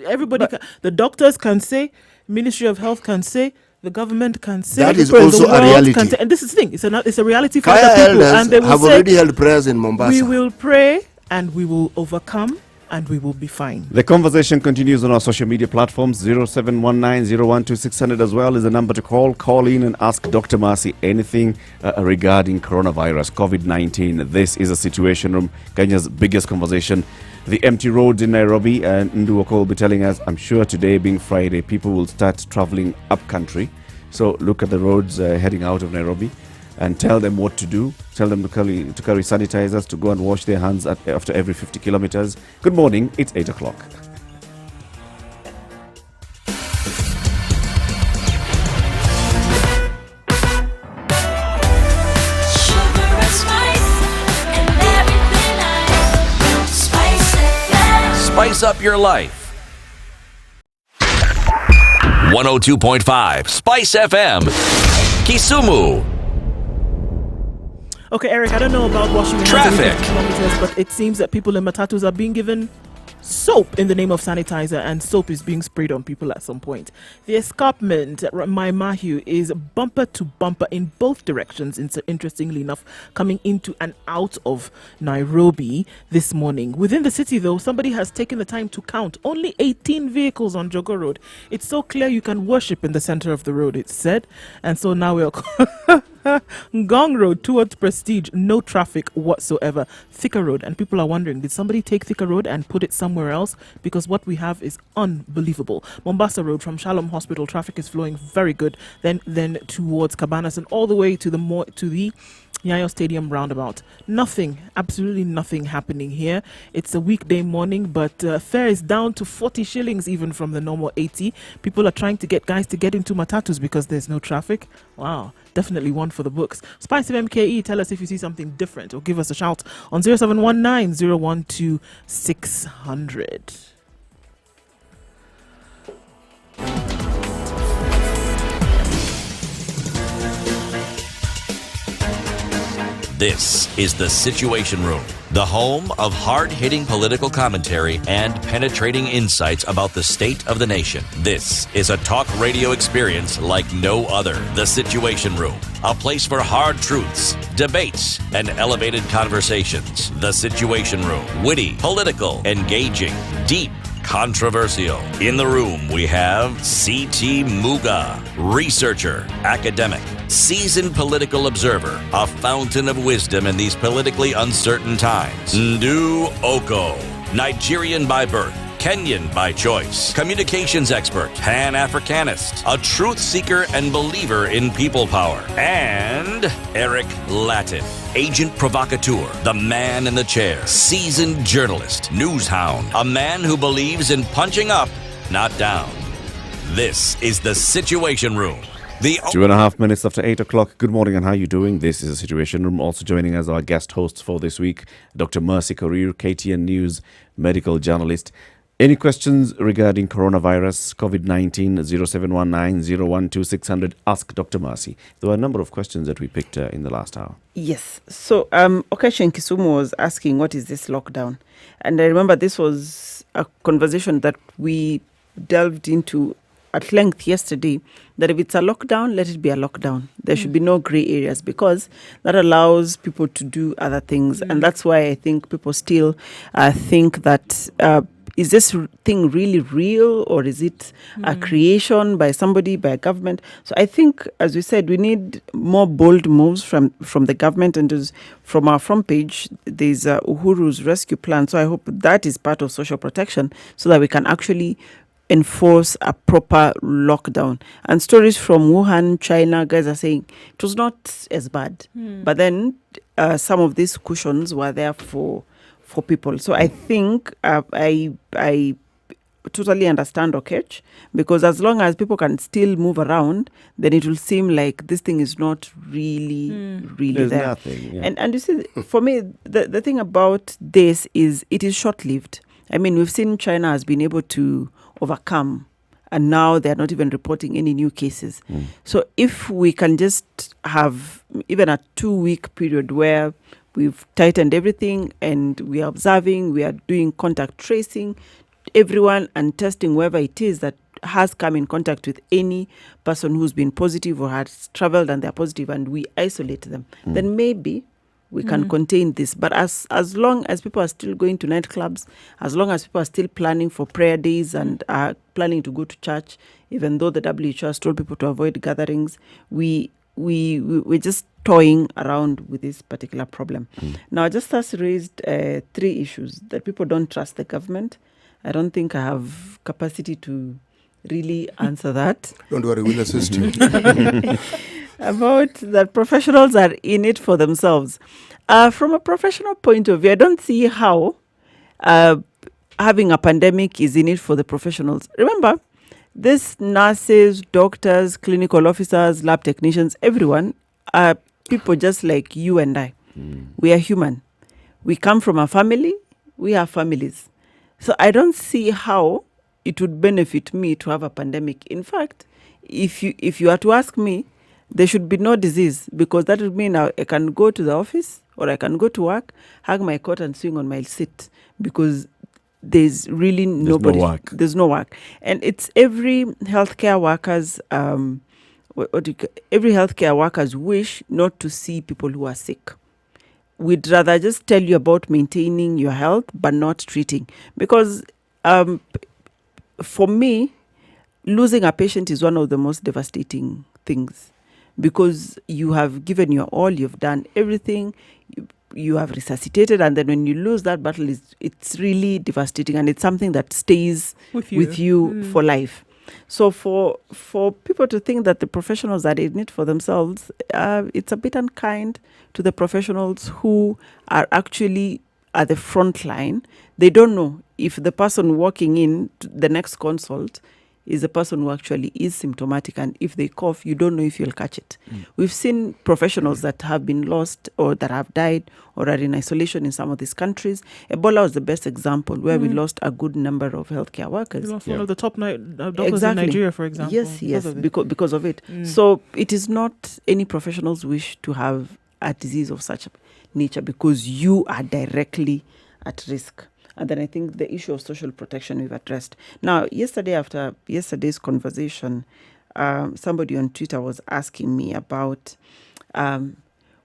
everybody, the doctors can say, Ministry of Health can say, The government can say That is the also a world reality. can and this is the thing. It's a reality for Kaya other people, elders and they will have say, already held prayers in Mombasa. "We will pray, and we will overcome, and we will be fine." The conversation continues on our social media platforms. 0719-012-600 as well is the number to call. Call in and ask Dr. Mercy anything regarding coronavirus, COVID-19. This is a Situation Room, Kenya's biggest conversation. The empty roads in Nairobi, and Nduoko will be telling us, I'm sure today being Friday, people will start traveling up country. So look at the roads heading out of Nairobi and tell them what to do. Tell them to carry sanitizers, to go and wash their hands after every 50 kilometers. Good morning, it's 8 o'clock. Sugar and spice and everything nice. Spice FM. Spice up your life. 102.5 Spice FM. Kisumu. Okay, Eric, I don't know about washing your hands Traffic. every 50 kilometers, but it seems that people in matatus are being given soap in the name of sanitizer, and soap is being sprayed on people at some point. The escarpment at Maimahiu is bumper to bumper in both directions, interestingly enough, coming into and out of Nairobi this morning. Within the city, though, somebody has taken the time to count only 18 vehicles on Jogo Road. It's so clear you can worship in the center of the road, it's said. And so now we're Ngong Road towards Prestige, no traffic whatsoever. Thika Road, and people are wondering, did somebody take Thika Road and put it somewhere else? Because what we have is unbelievable. Mombasa Road from Shalom Hospital, traffic is flowing very good. Then towards Cabanas and all the way to the Nyayo Stadium roundabout. Nothing, absolutely nothing happening here. It's a weekday morning, but fare is down to 40 shillings even from the normal 80. People are trying to get guys to get into matatus because there's no traffic. Wow, definitely one for the books. Spice of MKE, tell us if you see something different or give us a shout on 0719 012 600. This is the Situation Room, the home of hard-hitting political commentary and penetrating insights about the state of the nation. This is a talk radio experience like no other. The Situation Room, a place for hard truths, debates, and elevated conversations. The Situation Room, witty, political, engaging, deep, controversial. In the room, we have C.T. Muga, researcher, academic, seasoned political observer, a fountain of wisdom in these politically uncertain times. Ndu Oko, Nigerian by birth, Kenyan by choice, communications expert, Pan-Africanist, a truth seeker and believer in people power, and Eric Latin, agent provocateur, the man in the chair, seasoned journalist, news hound, a man who believes in punching up, not down. This is the Situation Room. 2.5 minutes after 8 o'clock. Good morning, and how are you doing? This is the Situation Room. Also joining us our guest hosts for this week, Dr. Mercy Korir, KTN News medical journalist. Any questions regarding coronavirus, COVID-19, 0719-012-600, ask Dr. Mercy. There were a number of questions that we picked in the last hour. Yes. So, Okesha Kisumu was asking, what is this lockdown? And I remember this was a conversation that we delved into at length yesterday, that if it's a lockdown, let it be a lockdown. There should be no gray areas, because that allows people to do other things. And that's why I think people still think that is this thing really real, or is it a creation by somebody, by a government? So I think, as we said, we need more bold moves from the government. And from our front page, there's Uhuru's rescue plan. So I hope that is part of social protection, so that we can actually enforce a proper lockdown. And stories from Wuhan, China, guys are saying it was not as bad. But then some of these cushions were there for people. So I think I totally understand Okech, because as long as people can still move around, then it will seem like this thing is not really There's there. nothing. Yeah. And you see, for me, the thing about this is it is short-lived. I mean, we've seen China has been able to overcome, and now they're not even reporting any new cases. So if we can just have even a 2-week period where we've tightened everything and we are observing, we are doing contact tracing everyone and testing wherever it is that has come in contact with any person who's been positive or has traveled and they're positive, and we isolate them, then maybe we can contain this. But as long as people are still going to nightclubs, as long as people are still planning for prayer days and are planning to go to church, even though the WHO has told people to avoid gatherings, we're just toying around with this particular problem. Now, just has raised 3 issues that people don't trust the government. I don't think I have capacity to really answer that. Don't worry, we'll assist you. About that professionals are in it for themselves. From a professional point of view, I don't see how having a pandemic is in it for the professionals. Remember, these nurses, doctors, clinical officers, lab technicians, everyone are people just like you and I. We are human. We come from a family. We have families. So I don't see how it would benefit me to have a pandemic. In fact, if you are to ask me, there should be no disease, because that would mean I can go to the office or I can go to work, hang my coat and swing on my seat, because there's really nobody. There's no work. And it's every healthcare worker's every healthcare worker's wish not to see people who are sick. We'd rather just tell you about maintaining your health but not treating. Because for me, losing a patient is one of the most devastating things, because you have given your all, you've done everything, you have resuscitated, and then when you lose that battle, it's really devastating, and it's something that stays with you for life. So for people to think that the professionals are in it for themselves, it's a bit unkind to the professionals who are actually at the front line. They don't know if the person walking in to the next consult is a person who actually is symptomatic, and if they cough, you don't know if you'll catch it. We've seen professionals that have been lost or that have died or are in isolation in some of these countries. Ebola was the best example, where we lost a good number of healthcare workers. We lost one of the top doctors in Nigeria, for example. Yes, because of it. So it is not any professional's wish to have a disease of such nature, because you are directly at risk. And then I think the issue of social protection we've addressed. Now, after yesterday's conversation, somebody on Twitter was asking me about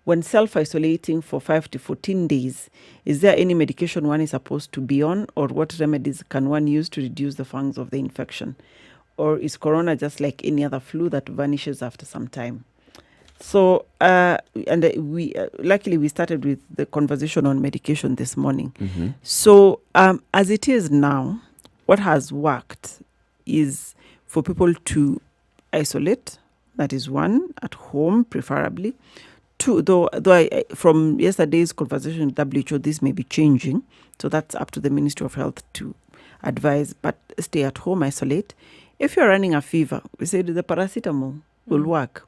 when self-isolating for 5 to 14 days, is there any medication one is supposed to be on, or what remedies can one use to reduce the fangs of the infection? Or is corona just like any other flu that vanishes after some time? So, we luckily we started with the conversation on medication this morning. So, as it is now, what has worked is for people to isolate. That is one, at home preferably. Two, though from yesterday's conversation with WHO, this may be changing. So that's up to the Ministry of Health to advise. But stay at home, isolate. If you're running a fever, we said the paracetamol will work.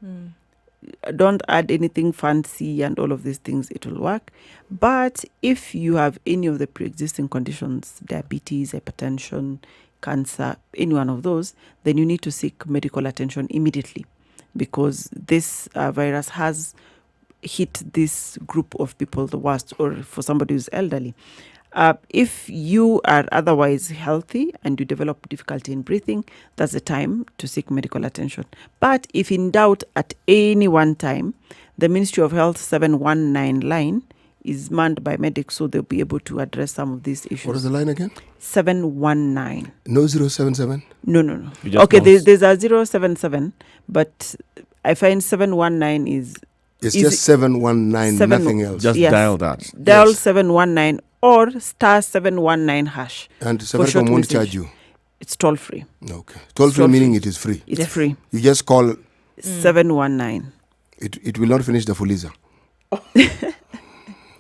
Don't add anything fancy and all of these things, it will work. But if you have any of the pre-existing conditions, diabetes, hypertension, cancer, any one of those, then you need to seek medical attention immediately, because this virus has hit this group of people the worst, or for somebody who's elderly. If you are otherwise healthy and you develop difficulty in breathing, that's the time to seek medical attention. But if in doubt at any one time, the Ministry of Health 719 line is manned by medics, so they'll be able to address some of these issues. What is the line again? 719. No 077? No. Okay, there's a 077, but I find 719 is... It's just 719, nothing else. Just dial that. Dial 719 or star 719 hash. And Safaricom won't charge you? It's toll free. Okay. Toll free meaning it is free? It's free. You just call... 719. It will not finish the Fuliza.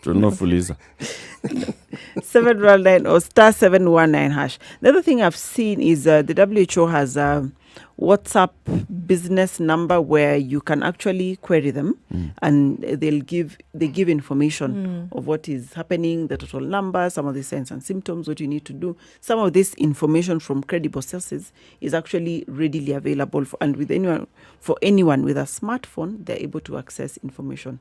No Fuliza. 719 or star 719 hash. The other thing I've seen is the WHO has a WhatsApp business number where you can actually query them, and they give information of what is happening, the total number, some of the signs and symptoms, what you need to do. Some of this information from credible sources is actually readily available for anyone with a smartphone. They're able to access information.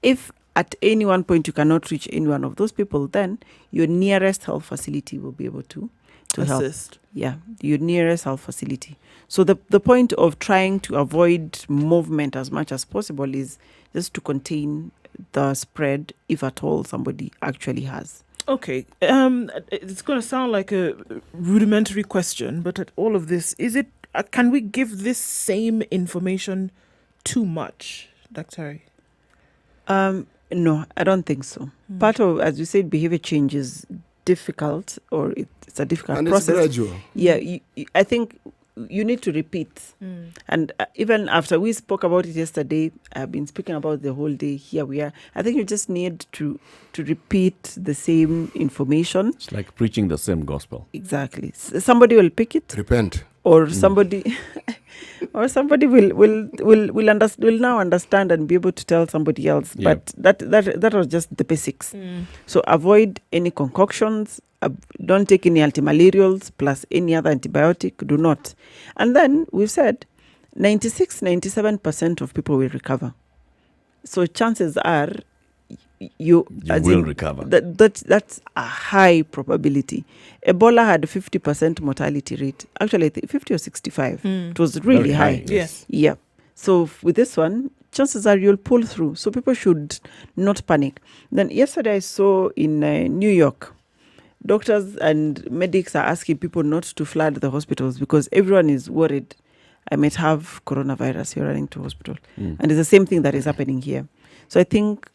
If at any one point you cannot reach any one of those people, then your nearest health facility will be able to to help. Assist. Yeah, your nearest health facility. So the point of trying to avoid movement as much as possible is just to contain the spread, if at all somebody actually has. Okay, it's going to sound like a rudimentary question, but at all of this, is it? Can we give this same information too much, Dr. No, I don't think so. Part of, as you said, behavior change is difficult, or it's a difficult And process. it's gradual. Yeah, I think you need to repeat. And even after we spoke about it yesterday, I've been speaking about the whole day. Here we are. I think you just need to repeat the same information. It's like preaching the same gospel. Exactly. Somebody will pick it, Repent. or somebody, or somebody will now understand and be able to tell somebody else. Yeah. But that was just the basics. So avoid any concoctions. Don't take any antimalarials plus any other antibiotic. Do not. And then we've said 97% of people will recover. So chances are you will recover. That's a high probability. Ebola had 50% mortality rate. Actually, I think 50 or 65. It was really Very high. Yes. Yeah. So with this one, chances are you'll pull through. So people should not panic. Then yesterday I saw in New York, doctors and medics are asking people not to flood the hospitals because everyone is worried I might have coronavirus. You're running to hospital. And it's the same thing that is happening here. So I think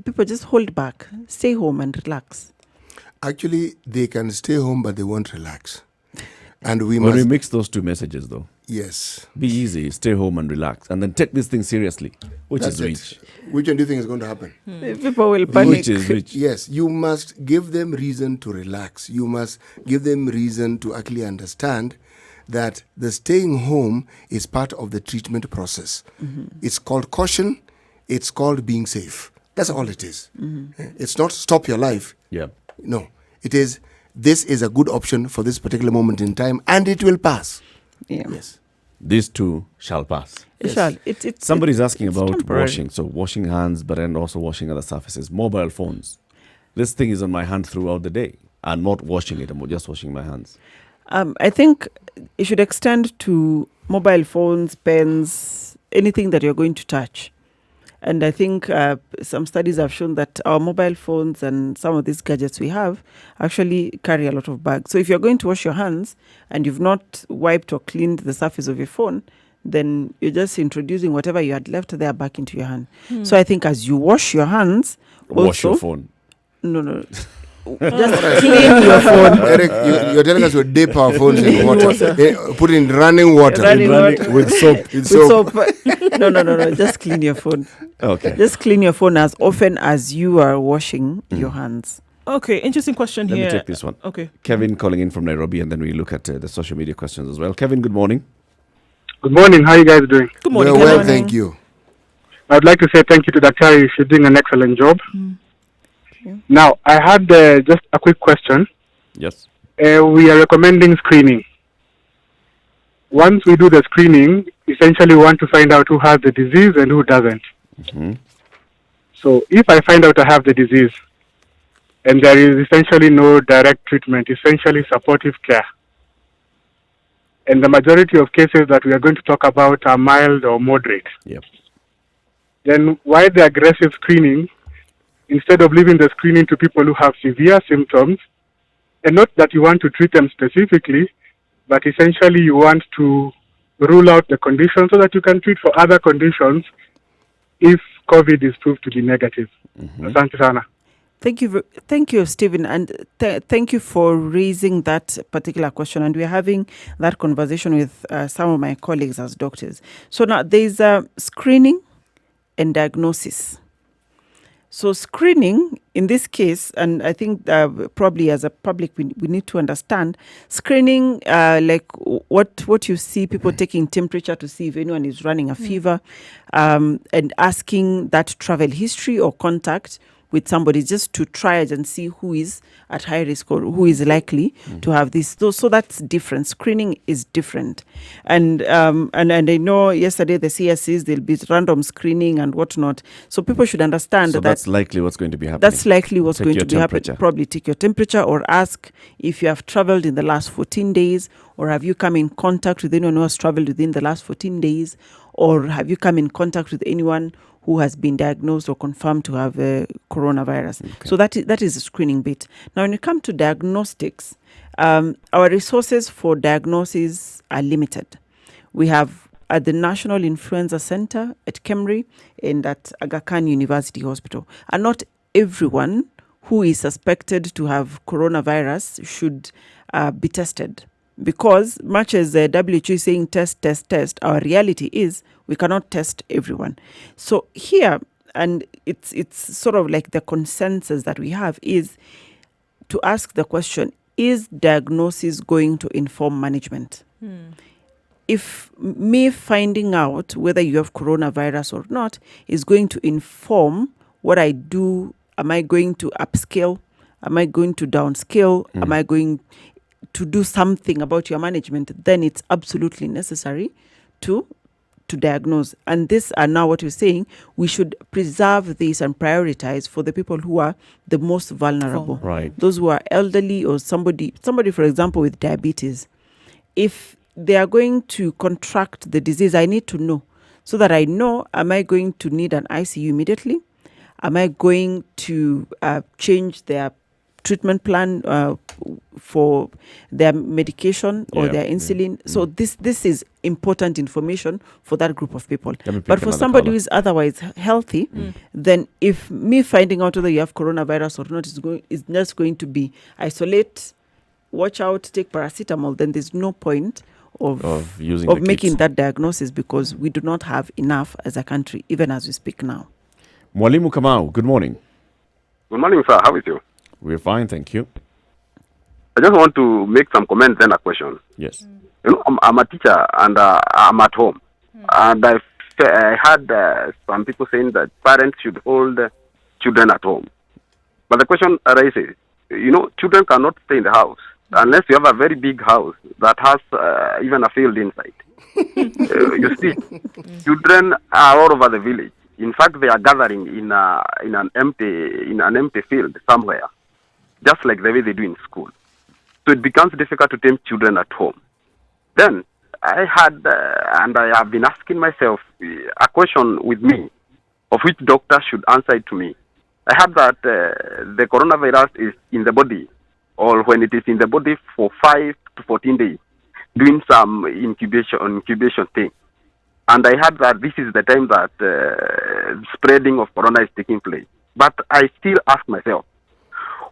people just hold back, stay home and relax. Actually, they can stay home, but they won't relax. And we When we must... mix those two messages, though, Yes. be easy, stay home and relax, and then take this thing seriously. Which That's is it. which? Which one do you think is going to happen? People will panic. Which is which? Yes, you must give them reason to relax. You must give them reason to actually understand that the staying home is part of the treatment process. It's called caution. It's called being safe. That's all it is. It's not stop your life. Yeah. No, it is, this is a good option for this particular moment in time, and it will pass. Yeah. Yes. These two shall pass. It shall. It's Somebody's asking it's about temporary. washing. So washing hands, but then also washing other surfaces. Mobile phones. This thing is on my hand throughout the day. I'm not washing it. I'm just washing my hands. I think it should extend to mobile phones, pens, anything that you're going to touch. And I think some studies have shown that our mobile phones and some of these gadgets we have actually carry a lot of bugs. So if you're going to wash your hands and you've not wiped or cleaned the surface of your phone, then you're just introducing whatever you had left there back into your hand. So I think as you wash your hands, Wash your also- phone. No. Just clean your phone. Eric, you're telling us to dip our phones in water. Put it in running water. Running water. With soap. With With soap. soap. No. Just clean your phone. Okay. Just clean your phone as often as you are washing your hands. Okay, interesting question Let here. me take this one. Okay. Kevin calling in from Nairobi, and then we look at the social media questions as well. Kevin, good morning. Good morning. How you guys doing? Good morning. Well, Kevin. well, thank you. I'd like to say thank you to Daktari. She's doing an excellent job. Now, I had just a quick question. Yes. We are recommending screening. Once we do the screening, essentially we want to find out who has the disease and who doesn't. So if I find out I have the disease and there is essentially no direct treatment, essentially supportive care, and the majority of cases that we are going to talk about are mild or moderate, Yep. then why the aggressive screening instead of leaving the screening to people who have severe symptoms? And not that you want to treat them specifically, but essentially you want to rule out the condition so that you can treat for other conditions if COVID is proved to be negative. Asante sana. Thank you, Stephen, and thank you for raising that particular question. And we're having that conversation with some of my colleagues as doctors. So now there's screening and diagnosis. So screening, in this case, and I think probably as a public, we need to understand, screening, like what you see, people taking temperature to see if anyone is running a fever, and asking that travel history or contact with somebody just to triage and see who is at high risk or who is likely to have this. So that's different. Screening is different. And I know yesterday the CSCs, there'll be random screening and whatnot. So people should understand So that that's likely what's going to be happening. that's likely what's Take going your to be happening. temperature. Probably take your temperature or ask if you have traveled in the last 14 days, or have you come in contact with anyone who has traveled within the last 14 days, or have you come in contact with anyone who has been diagnosed or confirmed to have coronavirus. So that is a screening bit. Now, when it comes to diagnostics, our resources for diagnosis are limited. We have at the National Influenza Center at Kemri and at Aga Khan University Hospital. And not everyone who is suspected to have coronavirus should be tested. Because much as the WHO is saying test, our reality is we cannot test everyone. So here, and it's sort of like the consensus that we have is to ask the question, is diagnosis going to inform management? If me finding out whether you have coronavirus or not is going to inform what I do, am I going to upscale? Am I going to downscale? Am I going to do something about your management? Then it's absolutely necessary to diagnose. And this are now what we're saying, we should preserve this and prioritize for the people who are the most vulnerable. Right. Those who are elderly or somebody, for example, with diabetes. If they are going to contract the disease, I need to know so that I know, am I going to need an ICU immediately? Am I going to change their treatment plan for their medication or their insulin? So this is important information for that group of people. But for somebody who is otherwise healthy, then if me finding out whether you have coronavirus or not is just going to be isolate, watch out, take paracetamol, then there's no point of making that diagnosis, because we do not have enough as a country, even as we speak now. Mwalimu Kamau, good morning. Good morning, sir. How is you? We're fine, thank you. I just want to make some comments and a question. Yes. You know, I'm a teacher and I'm at home. And I had some people saying that parents should hold children at home. But the question arises, you know, children cannot stay in the house unless you have a very big house that has even a field inside. You see, children are all over the village. In fact, they are gathering in an empty field somewhere, just like the way they do in school. So it becomes difficult to tame children at home. Then I had, and I have been asking myself a question with me, of which doctor should answer it to me. I had that the coronavirus is in the body, or when it is in the body for 5 to 14 days, doing some incubation thing. And I heard that this is the time that spreading of corona is taking place. But I still ask myself,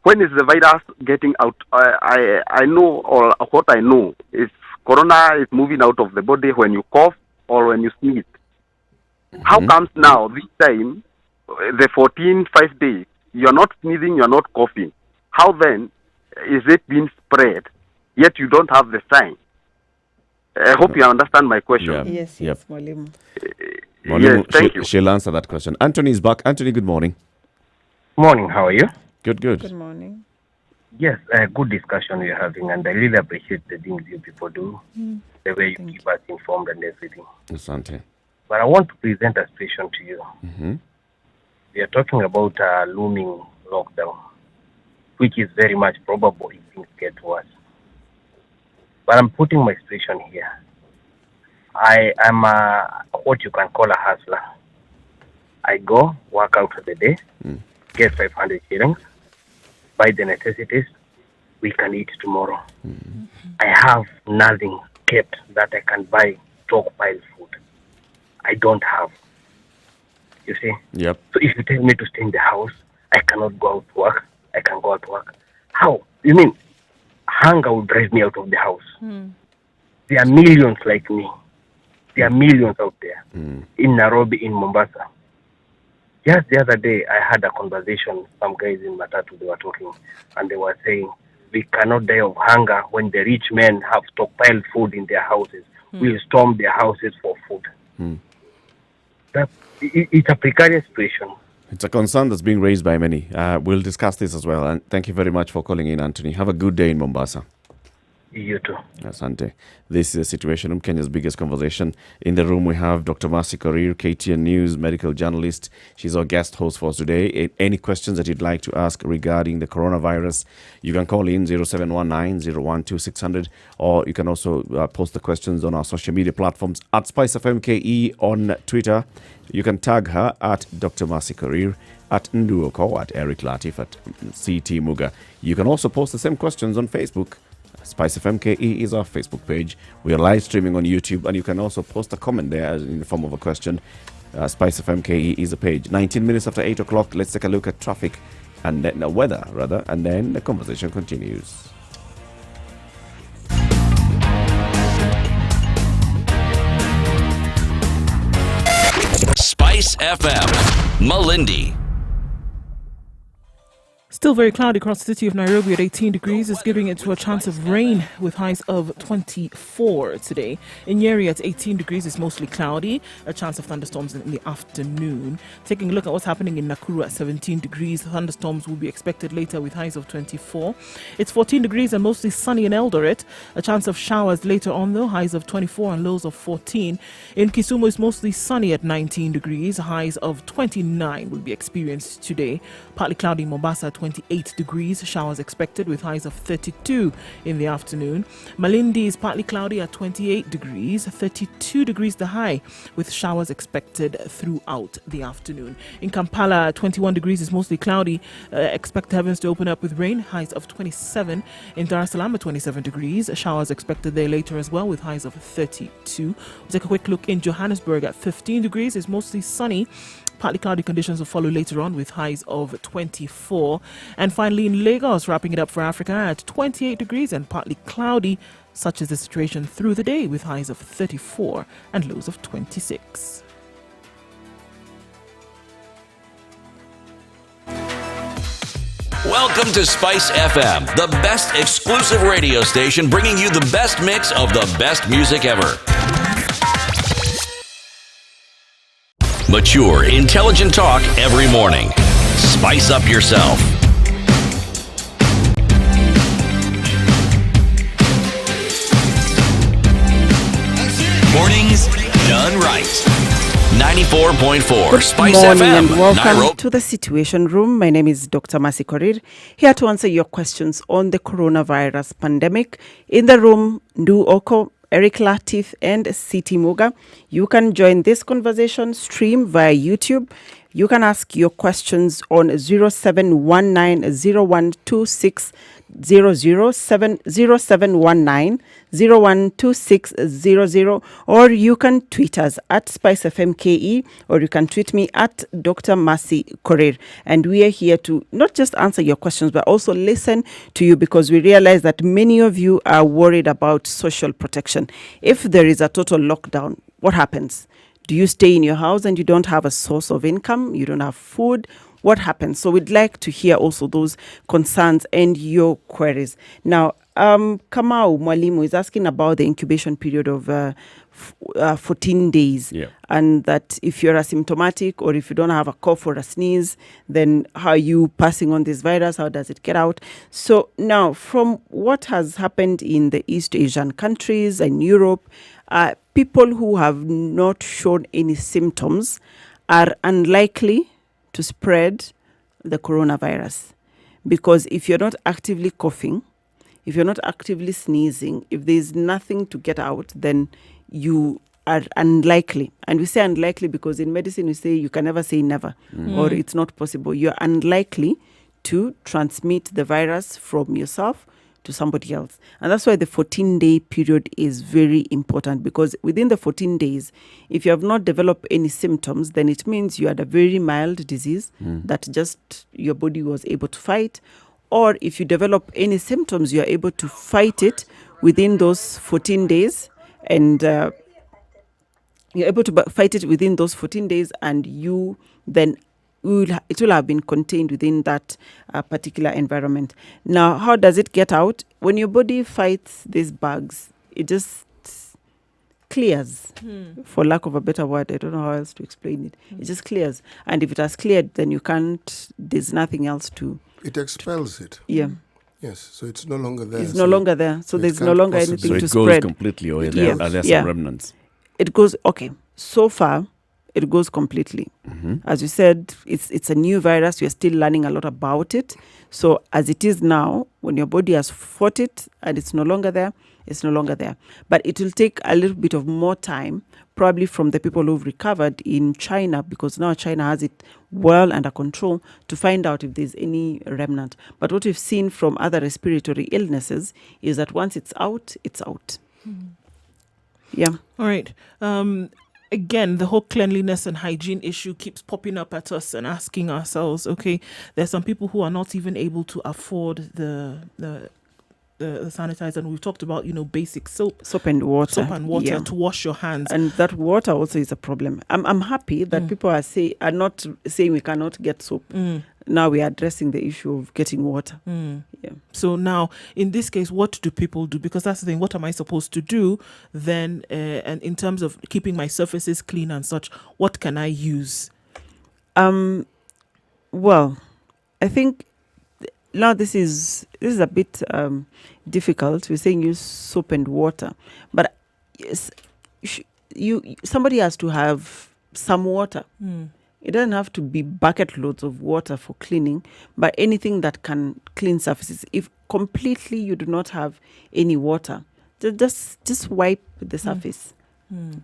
when is the virus getting out? I know, or what I know, is corona is moving out of the body when you cough or when you sneeze. How comes now, this time, the 5 days, you're not sneezing, you're not coughing? How then is it being spread, yet you don't have the sign? I hope you understand my question. Yes, Mwalimu. Mwalimu, Yes, thank you. She'll answer that question. Anthony is back. Anthony, good morning. Morning, how are you? Good. Good morning. Yes, good discussion we're having, and I really appreciate the things you people do, the way you keep us informed and everything. Asante. But I want to present a situation to you. We are talking about a looming lockdown, which is very much probable if things get worse. But I'm putting my situation here. I am what you can call a hustler. I go, work out of the day, get 500 shillings, buy the necessities, we can eat tomorrow. I have nothing kept that I can buy stockpile food. I don't have. You see? Yep. So if you tell me to stay in the house, I cannot go out to work. I can go out to work. How? You mean hunger will drive me out of the house? There are millions like me. There are millions out there in Nairobi, in Mombasa. Just the other day, I had a conversation. Some guys in Matatu, they were talking, and they were saying, we cannot die of hunger when the rich men have stockpiled food in their houses. We'll storm their houses for food. It's a precarious situation. It's a concern that's being raised by many. We'll discuss this as well. And thank you very much for calling in, Anthony. Have a good day in Mombasa. You too. Asante. This is a Situation Room, Kenya's biggest conversation. In the room, we have Dr. Mercy Korir, KTN News medical journalist. She's our guest host for us today. Any questions that you'd like to ask regarding the coronavirus, you can call in 0719-012-600, or you can also post the questions on our social media platforms at SpiceFMKE on Twitter. You can tag her at Dr. Mercy Korir, at Nduoko, at Eric Latif, at CT Muga. You can also post the same questions on Facebook. Spice FM KE is our Facebook page. We are live streaming on YouTube, and you can also post a comment there in the form of a question. Spice FM KE is a page. 19 minutes after 8 o'clock, let's take a look at traffic and then weather, rather, and then the conversation continues. Spice FM, Malindi. Still very cloudy across the city of Nairobi at 18 degrees. It's giving it to a chance of rain with highs of 24 today. In Nyeri at 18 degrees, it's mostly cloudy. A chance of thunderstorms in the afternoon. Taking a look at what's happening in Nakuru at 17 degrees. Thunderstorms will be expected later with highs of 24. It's 14 degrees and mostly sunny in Eldoret. A chance of showers later on though. Highs of 24 and lows of 14. In Kisumu, it's mostly sunny at 19 degrees. Highs of 29 will be experienced today. Partly cloudy in Mombasa at 28 degrees, showers expected with highs of 32 in the afternoon. Malindi is partly cloudy at 28 degrees, 32 degrees the high, with showers expected throughout the afternoon. In Kampala, 21 degrees is mostly cloudy, expect heavens to open up with rain, highs of 27. In Dar es Salaam, 27 degrees, showers expected there later as well with highs of 32. We'll take a quick look in Johannesburg at 15 degrees, it's mostly sunny. Partly cloudy conditions will follow later on with highs of 24. And finally in Lagos, wrapping it up for Africa at 28 degrees and partly cloudy. Such is the situation through the day with highs of 34 and lows of 26. Welcome to Spice FM, the best exclusive radio station bringing you the best mix of the best music ever. Mature, intelligent talk every morning. Spice up yourself. Mornings done right. 94.4 Spice Good morning FM. and welcome Nairobi. to the Situation Room. My name is Dr. Mercy Korir, here to answer your questions on the coronavirus pandemic. In the room, Ndu Oko, Eric Latif and CT Muga. You can join this conversation stream via YouTube. You can ask your questions on 0719-012600, 0719-012600, or you can tweet us at SpiceFMKE, or you can tweet me at Dr. Mercy Korir. And we are here to not just answer your questions, but also listen to you, because we realize that many of you are worried about social protection. If there is a total lockdown, what happens? Do you stay in your house and you don't have a source of income? You don't have food? What happens? So we'd like to hear also those concerns and your queries. Now, Kamau Mwalimu is asking about the incubation period of 14 days. Yeah. And that if you're asymptomatic or if you don't have a cough or a sneeze, then how are you passing on this virus? How does it get out? So now, from what has happened in the East Asian countries and Europe, people who have not shown any symptoms are unlikely to spread the coronavirus. Because if you're not actively coughing, if you're not actively sneezing, if there's nothing to get out, then you are unlikely. And we say unlikely because in medicine we say you can never say never, or it's not possible. You're unlikely to transmit the virus from yourself to somebody else. And that's why the 14-day period is very important, because within the 14 days, if you have not developed any symptoms, then it means you had a very mild disease that just your body was able to fight. Or if you develop any symptoms, you're able to fight it within those 14 days. And you're able to fight it within those 14 days, and you then it will have been contained within that particular environment. Now, how does it get out? When your body fights these bugs, it just clears, for lack of a better word. I don't know how else to explain it. It just clears. And if it has cleared, then there's nothing else to... It expels it. Yeah. Yes, so it's no longer there. It's no longer there. So there's no longer anything to spread. So it goes completely, or are there some remnants? It goes, okay, so far, it goes completely. As you said, it's a new virus. We're still learning a lot about it. So as it is now, when your body has fought it and it's no longer there, it's no longer there. But it will take a little bit of more time, probably from the people who've recovered in China, because now China has it well under control, to find out if there's any remnant. But what we've seen from other respiratory illnesses is that once it's out, it's out. Yeah. All right. Again, the whole cleanliness and hygiene issue keeps popping up at us and asking ourselves, okay, there's some people who are not even able to afford the sanitizer, and we've talked about, basic soap and water to wash your hands, and that water also is a problem. I'm happy that people are not saying we cannot get soap. Now we are addressing the issue of getting water. Yeah. So now, in this case, what do people do? Because that's the thing. What am I supposed to do then? And in terms of keeping my surfaces clean and such, what can I use? Well, I think now this is a bit difficult. We're saying use soap and water, but yes, somebody has to have some water. It doesn't have to be bucket loads of water for cleaning, but anything that can clean surfaces. If completely you do not have any water, just wipe the surface.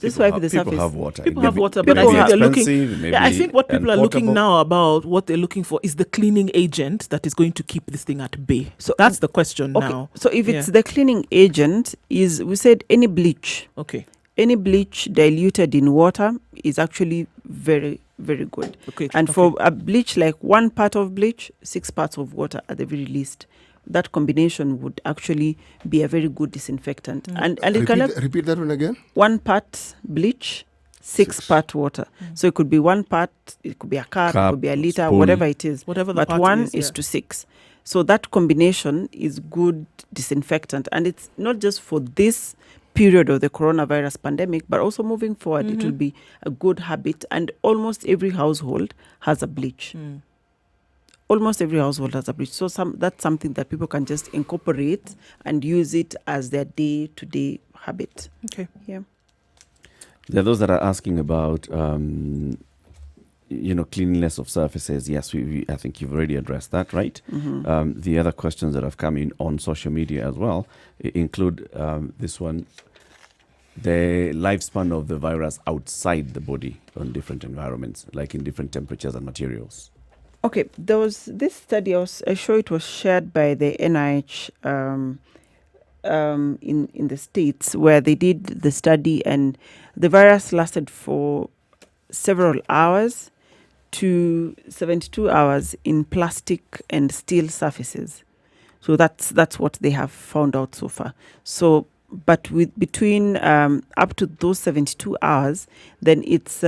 Just wipe the surface. People have water. People have water, but I think they're looking. I think what people are looking now about, what they're looking for, is the cleaning agent that is going to keep this thing at bay. So that's the question now. So if it's the cleaning agent, we said any bleach. Okay. Any bleach diluted in water is actually very, very good. Okay. And for a bleach, like 1 part of bleach, 6 parts of water at the very least. That combination would actually be a very good disinfectant. And it repeat that one again. 1 part bleach, 6 part water. So it could be 1 part, it could be a cup, it could be a liter, spoon, whatever it is. Whatever the but part 1 is to 6. So that combination is good disinfectant. And it's not just for this period of the coronavirus pandemic, but also moving forward, it will be a good habit. And almost every household has a bleach. Almost every household has a bleach. So that's something that people can just incorporate and use it as their day-to-day habit. Okay. Yeah. There are those that are asking about, cleanliness of surfaces. Yes, I think you've already addressed that, right? The other questions that have come in on social media as well include this one: the lifespan of the virus outside the body on different environments, like in different temperatures and materials. Okay, there was this study, I sure it was shared by the NIH in the States, where they did the study, and the virus lasted for several hours to 72 hours in plastic and steel surfaces. So that's what they have found out so far. So, but between up to those 72 hours, then its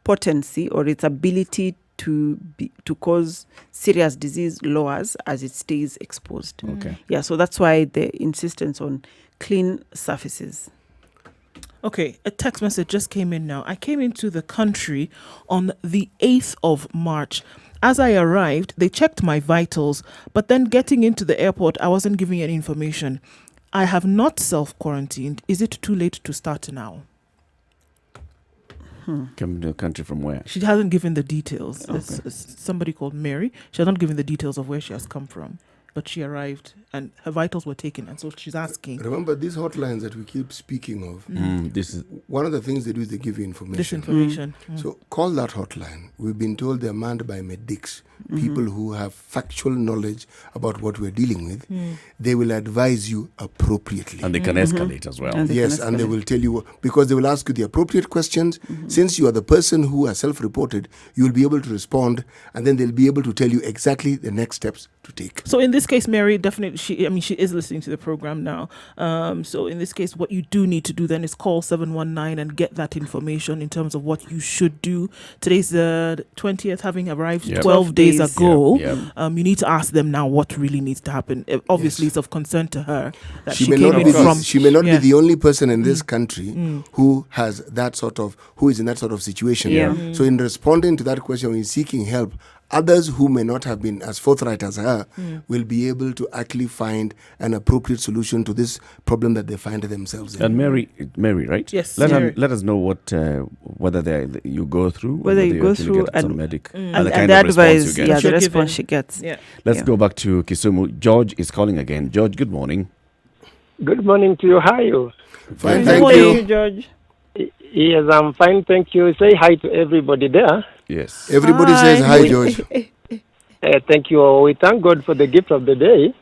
potency or its ability to cause serious disease lowers as it stays exposed. Okay. Yeah, so that's why the insistence on clean surfaces. Okay, a text message just came in now. I came into the country on the 8th of March. As I arrived, they checked my vitals, but then getting into the airport, I wasn't giving any information. I have not self-quarantined. Is it too late to start now? Come to the country from where? She hasn't given the details. Okay. It's somebody called Mary. She has not given the details of where she has come from. But she arrived and her vitals were taken. And so she's asking. Remember these hotlines that we keep speaking of? This is one of the things they do is they give you information. Disinformation. So call that hotline. We've been told they're manned by medics, people who have factual knowledge about what we're dealing with. They will advise you appropriately. And they can escalate as well. And they will tell you, because they will ask you the appropriate questions. Since you are the person who has self-reported, you will be able to respond, and then they'll be able to tell you exactly the next steps to to take. So in this case, Mary, definitely, she is listening to the program now. So in this case, what you do need to do then is call 719 and get that information in terms of what you should do. Today's the 20th, having arrived 12 days ago. You need to ask them now what really needs to happen. Obviously, it's of concern to her that she may came not in be from. she may not be the only person in this country who has who is in that sort of situation. So in responding to that question, in seeking help, others who may not have been as forthright as her will be able to actually find an appropriate solution to this problem that they find themselves in. And Mary, right? Yes. Let us know what whether you go through, whether you go through, get some medic, and the kind the of advice, response you get. the response she gets. Let's go back to Kisumu. George is calling again. George, good morning. Good morning to you. How are you? Fine, thank you, George. Yes, I'm fine, thank you. Say hi to everybody there. Yes. Everybody says hi, George. Thank you. We thank God for the gift of the day.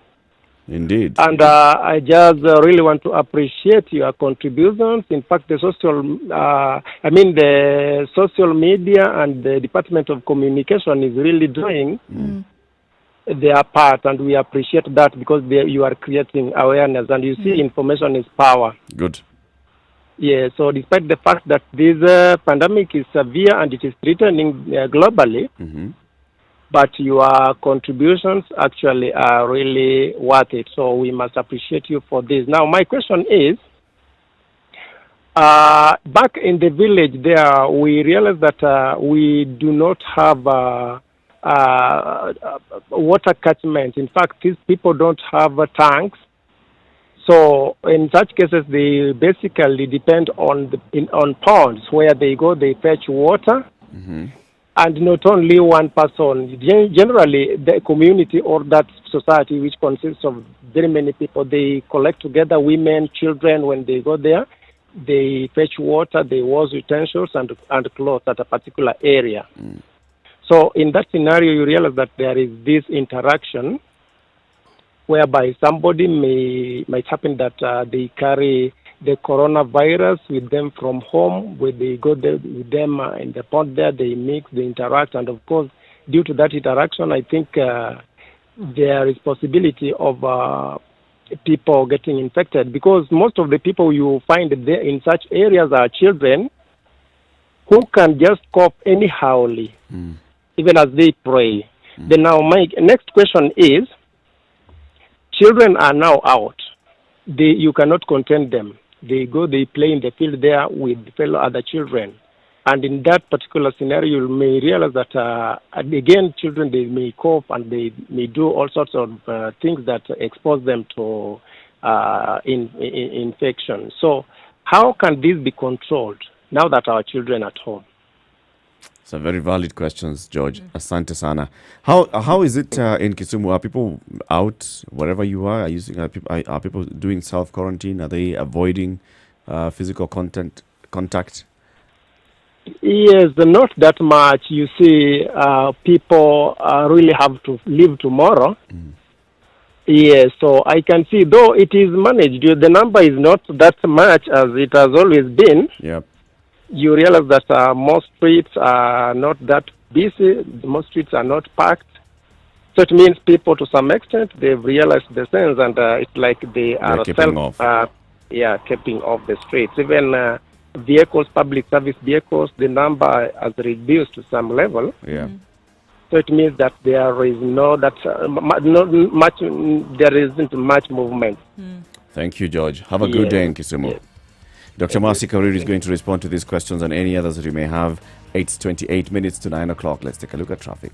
Indeed. And I just really want to appreciate your contributions. In fact, the social media and the Department of Communication is really doing their part, and we appreciate that because you are creating awareness, and you see information is power. Good. Yeah, so despite the fact that this pandemic is severe and it is threatening globally, but your contributions actually are really worth it. So we must appreciate you for this. Now, my question is, back in the village there, we realized that we do not have water catchment. In fact, these people don't have tanks. So in such cases, they basically depend on ponds where they go, they fetch water, and not only one person. Generally, the community or that society, which consists of very many people, they collect together, women, children. When they go there, they fetch water, they wash utensils and clothes at a particular area. So in that scenario, you realize that there is this interaction whereby somebody might happen that they carry the coronavirus with them from home, where they go there with them in the pond there, they mix, they interact, and of course, due to that interaction, I think there is possibility of people getting infected, because most of the people you find there in such areas are children who can just cough anyhowly, even as they pray. Then now my next question is, children are now out. You cannot contain them. They go, they play in the field there with fellow other children. And in that particular scenario, you may realize that, again, children, they may cough and they may do all sorts of things that expose them to infection. So how can this be controlled now that our children are at home? It's a very valid questions, George. Asante sana. How is it in Kisumu? Are people out wherever you are? Are people doing self-quarantine? Are they avoiding physical contact? Yes, not that much. You see, people really have to live tomorrow. Yes, so I can see, though it is managed, the number is not that much as it has always been. Yep. You realize that most streets are not that busy, most streets are not packed. So it means people, to some extent, they've realized the sense, and it's like they are keeping off. keeping off the streets. Even vehicles, public service vehicles, the number has reduced to some level. Yeah. So it means that there is there isn't much movement. Thank you, George. Have a good day in Kisumu. Yes. Dr. Marcy Kariri is going to respond to these questions and any others that you may have. 8:28 minutes to 9 o'clock. Let's take a look at traffic.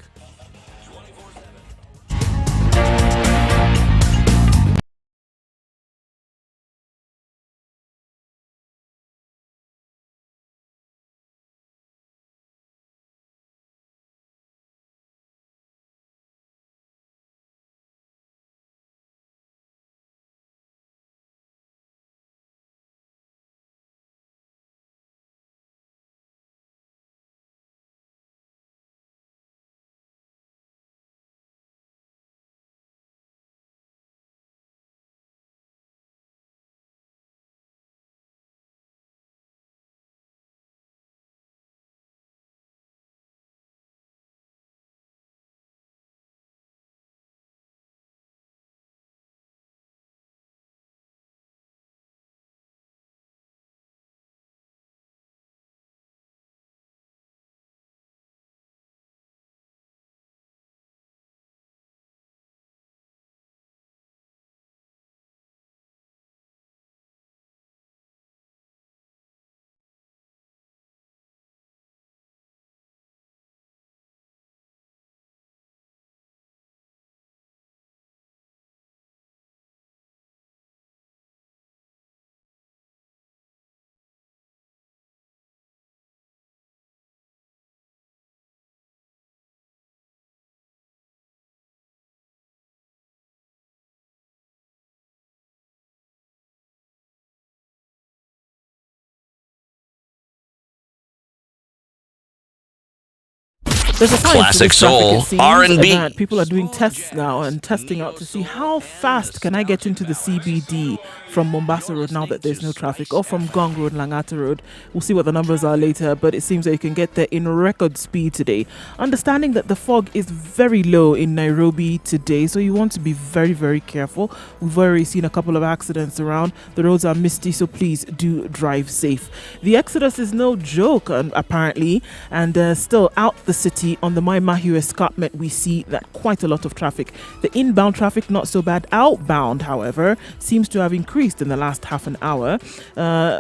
There's a science to Classic this traffic, soul, it seems, R&B. that people are doing tests now and testing out to see how fast can I get into the CBD from Mombasa Road now that there's no traffic, or from Gong Road, Langata Road. We'll see what the numbers are later, but it seems that you can get there in record speed today. Understanding that the fog is very low in Nairobi today, so you want to be very, very careful. We've already seen a couple of accidents around. The roads are misty, so please do drive safe. The exodus is no joke, apparently, and still out the city on the Mai Mahiu escarpment, we see that quite a lot of traffic. The inbound traffic, not so bad. Outbound, however, seems to have increased in the last half an hour.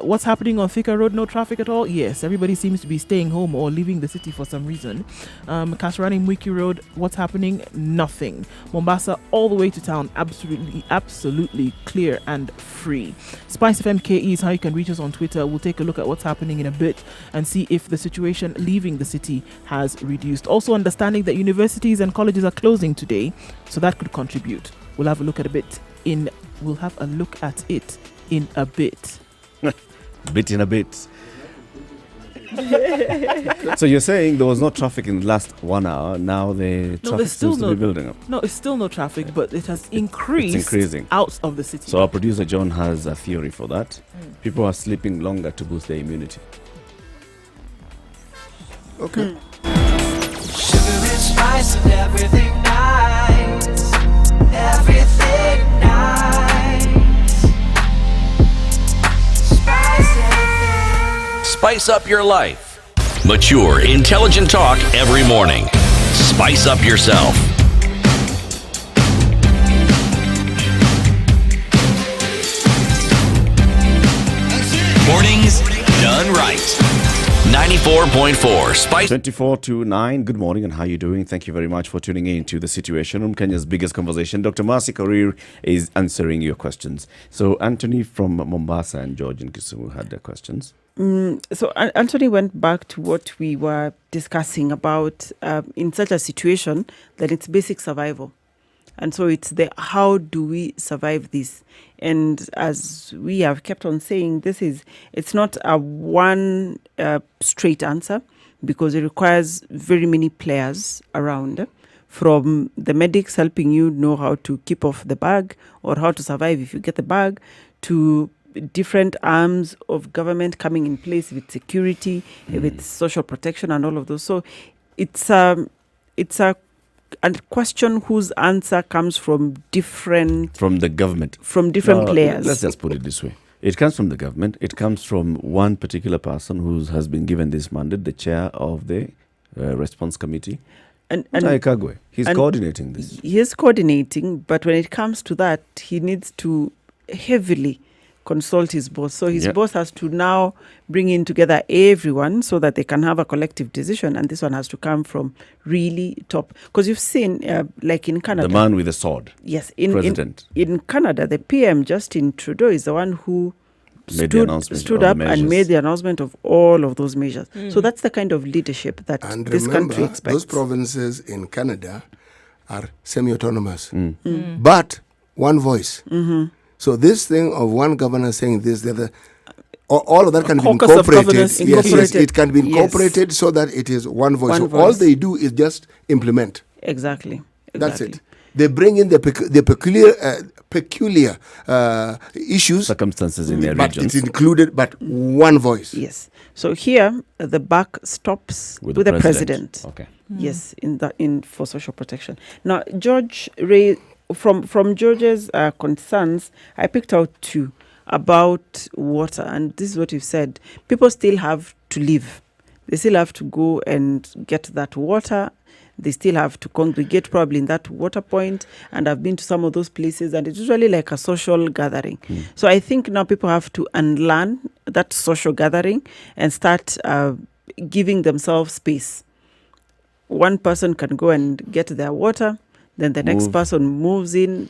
What's happening on Thika Road? No traffic at all? Yes, everybody seems to be staying home or leaving the city for some reason. Kasarani Mwiki Road, what's happening? Nothing. Mombasa all the way to town, absolutely clear and free. Spice FM KE is how you can reach us on Twitter. We'll take a look at what's happening in a bit and see if the situation leaving the city has reduced. Also understanding that universities and colleges are closing today, so that could contribute. We'll have a look at it in a bit. Bit in a bit. So you're saying there was no traffic in the last 1 hour. Now the traffic seems to be building up. No, it's still no traffic, but it has increased. It's increasing out of the city. So our producer John has a theory for that. People are sleeping longer to boost their immunity. Okay. Sugar and spice and everything nice. Everything nice. Spice FM. Spice up your life. Mature, intelligent talk every morning. Spice up yourself. Mornings done right. 94.4 Spice. 24 to 9. Good morning, and how are you doing? Thank you very much for tuning in to the Situation Room, Kenya's biggest conversation. Dr. Mercy Korir is answering your questions. So Anthony from Mombasa and George in Kisumu had their questions. So Anthony went back to what we were discussing about in such a situation that it's basic survival. And so it's the how do we survive this? And as we have kept on saying, it's not a one straight answer, because it requires very many players around, from the medics helping you know how to keep off the bug or how to survive if you get the bug, to different arms of government coming in place with security, with social protection and all of those. So it's a question whose answer comes from the government, from different players. Let's just put it this way. It comes from the government. It comes from one particular person who has been given this mandate, the chair of the response committee. And Kagwe. He's coordinating this. He is coordinating, but when it comes to that, he needs to heavily consult his boss. So his boss has to now bring in together everyone so that they can have a collective decision. And this one has to come from really top. Because you've seen, like in Canada. The man with the sword. Yes. President. In Canada, the PM, Justin Trudeau, is the one who stood up and made the announcement of all of those measures. So that's the kind of leadership that this country expects. Those provinces in Canada are semi-autonomous. But one voice. So this thing of one governor saying this, the other, all of that can be incorporated. Yes, it can be incorporated so that it is one voice. All they do is just implement. Exactly. That's it. They bring in the peculiar issues, circumstances in their regions. It's included, but one voice. Yes. So here the buck stops with the president. Okay. Yes, for social protection. Now, George raised. From George's concerns, I picked out two about water, and this is what you've said. People still have to live. They still have to go and get that water. They still have to congregate probably in that water point, and I've been to some of those places, and it's usually like a social gathering. So I think now people have to unlearn that social gathering and start giving themselves space. One person can go and get their water, then the next person moves in,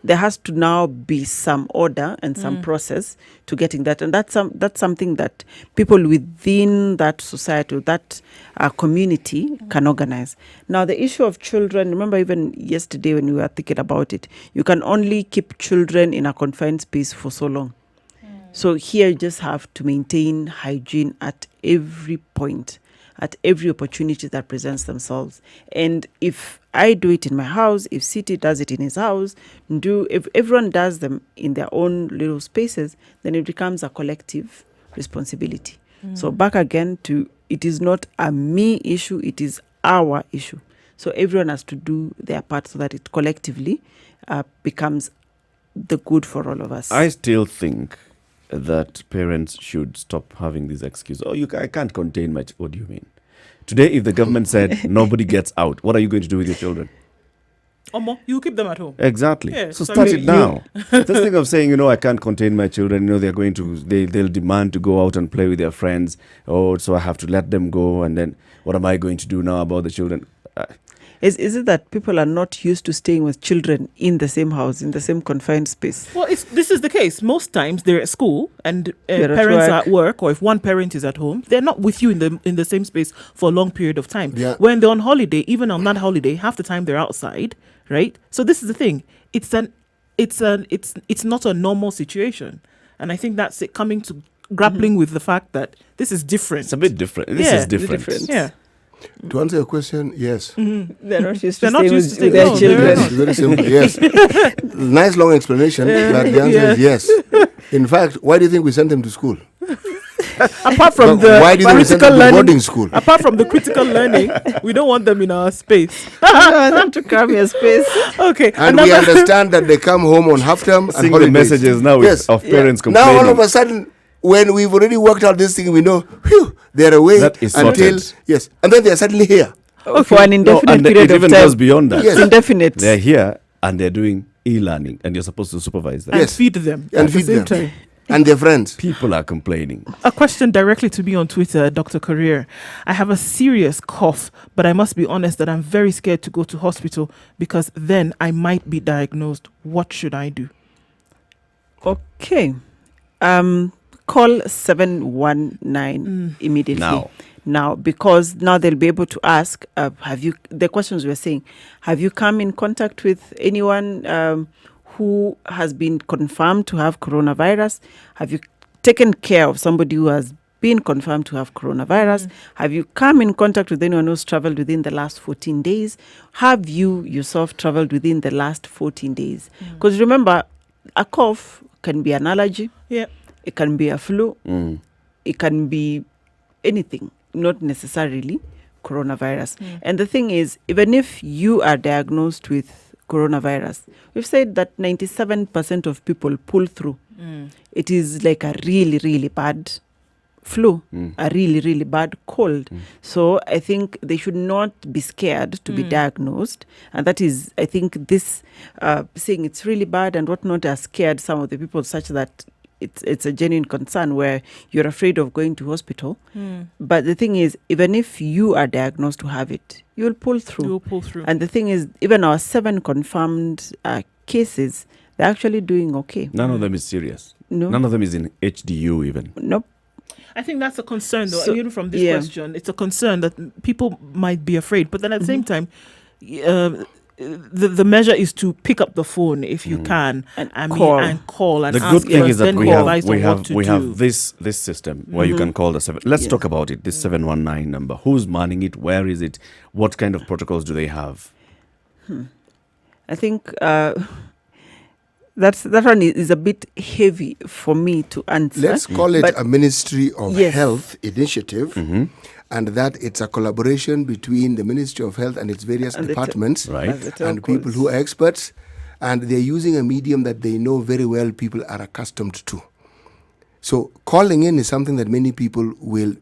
there has to now be some order and some process to getting that. And that's something that people within that society, that community can organize. Now, the issue of children, remember even yesterday when we were thinking about it, you can only keep children in a confined space for so long. So here you just have to maintain hygiene at every point. at every opportunity that presents themselves. And if I do it in my house, if City does it in his house, if everyone does them in their own little spaces, then it becomes a collective responsibility. So back again to, it is not a me issue, it is our issue. So everyone has to do their part so that it collectively becomes the good for all of us. I still think that parents should stop having these excuses. Oh, I can't contain my... What do you mean? Today, if the government said nobody gets out, what are you going to do with your children? You keep them at home. Exactly. Yeah, so start it now. This thing of saying, I can't contain my children, they're going to, they'll demand to go out and play with their friends. Oh, so I have to let them go. And then what am I going to do now about the children? Is it that people are not used to staying with children in the same house, in the same confined space? Well, this is the case. Most times they're at school and They're at parents work. are at work, or if one parent is at home, they're not with you in the same space for a long period of time. Yeah. When they're on holiday, even on that holiday, half the time they're outside, right? So this is the thing. It's not a normal situation, and I think that's it. Coming to grappling with the fact that this is different. It's a bit different. This is different. Yeah. To answer your question, yes. They're not used They're to not staying used with to their staying- no, they're children. not. Very simple, yes. Nice long explanation, but the answer is yes. In fact, why do you think we sent them to school? Apart from But why didn't we send them to boarding school? Apart from the critical learning, we don't want them in our space. I want them to come your space. Okay. And we understand that they come home on half term and Seeing holidays. the messages now of parents complaining. Now all of a sudden, when we've already worked out this thing, we know, whew, they're away That is until sorted. yes, and then they're suddenly here. For an indefinite and period it of even time. goes beyond that. Yes. Indefinite. They're here and they're doing e-learning, and you're supposed to supervise that. And Yes. feed them And at the feed same them. time. And their friends. People are complaining. A question directly to me on Twitter, Dr. Career. I have a serious cough, but I must be honest that I'm very scared to go to hospital because then I might be diagnosed. What should I do? Okay. Call 719 immediately. Now, because now they'll be able to ask, the questions we're saying, have you come in contact with anyone who has been confirmed to have coronavirus? Have you taken care of somebody who has been confirmed to have coronavirus? Have you come in contact with anyone who's traveled within the last 14 days? Have you yourself traveled within the last 14 days? Because remember, a cough can be an allergy. Yeah. It can be a flu. It can be anything, not necessarily coronavirus. And the thing is, even if you are diagnosed with coronavirus, we've said that 97% of people pull through. It is like a really, really bad flu, a really, really bad cold. So I think they should not be scared to be diagnosed. And that is, I think this saying it's really bad and whatnot has scared some of the people such that it's a genuine concern where you're afraid of going to hospital. But the thing is, even if you are diagnosed to have it, you'll pull through. You'll pull through. And the thing is, even our 7 confirmed cases, they're actually doing okay. None of them is serious. No. None of them is in HDU even. Nope. I think that's a concern, though. So, Even from this yeah. question, it's a concern that people might be afraid. But then at the same time, the measure is to pick up the phone if you can And call and The ask good thing first, is that then we be advised on what have to we do. have this system where you can call the 7. Let's talk about it. This 719 number. Who's manning it? Where is it? What kind of protocols do they have? I think that one is a bit heavy for me to answer. Let's call it But a Ministry of Yes. Health initiative, and that it's a collaboration between the Ministry of Health and its various And the departments Right. and the and telcos. people who are experts, and they're using a medium that they know very well people are accustomed to. So calling in is something that many people will,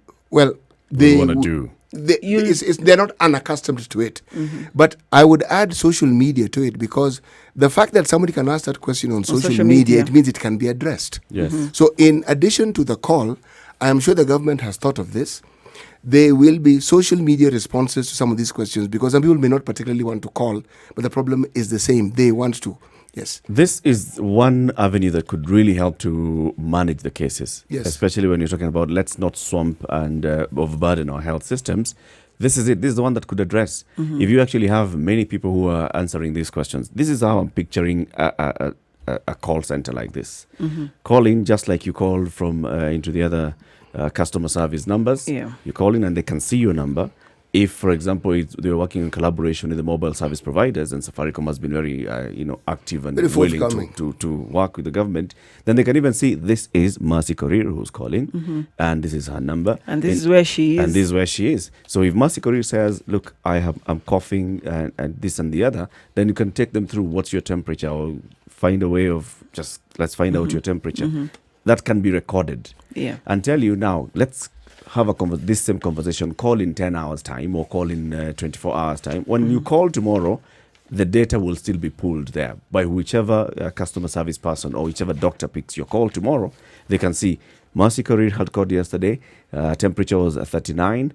they wanna w- do. They're not unaccustomed to it. But I would add social media to it, because the fact that somebody can ask that question on social media, it means it can be addressed. Yes. So in addition to the call, I am sure the government has thought of this. There will be social media responses to some of these questions, because some people may not particularly want to call, but the problem is the same. They want to. Yes. This is one avenue that could really help to manage the cases, Yes. especially when you're talking about let's not swamp and overburden our health systems. This is it. This is the one that could address. If you actually have many people who are answering these questions, this is how I'm picturing a call center like this. Call in just like you call from into the other customer service numbers. Yeah. You call in and they can see your number. If, for example, they're working in collaboration with the mobile service providers, and Safaricom has been very, active and Very willing forthcoming. to work with the government, then they can even see this is Mercy Korir who's calling, and this is her number, And this is where she is. and this is where she is. So if Mercy Korir says, "Look, I'm coughing and this and the other," then you can take them through what's your temperature, or find a way of just let's find out your temperature. That can be recorded. Yeah. And tell you now, let's have this same conversation, call in 10 hours time or call in 24 hours time. When you call tomorrow, the data will still be pulled there by whichever customer service person or whichever doctor picks your call tomorrow. They can see Mercy Korir had called yesterday, temperature was 39,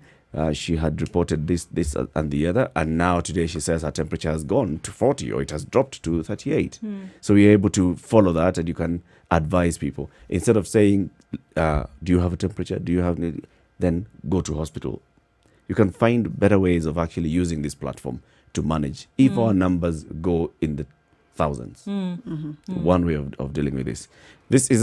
she had reported this and the other, and now today she says her temperature has gone to 40 or it has dropped to 38. So you're able to follow that, and you can advise people instead of saying, do you have a temperature, do you have, then go to hospital. You can find better ways of actually using this platform to manage if our numbers go in the thousands. One way of dealing with this. This is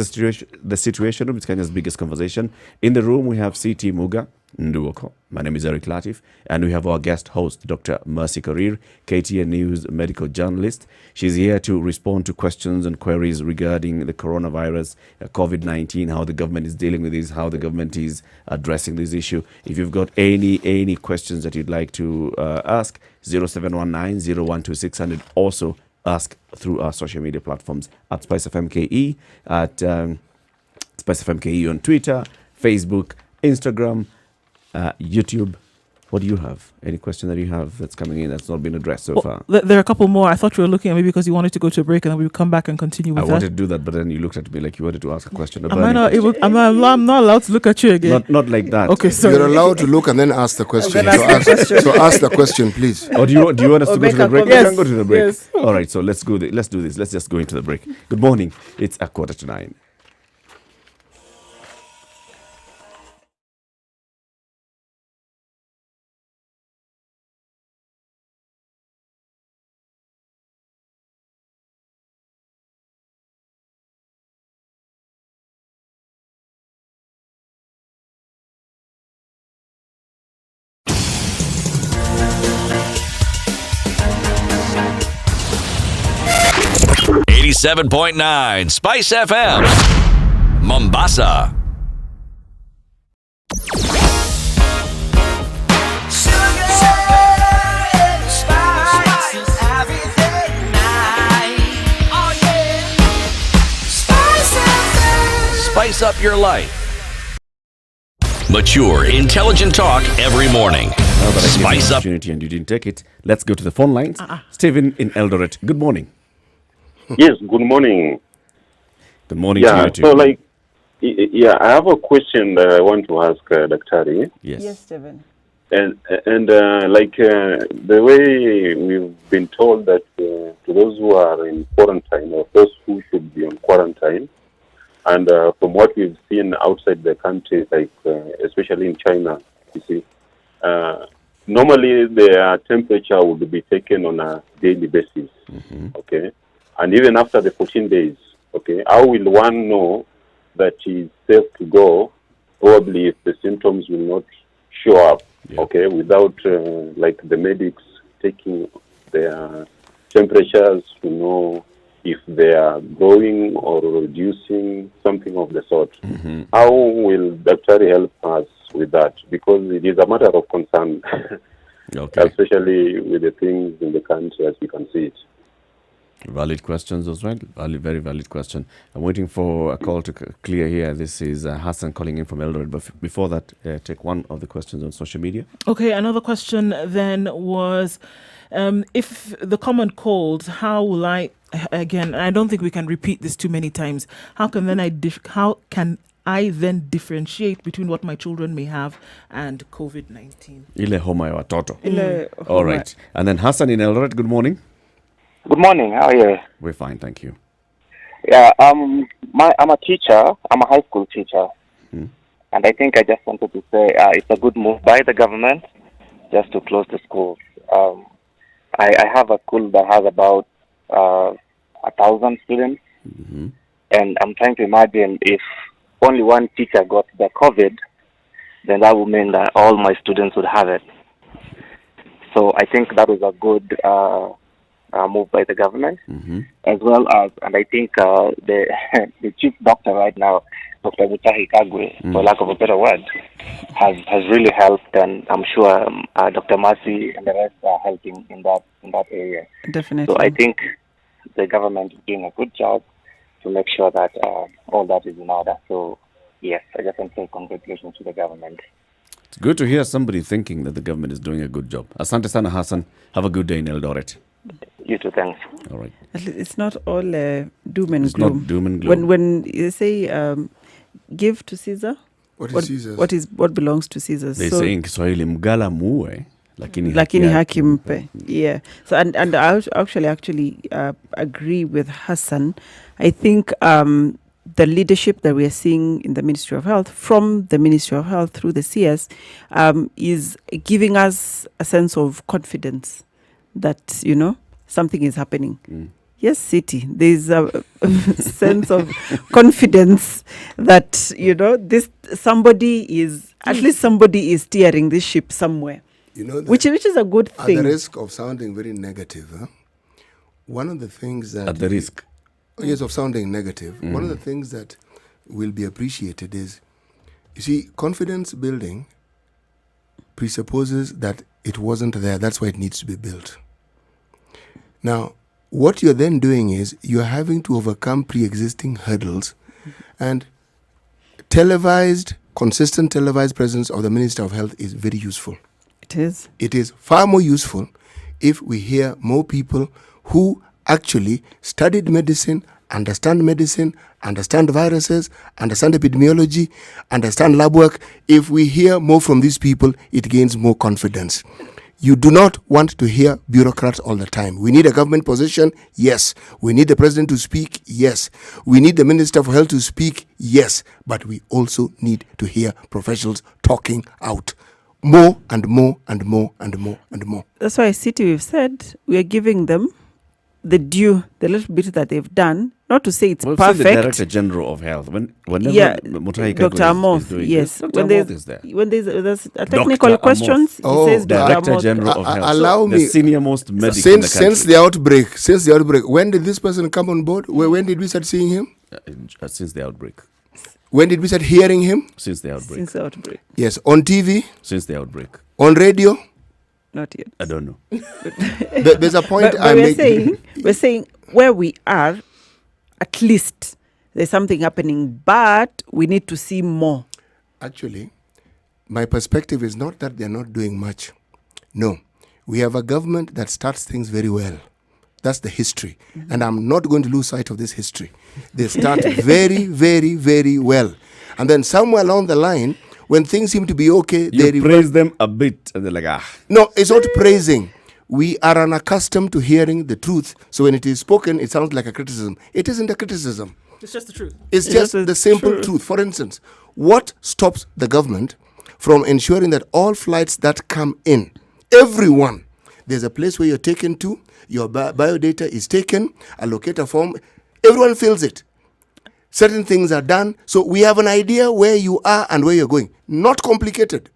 the situation room. It's Kenya's biggest conversation. In the room, we have CT Muga Nduoko. My name is Eric Latif, and we have our guest host, Dr. Mercy Korir, KTN News medical journalist. She's here to respond to questions and queries regarding the coronavirus, COVID-19, how the government is dealing with this, how the government is addressing this issue. If you've got any questions that you'd like to ask, 0719 012 600. Also ask through our social media platforms at Spice FM KE, at Spice FM KE on Twitter, Facebook, Instagram, YouTube. What do you have? Any question that you have that's coming in that's not been addressed so far? There are a couple more. I thought you were looking at maybe because you wanted to go to a break and then we would come back and continue with I that. wanted to do that, but then you looked at me like you wanted to ask a question. I'm not allowed to look at you again. Not like that. Okay, sorry. You're allowed to look and then ask the question. then ask the question. So ask the question, please. Or do you want us to go to the break? Yes. We can go to the break. Yes. All right, so let's do this. Let's just go into the break. Good morning. It's 8:45. .9 Spice FM, Mombasa. Spice up your life. Mature, intelligent talk every morning. Now that I gave you Spice the up. opportunity and you didn't take it, let's go to the phone lines. Stephen in Eldoret. Good morning. Yes, good morning. Good morning Yeah, to you so too. I have a question that I want to ask Daktari. Yes, Stephen. And the way we've been told that to those who are in quarantine or those who should be on quarantine, and from what we've seen outside the country, like especially in China, you see, normally their temperature would be taken on a daily basis, okay? And even after the 14 days, okay, how will one know that it's safe to go, probably if the symptoms will not show up, okay, without the medics taking their temperatures to know if they are growing or reducing, something of the sort. How will Daktari help us with that? Because it is a matter of concern, especially with the things in the country as you can see it. Valid questions as well. Very valid question. I'm waiting for a call to clear here. This is Hassan calling in from Eldoret. But before that, take one of the questions on social media. Okay, another question then was, if the comment called, how will I, again, I don't think we can repeat this too many times, how can I then differentiate between what my children may have and COVID-19? Ile homa ya watoto. Ile All right. And then Hassan in Eldoret, good morning. Good morning. How are you? We're fine, thank you. Yeah, I'm a teacher. I'm a high school teacher, and I think I just wanted to say it's a good move by the government just to close the schools. I have a school that has about 1,000 students, and I'm trying to imagine if only one teacher got the COVID, then that would mean that all my students would have it. So I think that was a good move by the government, as well as, and I think the the chief doctor right now, Dr. Mutahi Kagwe, for lack of a better word, has really helped, and I'm sure Dr. Mercy and the rest are helping in that area. Definitely. So I think the government is doing a good job to make sure that all that is in order. So yes, I just want to say congratulations to the government. It's good to hear somebody thinking that the government is doing a good job. Asante sana, Hassan. Have a good day in Eldoret. You too, thanks. All right. It's not all doom and It's gloom. not doom and gloom. When you say give to Caesar, What is Caesar's? What belongs to Caesar? They say in Kiswahili, mgala muue, lakini haki mpe. Yeah. So and I actually agree with Hassan. I think the leadership that we are seeing in the Ministry of Health, from the Ministry of Health through the CS, is giving us a sense of confidence that, something is happening. Yes, City, there's a sense of confidence that, this at least somebody is steering this ship somewhere, which is a good thing. At the risk of sounding very negative, one of the things that... At the risk? Yes, of sounding negative. One of the things that will be appreciated is, you see, confidence building presupposes that it wasn't there. That's why it needs to be built. Now, what you're then doing is you're having to overcome pre-existing hurdles, and consistent televised presence of the Minister of Health is very useful. It is. It is far more useful if we hear more people who actually studied medicine, understand viruses, understand epidemiology, understand lab work. If we hear more from these people, it gains more confidence. You do not want to hear bureaucrats all the time. We need a government position, yes. We need the president to speak, yes. We need the Minister for Health to speak, yes. But we also need to hear professionals talking out more and more and more and more and more. That's why City, we've said we are giving them the little bit that they've done. Not to say it's perfect. The Director General of Health, whenever Mutahi Dr. Amo, is doing yes. Dr. When there's a technical questions, he says Director General of Health. Allow me, the senior most medic in the country. Since the outbreak, when did this person come on board? When did we start seeing him? Since the outbreak. When did we start hearing him? Since the outbreak. Yes, on TV. Since the outbreak. On radio. Not yet. I don't know. There's a point but we're saying where we are, at least there's something happening, but we need to see more. Actually, my perspective is not that they're not doing much. No, we have a government that starts things very well. That's the history. And I'm not going to lose sight of this history. They start very, very, very well. And then somewhere along the line, when things seem to be okay, they praise them a bit and they're like, No, it's not praising. We are unaccustomed to hearing the truth. So when it is spoken, it sounds like a criticism. It isn't a criticism. It's just the truth. It's just the simple truth. For instance, what stops the government from ensuring that all flights that come in, everyone, there's a place where you're taken to, your biodata is taken, a locator form, everyone fills it. Certain things are done, so we have an idea where you are and where you're going. Not complicated.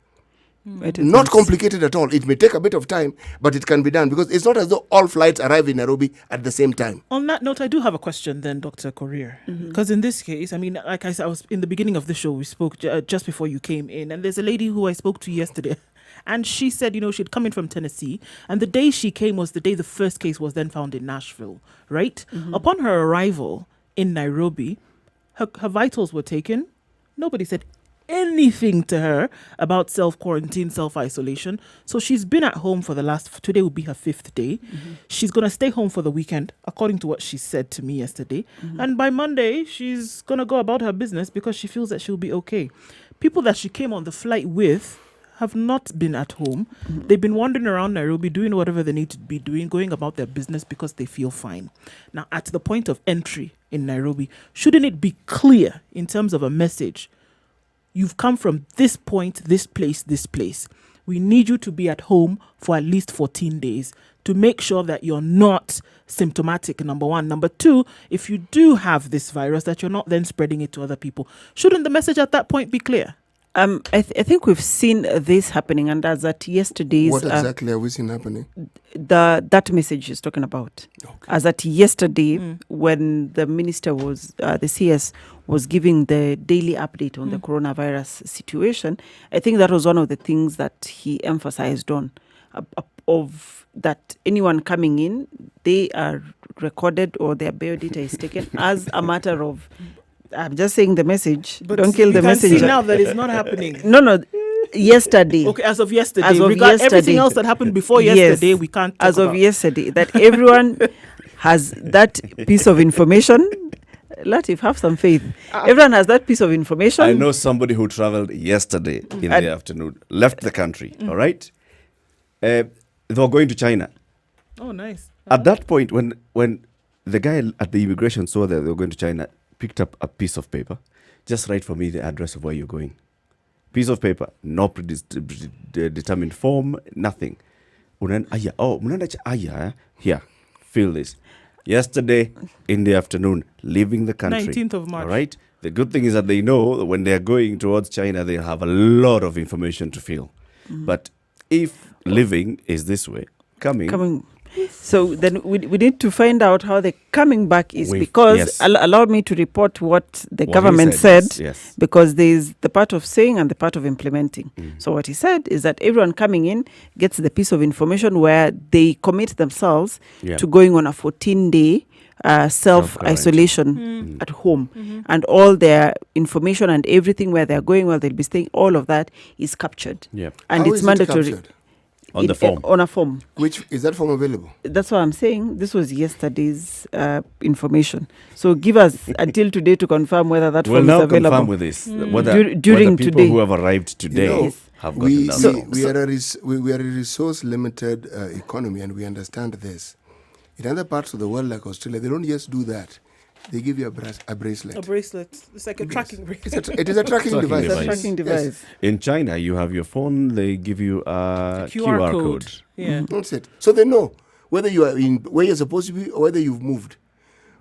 Not complicated at all. It may take a bit of time, but it can be done because it's not as though all flights arrive in Nairobi at the same time. On that note, I do have a question then, Dr. Korir. Because in this case, I mean, like I said, I was in the beginning of the show, we spoke just before you came in, and there's a lady who I spoke to yesterday, and she said, she'd come in from Tennessee, and the day she came was the day the first case was then found in Nashville, right? Upon her arrival in Nairobi, her vitals were taken. Nobody said anything to her about self-quarantine, self-isolation. So she's been at home for today will be her 5th day. She's going to stay home for the weekend, according to what she said to me yesterday. And by Monday, she's going to go about her business because she feels that she'll be okay. People that she came on the flight with have not been at home. They've been wandering around Nairobi, doing whatever they need to be doing, going about their business because they feel fine. Now, at the point of entry in Nairobi, shouldn't it be clear in terms of a message? You've come from this point, this place, we need you to be at home for at least 14 days to make sure that you're not symptomatic, number one. Number two, if you do have this virus, that you're not then spreading it to other people. Shouldn't the message at that point be clear? I think we've seen this happening, and as at yesterday's... What exactly have we seen happening? That message is talking about. Okay. As at yesterday, when the minister was, the CS was giving the daily update on the coronavirus situation, I think that was one of the things that he emphasized on, of that anyone coming in, they are recorded or their biodata is taken as a matter of... I'm just saying the message. But don't kill the messenger. See now that it's not happening. No. Yesterday. Okay, as of yesterday. As of yesterday. Everything else that happened before yesterday, we can't talk As of about. yesterday, that everyone has that piece of information. Latif, have some faith. Everyone has that piece of information. I know somebody who traveled yesterday in the afternoon, left the country, all right? They were going to China. Oh, nice. At that point, when the guy at the immigration saw that they were going to China, picked up a piece of paper, just write for me the address of where you're going. Piece of paper, no predetermined form, nothing. Here, fill this. Yesterday in the afternoon, leaving the country. 19th of March. All right? The good thing is that they know that when they're going towards China, they have a lot of information to fill. But if living is this way, coming. So then we need to find out how the coming back is, because allow me to report what the government said, because there's the part of saying and the part of implementing. So what he said is that everyone coming in gets the piece of information where they commit themselves to going on a 14-day self-isolation at home. And all their information and everything, where they're going, where they'll be staying, all of that is captured. And How it's is it mandatory. captured? On the form. On a form. Which is that form available? That's what I'm saying. This was yesterday's information. So give us until today to confirm whether that form is available. We'll now confirm with this. Whether during people today who have arrived today have gotten that. We are a resource-limited economy, and we understand this. In other parts of the world, like Australia, they don't just do that. They give you a bracelet. A bracelet. It's like a tracking bracelet. It is a tracking device. It's a tracking device. Yes. In China, you have your phone, they give you a QR code. Yeah. That's it. So they know whether you are in where you're supposed to be or whether you've moved.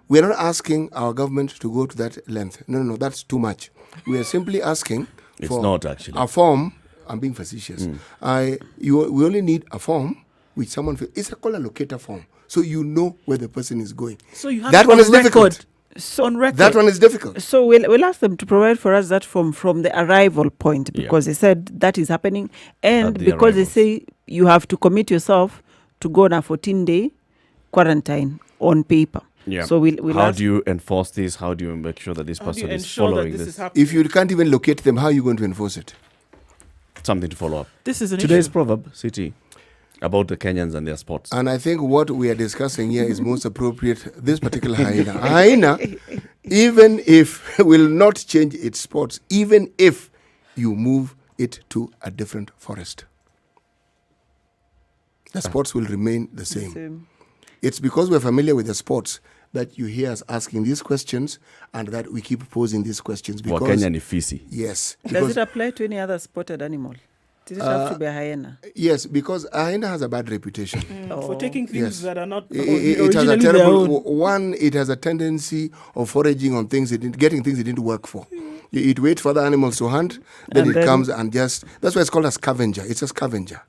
We are not asking our government to go to that length. No, that's too much. We are simply asking for not actually. a form. I'm being facetious. We only need a form which someone fills. It's called a locator form. So you know where the person is going. So you have that one is difficult. So on record. That one is difficult. So we'll ask them to provide for us that form from the arrival point, because they said that is happening, and because they say you have to commit yourself to go on a 14-day quarantine on paper. Yeah. So we'll how do you enforce this? How do you make sure that this person is following this? If you can't even locate them, how are you going to enforce it? Something to follow up. This is an Today's issue. proverb, CT, about the Kenyans and their sports. And I think what we are discussing here is most appropriate. This particular hyena. A hyena, even if will not change its spots, even if you move it to a different forest, the spots will remain the same. It's because we're familiar with the sports that you hear us asking these questions, and that we keep posing these questions. Because Wakenya ni fisi. Yes. Does it apply to any other spotted animal? Does it have to be a hyena? Yes, because a hyena has a bad reputation. For taking things that are not it has a terrible one. It has a tendency of foraging on things, getting things it didn't work for. It waits for other animals to hunt, then it comes and just... That's why it's called a scavenger. It's a scavenger,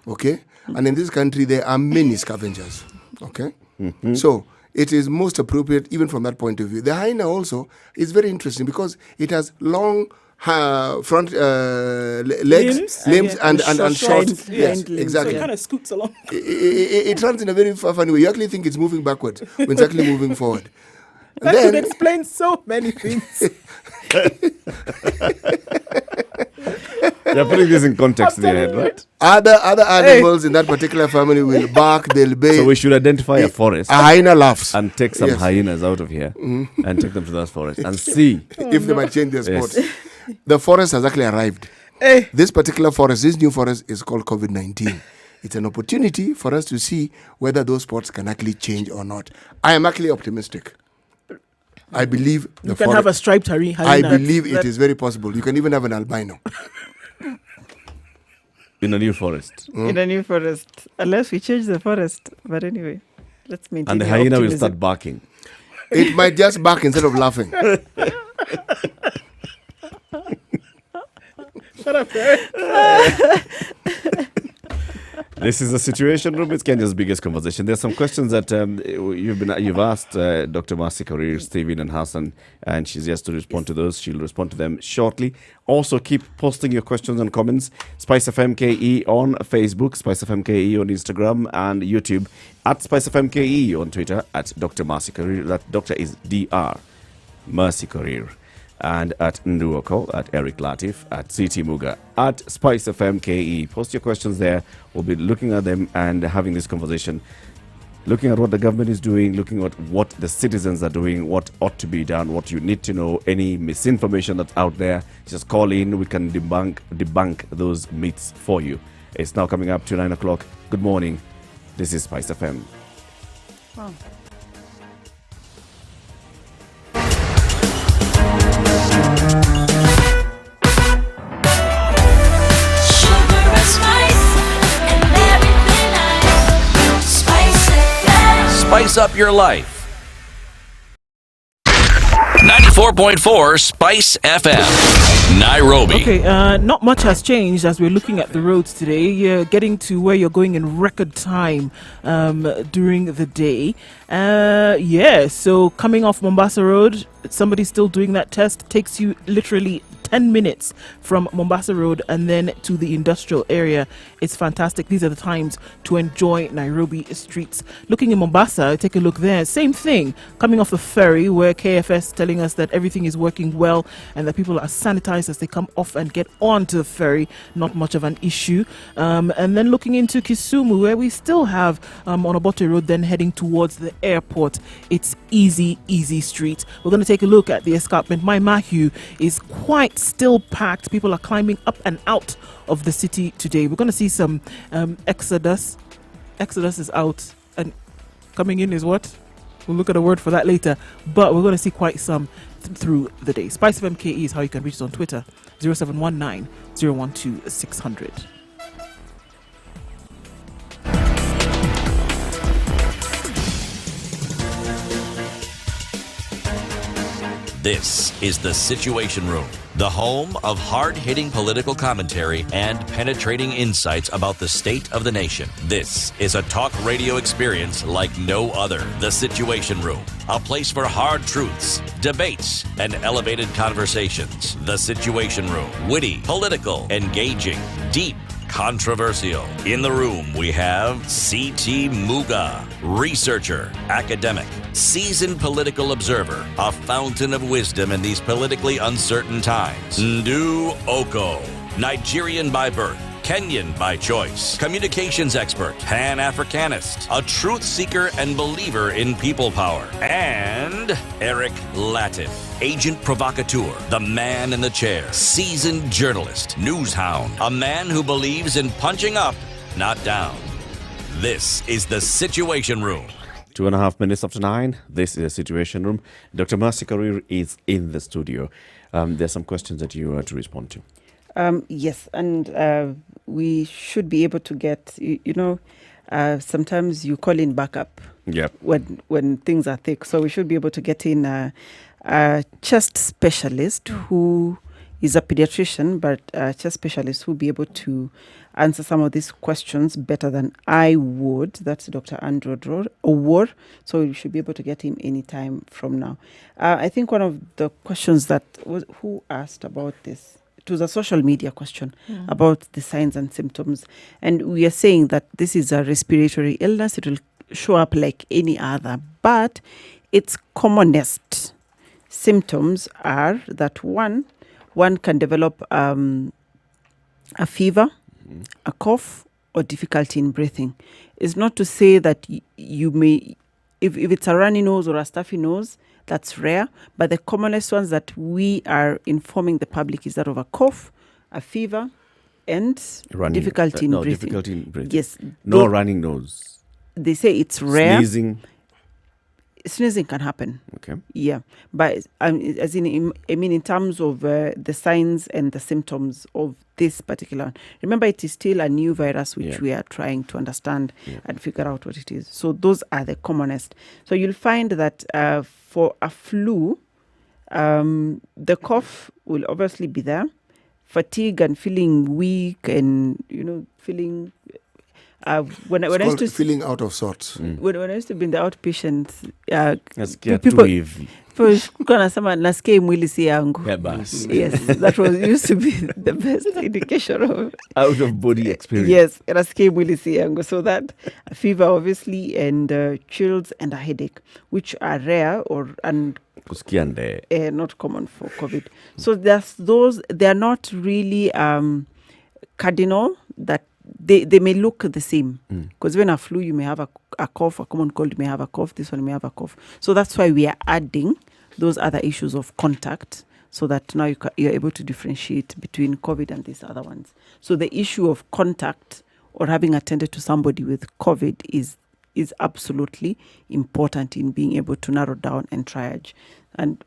okay? And in this country, there are many scavengers, okay? So it is most appropriate even from that point of view. The hyena also is very interesting because it has long front legs, limbs, and short. Yes, exactly. So it kind of scoots along. It runs in a very funny way. You actually think it's moving backwards when it's actually moving forward. That could explain so many things. You're putting this in context in your head, right? Other animals in that particular family will bark, they'll bay. So we should identify a forest. A hyena laughs. And take some hyenas out of here and take them to that forest and see if they might change their spots. The forest has actually arrived. Hey. This particular forest, this new forest, is called COVID-19. It's an opportunity for us to see whether those spots can actually change or not. I am actually optimistic. I believe you can have a striped hyena. I believe it is very possible. You can even have an albino. In a new forest. In a new forest. Unless we change the forest. But anyway, let's maintain And the the hyena will optimism. start barking. It might just bark instead of laughing. Shut up, This is the Situation Room. It's Kenya's biggest conversation. There's some questions that you've asked Dr. Mercy Korir, Stephen, and Hassan, and she's just to respond to those. She'll respond to them shortly. Also, keep posting your questions and comments. Spice FM KE on Facebook, Spice FM KE on Instagram and YouTube, at Spice FM KE on Twitter, at Dr. Mercy Korir. That doctor is Dr. Mercy Korir. And at Nduoko, at Eric Latif, at CT Muga, at Spice FM KE. Post your questions there. We'll be looking at them and having this conversation, looking at what the government is doing, looking at what the citizens are doing, what ought to be done, what you need to know, any misinformation that's out there. Just call in. We can debunk those myths for you. It's now coming up to 9 o'clock. Good morning. This is Spice FM. Wow. Spice up your life. 94.4 Spice FM, Nairobi. Okay, not much has changed as we're looking at the roads today. You're getting to where you're going in record time during the day. So coming off Mombasa Road, somebody's still doing that test. Takes you literally 10 minutes from Mombasa Road and then to the industrial area. It's fantastic. These are the times to enjoy Nairobi streets. Looking in Mombasa, take a look there. Same thing. Coming off the ferry where KFS telling us that everything is working well and that people are sanitized as they come off and get onto the ferry. Not much of an issue. And then looking into Kisumu where we still have on Obote Road then heading towards the airport. It's easy street. We're going to take a look at the escarpment. My Mahu is quite still packed. People are climbing up and out of the city today. We're going to see some exodus. Exodus is out and coming in is what? We'll look at a word for that later. But we're going to see quite some through the day. Spice of MKE is how you can reach us on Twitter. 0719 012 600. This is the Situation Room, the home of hard-hitting political commentary and penetrating insights about the state of the nation. This is a talk radio experience like no other. The Situation Room, a place for hard truths, debates, and elevated conversations. The Situation Room, witty, political, engaging, deep, controversial. In the room, we have CT Muga, researcher, academic, seasoned political observer, a fountain of wisdom in these politically uncertain times. Ndu Oko, Nigerian by birth, Kenyan by choice, communications expert, Pan-Africanist, a truth seeker and believer in people power, and Eric Latif, agent provocateur, the man in the chair, seasoned journalist, news hound, a man who believes in punching up, not down. This is the Situation Room. 2.5 minutes after 9. This is the Situation Room. Dr. Mercy Korir is in the studio. There's some questions that you are to respond to. Yes, and we should be able to get, sometimes you call in backup when things are thick. So we should be able to get in a chest specialist who is a pediatrician, but a chest specialist who will be able to answer some of these questions better than I would. That's Dr. Andrew Owor. So we should be able to get him anytime from now. I think one of the questions that was, who asked about this? It was a social media question about the signs and symptoms. And we are saying that this is a respiratory illness. It will show up like any other. But its commonest symptoms are that one can develop a fever, a cough, or difficulty in breathing. It's not to say that you may, if it's a runny nose or a stuffy nose, that's rare, but the commonest ones that we are informing the public is that of a cough, a fever, and difficulty in breathing. Difficulty in breathing. Yes. No running nose. They say it's rare. Sneezing. sneezing can happen. Okay. Yeah, but in terms of the signs and the symptoms of this particular one, remember it is still a new virus which we are trying to understand and figure out what it is. So those are the commonest. So you'll find that for a flu, the cough will obviously be there, fatigue and feeling weak and feeling. When I used to feeling out of sorts. When I used to be in the outpatient, nasema nasikia mwili si yangu. Yes, that used to be the best indication of out of body experience. Yes, nasikia mwili si yangu. So that fever obviously and chills and a headache, which are rare not common for COVID. So there's those. They are not really cardinal that. They may look the same because when a flu you may have a cough, a common cold you may have a cough, this one may have a cough. So that's why we are adding those other issues of contact so that now you're able to differentiate between COVID and these other ones. So the issue of contact or having attended to somebody with COVID is absolutely important in being able to narrow down and triage. And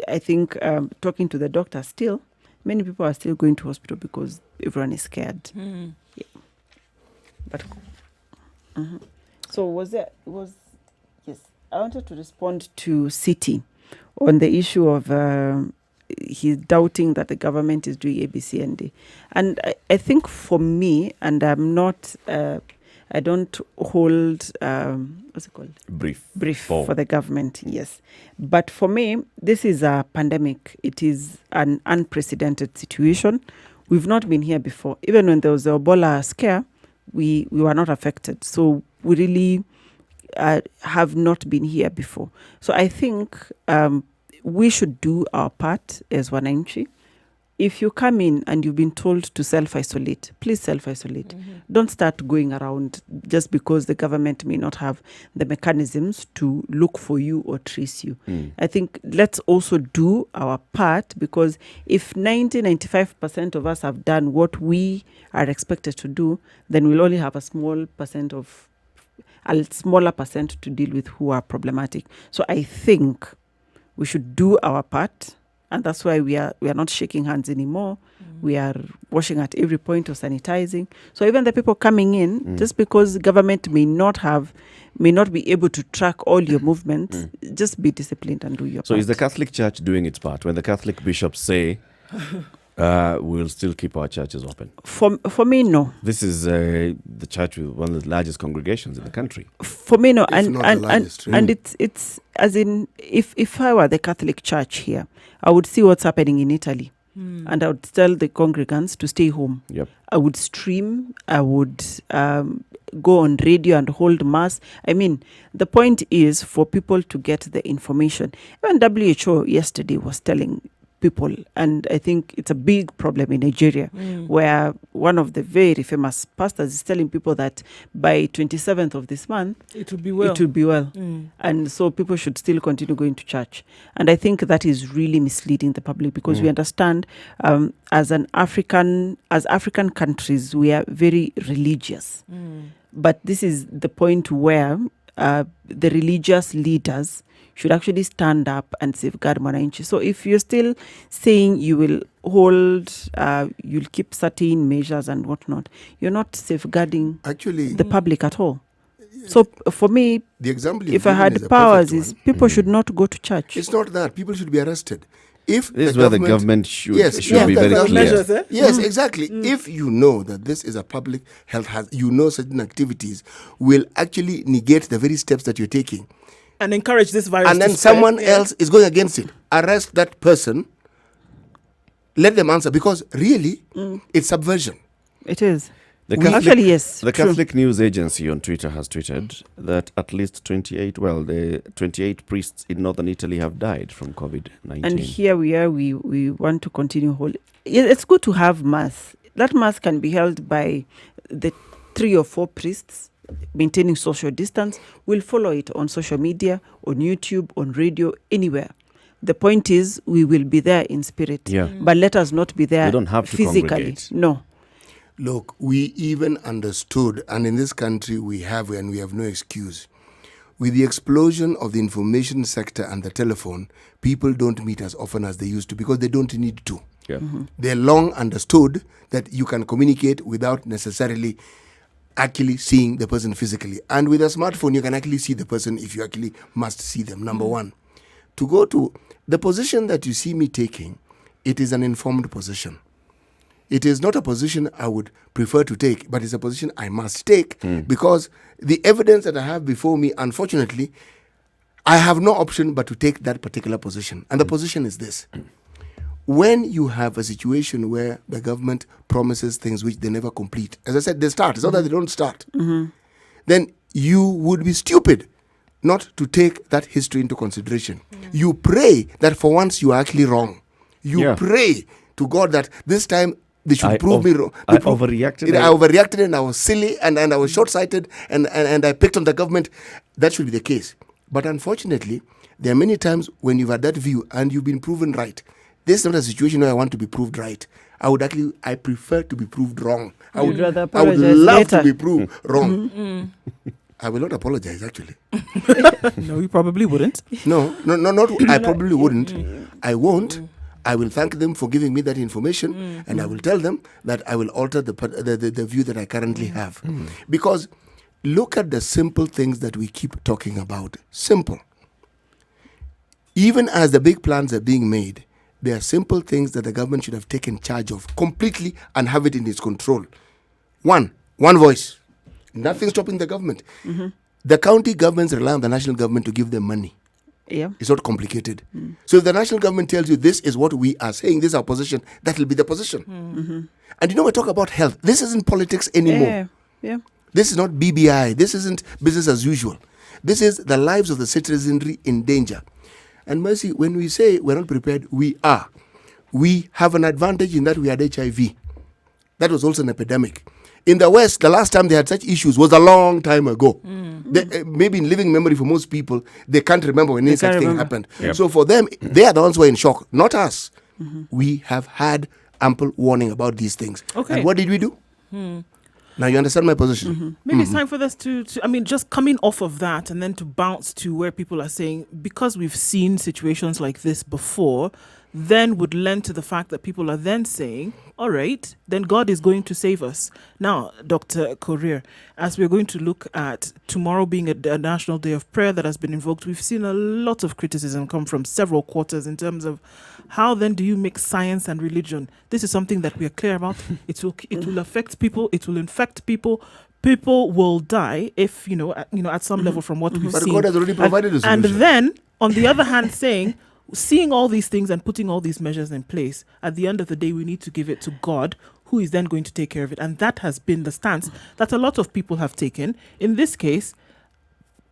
I think talking to the doctor still, many people are still going to hospital because everyone is scared. Yeah. But so yes, I wanted to respond to City on the issue of he's doubting that the government is doing ABC and D. And I think for me, and I'm not I don't hold what's it called? Brief for the government, yes. But for me, this is a pandemic. It is an unprecedented situation. We've not been here before. Even when there was the Ebola scare, we were not affected. So we really have not been here before. So I think we should do our part as wananchi. If you come in and you've been told to self-isolate, please self-isolate. Don't start going around just because the government may not have the mechanisms to look for you or trace you. I think let's also do our part, because if 95% of us have done what we are expected to do, then we'll only have a smaller percent to deal with who are problematic. So I think we should do our part. And that's why we are not shaking hands anymore. We are washing at every point or sanitizing. So even the people coming in, just because the government may not be able to track all your movements, just be disciplined and do your part. So is the Catholic Church doing its part? When the Catholic bishops say, we'll still keep our churches open? For me, no. This is the church with one of the largest congregations in the country. For me, no. And it's as in, if I were the Catholic Church here, I would see what's happening in Italy. And I would tell the congregants to stay home. Yep. I would stream. I would go on radio and hold mass. I mean, the point is for people to get the information. Even WHO yesterday was telling people, and I think it's a big problem in Nigeria, where one of the very famous pastors is telling people that by 27th of this month, it will be well. And so people should still continue going to church. And I think that is really misleading the public, because we understand as African countries, we are very religious. But this is the point where the religious leaders should actually stand up and safeguard Mwananchi. So if you're still saying you will you'll keep certain measures and whatnot, you're not safeguarding the public at all. So for me, the example if I had powers, is people should not go to church. It's not that. People should be arrested. If this is where the government should be very clear. Measures, Yes, exactly. If you know that this is a public health hazard, certain activities will actually negate the very steps that you're taking. And encourage this virus. And then someone else is going against it. Arrest that person. Let them answer, because really, it's subversion. It is. The Catholic News Agency on Twitter has tweeted that at least 28 priests in northern Italy have died from COVID-19. And here we are, we want to continue holding. It's good to have mass. That mass can be held by the 3 or 4 priests maintaining social distance. We'll follow it on social media, on YouTube, on radio, anywhere. The point is, we will be there in spirit. But let us not be there physically. Congregate. No. Look, we even understood, and in this country we have no excuse. with the explosion of the information sector and the telephone, people don't meet as often as they used to because they don't need to. Yeah. They long understood that you can communicate without necessarily actually seeing the person physically. And with a smartphone, you can actually see the person if you actually must see them, number one. To go to the position that you see me taking, it is an informed position. It is not a position I would prefer to take, but it's a position I must take because the evidence that I have before me, unfortunately, I have no option but to take that particular position. And the position is this. When you have a situation where the government promises things which they never complete, as I said, they start. It's not that they don't start. Then you would be stupid not to take that history into consideration. You pray that for once you are actually wrong. You pray to God that this time they should prove me wrong. I overreacted. I overreacted and I was silly and I was short-sighted and I picked on the government. That should be the case. But unfortunately, there are many times when you've had that view and you've been proven right. This is not a situation where I want to be proved right. I prefer to be proved wrong. I would love to be proved wrong. I will not apologize, actually. No, you probably wouldn't. No, not I probably wouldn't. I won't. I will thank them for giving me that information, and I will tell them that I will alter the view that I currently have. Because look at the simple things that we keep talking about. Simple. Even as the big plans are being made, there are simple things that the government should have taken charge of completely and have it in its control. One voice. Nothing stopping the government. The county governments rely on the national government to give them money. Yeah. It's not complicated. So if the national government tells you this is what we are saying, this is our position, that will be the position. And we talk about health. This isn't politics anymore. Yeah. This is not BBI. This isn't business as usual. This is the lives of the citizenry in danger. And Mercy, when we say we're not prepared, we are. We have an advantage in that we had HIV. That was also an epidemic. In the West, the last time they had such issues was a long time ago. Maybe in living memory for most people, they can't remember when any such thing happened. Yep. So for them, they are the ones who are in shock, not us. We have had ample warning about these things. Okay. And what did we do? Now you understand my position. Maybe it's time for us to, just coming off of that and then to bounce to where people are saying, because we've seen situations like this before, then would lend to the fact that people are then saying, all right, then God is going to save us. Now, Dr. Korir, as we're going to look at tomorrow being a National Day of Prayer that has been invoked, we've seen a lot of criticism come from several quarters in terms of how then do you mix science and religion? This is something that we are clear about. It will affect people. It will infect people. People will die if, at some level from what we've But seen. God has already provided a solution. And then, on the other hand, saying, seeing all these things and putting all these measures in place, at the end of the day, we need to give it to God, who is then going to take care of it. And that has been the stance that a lot of people have taken. In this case,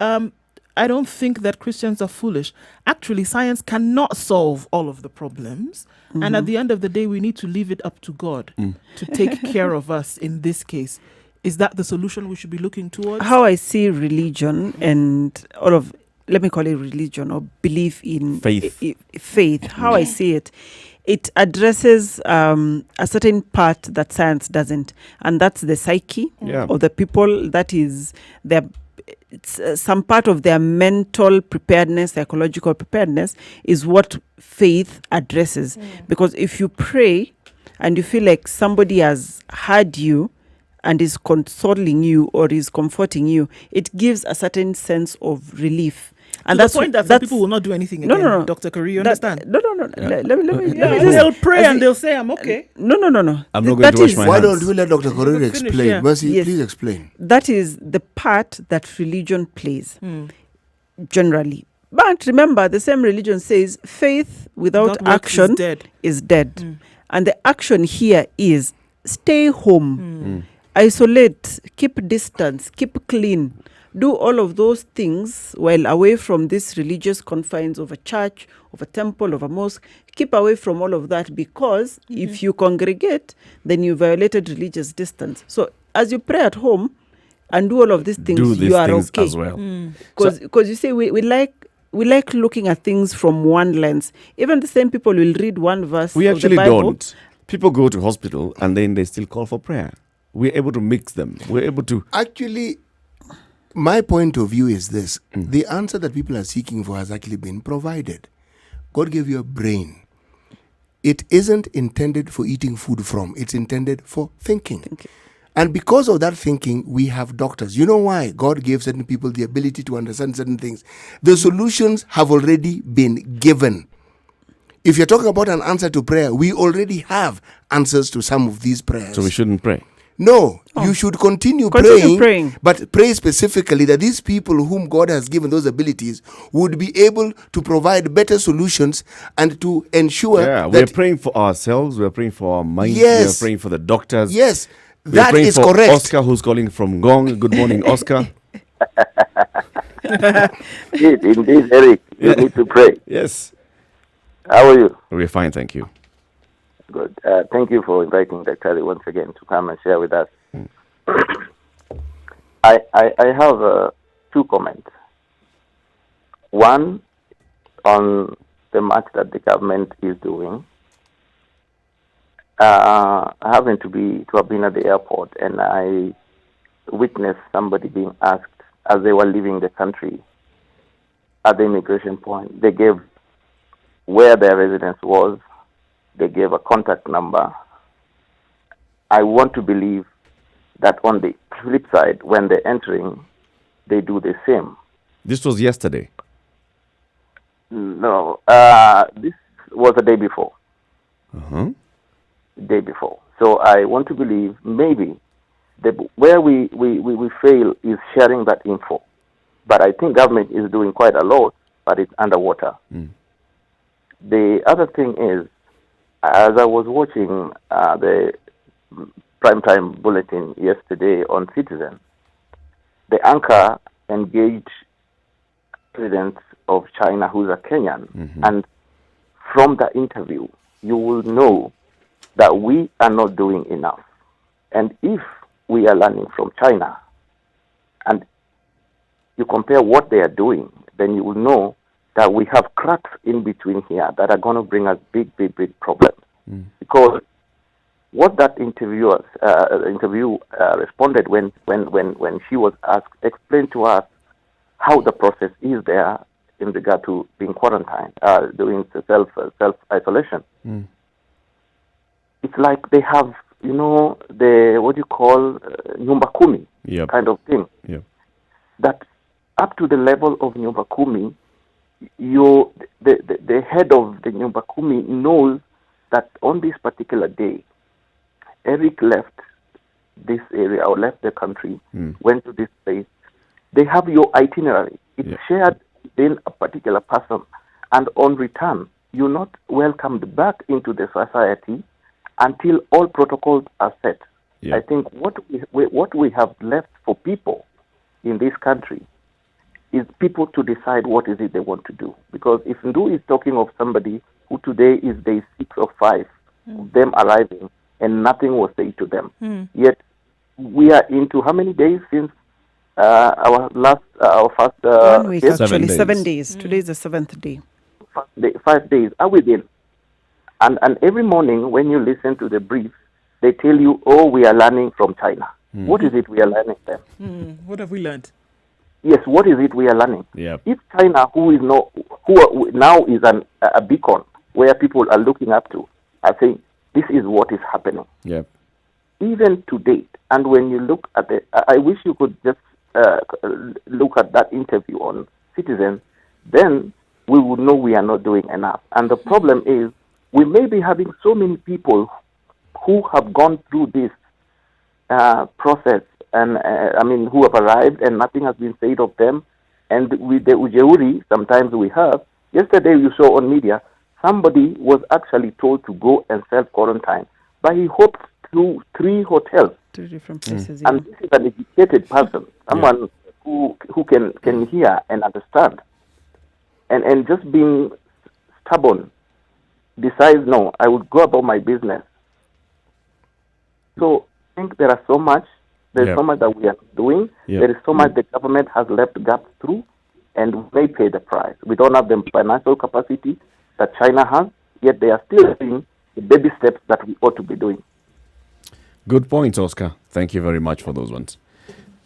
I don't think that Christians are foolish. Actually, science cannot solve all of the problems. And at the end of the day, we need to leave it up to God to take care of us in this case. Is that the solution we should be looking towards? How I see religion and all of, let me call it religion or belief in faith, how I see it, it addresses a certain part that science doesn't, and that's the psyche of the people. That is some part of their mental preparedness, psychological preparedness is what faith addresses. Because if you pray and you feel like somebody has heard you and is consoling you or is comforting you, it gives a certain sense of relief. And that's the point that some people will not do anything again. No. Dr. Curry, you understand? No. Yeah. Let me they'll pray and they'll say, I'm okay. No. I'm not going to wash my hands. Why don't we let Dr. Curry explain? Mercy, please explain. That is the part that religion plays, generally. But remember, the same religion says faith without action is dead. And the action here is stay home, isolate, keep distance, keep clean. Do all of those things while away from these religious confines of a church, of a temple, of a mosque. Keep away from all of that, because if you congregate, then you violated religious distance. So as you pray at home and do all of these things, you are okay as well. Because you see, we like looking at things from one lens. Even the same people will read one verse We of actually the Bible. don't. People go to hospital and then they still call for prayer. We're able to mix them. We're able to... Actually, My point of view is this. The answer that people are seeking for has actually been provided. God gave you a brain. It isn't intended for eating food from. It's intended for thinking. And because of that thinking, we have doctors. You know why? God gave certain people the ability to understand certain things. The solutions have already been given. If you're talking about an answer to prayer, we already have answers to some of these prayers. So we shouldn't pray. No, you should continue praying, but pray specifically that these people whom God has given those abilities would be able to provide better solutions and to ensure Yeah, that... we're praying for ourselves, we're praying for our minds, Yes. we're praying for the doctors. Yes, we're that praying is for correct. Oscar, who's calling from Gong. Good morning, Oscar. Indeed, Eric, you need to pray. Yes. How are you? We're fine, thank you. Good. Thank you for inviting Dr. once again to come and share with us. I have two comments. One, on the march that the government is doing. I happened to have been at the airport, and I witnessed somebody being asked as they were leaving the country at the immigration point. They gave where their residence was. They gave a contact number. I want to believe that on the flip side, when they're entering, they do the same. This was yesterday. No, this was the day before. Uh-huh. Day before. So I want to believe maybe where we fail is sharing that info. But I think government is doing quite a lot, but it's underwater. The other thing is, as I was watching the primetime bulletin yesterday on Citizen, the anchor engaged President of China, who's a Kenyan, and from the interview, you will know that we are not doing enough. And if we are learning from China, and you compare what they are doing, then you will know that we have cracks in between here that are going to bring us big problems. Because what that interview responded when she was asked, explained to us how the process is there in regard to being quarantined, doing self-isolation. It's like they have, the what you call nyumba kumi kind of thing. That up to the level of nyumba kumi, the head of the nyumba kumi knows that on this particular day, Eric left this area or left the country, went to this place. They have your itinerary. It's shared in a particular person, and on return, you're not welcomed back into the society until all protocols are set. I think what we have left for people in this country is people to decide what is it they want to do. Because if Ndu is talking of somebody who today is day 6 or 5 of them arriving and nothing was said to them, yet we are into how many days since our first 1 week, case? actually 7 days. Today is the 7th day. 5 days are within, and every morning when you listen to the brief, they tell you, oh, we are learning from China. What is it we are learning them? What have we learned? Yes, what is it we are learning? If China, who now is a beacon where people are looking up to, are saying this is what is happening. Even to date, and when you look at I wish you could just look at that interview on Citizen, then we would know we are not doing enough. And the problem is, we may be having so many people who have gone through this process, and who have arrived and nothing has been said of them. And with the ujeuri, sometimes we have. Yesterday you saw on media, somebody was actually told to go and self-quarantine, but he hoped through 3 hotels. 3 different places. And this is an educated person, someone who can hear and understand. And just being stubborn, decides, no, I would go about my business. So I think there are so much. There's so much that we are doing. There is so much the government has left gaps through, and we may pay the price. We don't have the financial capacity that China has, yet they are still doing the baby steps that we ought to be doing. Good points, Oscar. Thank you very much for those ones.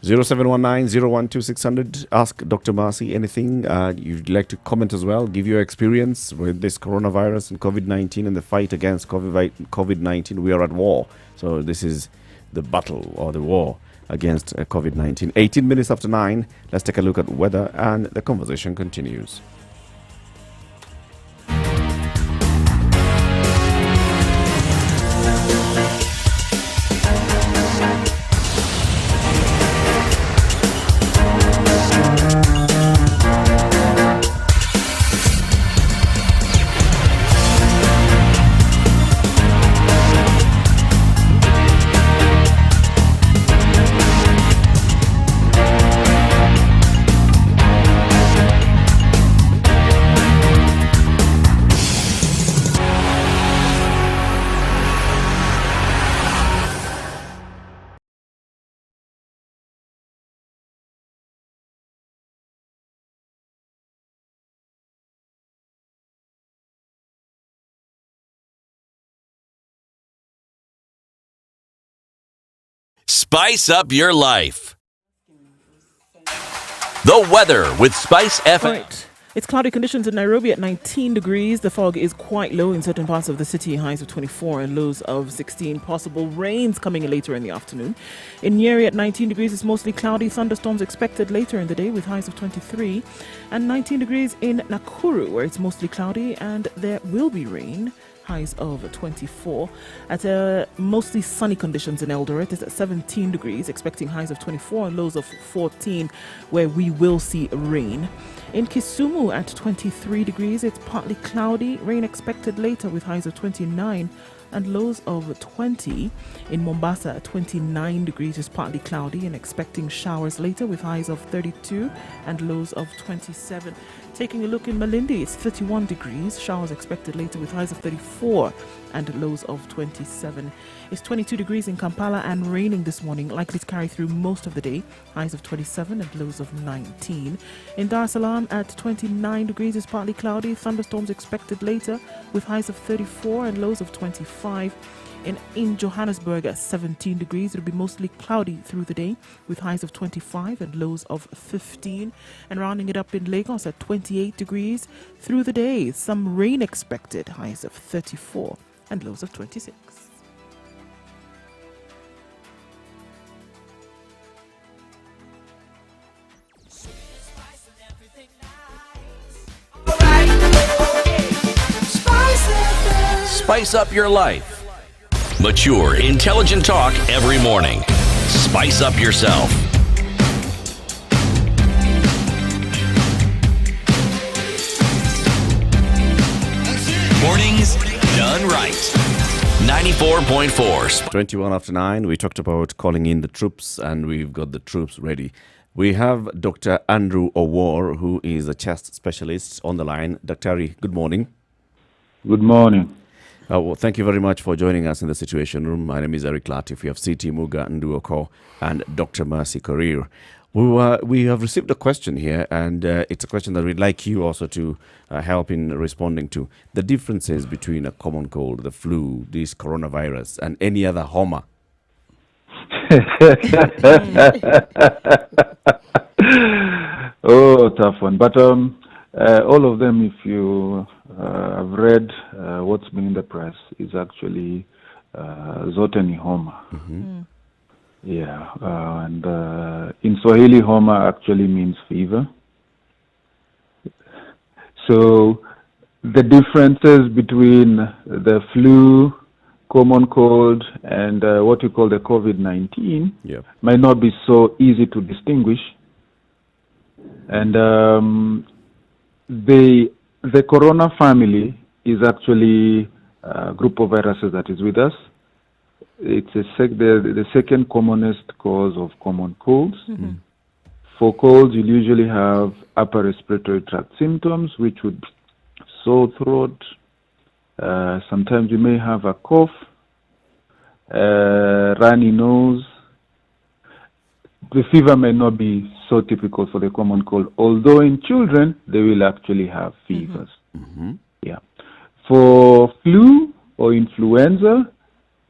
0719-012-600. Ask Dr. Mercy anything you'd like to comment as well. Give your experience with this coronavirus and COVID-19 and the fight against COVID-19. We are at war. So this is the battle or the war against COVID-19. 18 minutes after 9. Let's take a look at weather and the conversation continues. Spice up your life. The weather with Spice FM. Right. It's cloudy conditions in Nairobi at 19 degrees. The fog is quite low in certain parts of the city, highs of 24 and lows of 16. Possible rains coming in later in the afternoon. In Nyeri at 19 degrees, it's mostly cloudy. Thunderstorms expected later in the day with highs of 23. And 19 degrees in Nakuru, where it's mostly cloudy and there will be rain. Highs of 24. At mostly sunny conditions in Eldoret, it's at 17 degrees, expecting highs of 24 and lows of 14, where we will see rain. In Kisumu at 23 degrees, it's partly cloudy, rain expected later with highs of 29 and lows of 20. In Mombasa at 29 degrees, it's partly cloudy and expecting showers later with highs of 32 and lows of 27. Taking a look in Malindi, it's 31 degrees, showers expected later with highs of 34 and lows of 27. It's 22 degrees in Kampala and raining this morning, likely to carry through most of the day, highs of 27 and lows of 19. In Dar es Salaam at 29 degrees, it's partly cloudy, thunderstorms expected later with highs of 34 and lows of 25. In Johannesburg at 17 degrees, it'll be mostly cloudy through the day with highs of 25 and lows of 15. And rounding it up in Lagos at 28 degrees through the day, some rain expected, highs of 34 and lows of 26. Spice up your life. Mature, intelligent talk every morning. Spice up yourself. Mornings done right. 94.4. 21 after 9. We talked about calling in the troops, and we've got the troops ready. We have Dr. Andrew Owor, who is a chest specialist, on the line. Dr. Good morning. Good morning. Well, thank you very much for joining us in the Situation Room. My name is Eric Latif. We have CT Muga Nduoko and Dr. Mercy Korir. We have received a question here, and it's a question that we'd like you also to help in responding to. The differences between a common cold, the flu, this coronavirus, and any other homa. Oh, tough one. But all of them, if you have read what's been in the press, is actually zote ni homa. Yeah, and in Swahili, homa actually means fever. So the differences between the flu, common cold, and what we call the COVID-19 might not be so easy to distinguish. And the corona family is actually a group of viruses that is with us. It's the second commonest cause of common colds. For colds, you usually have upper respiratory tract symptoms, which would be sore throat. Sometimes you may have a cough, runny nose. The fever may not be so typical for the common cold, although in children, they will actually have fevers. Yeah. For flu or influenza,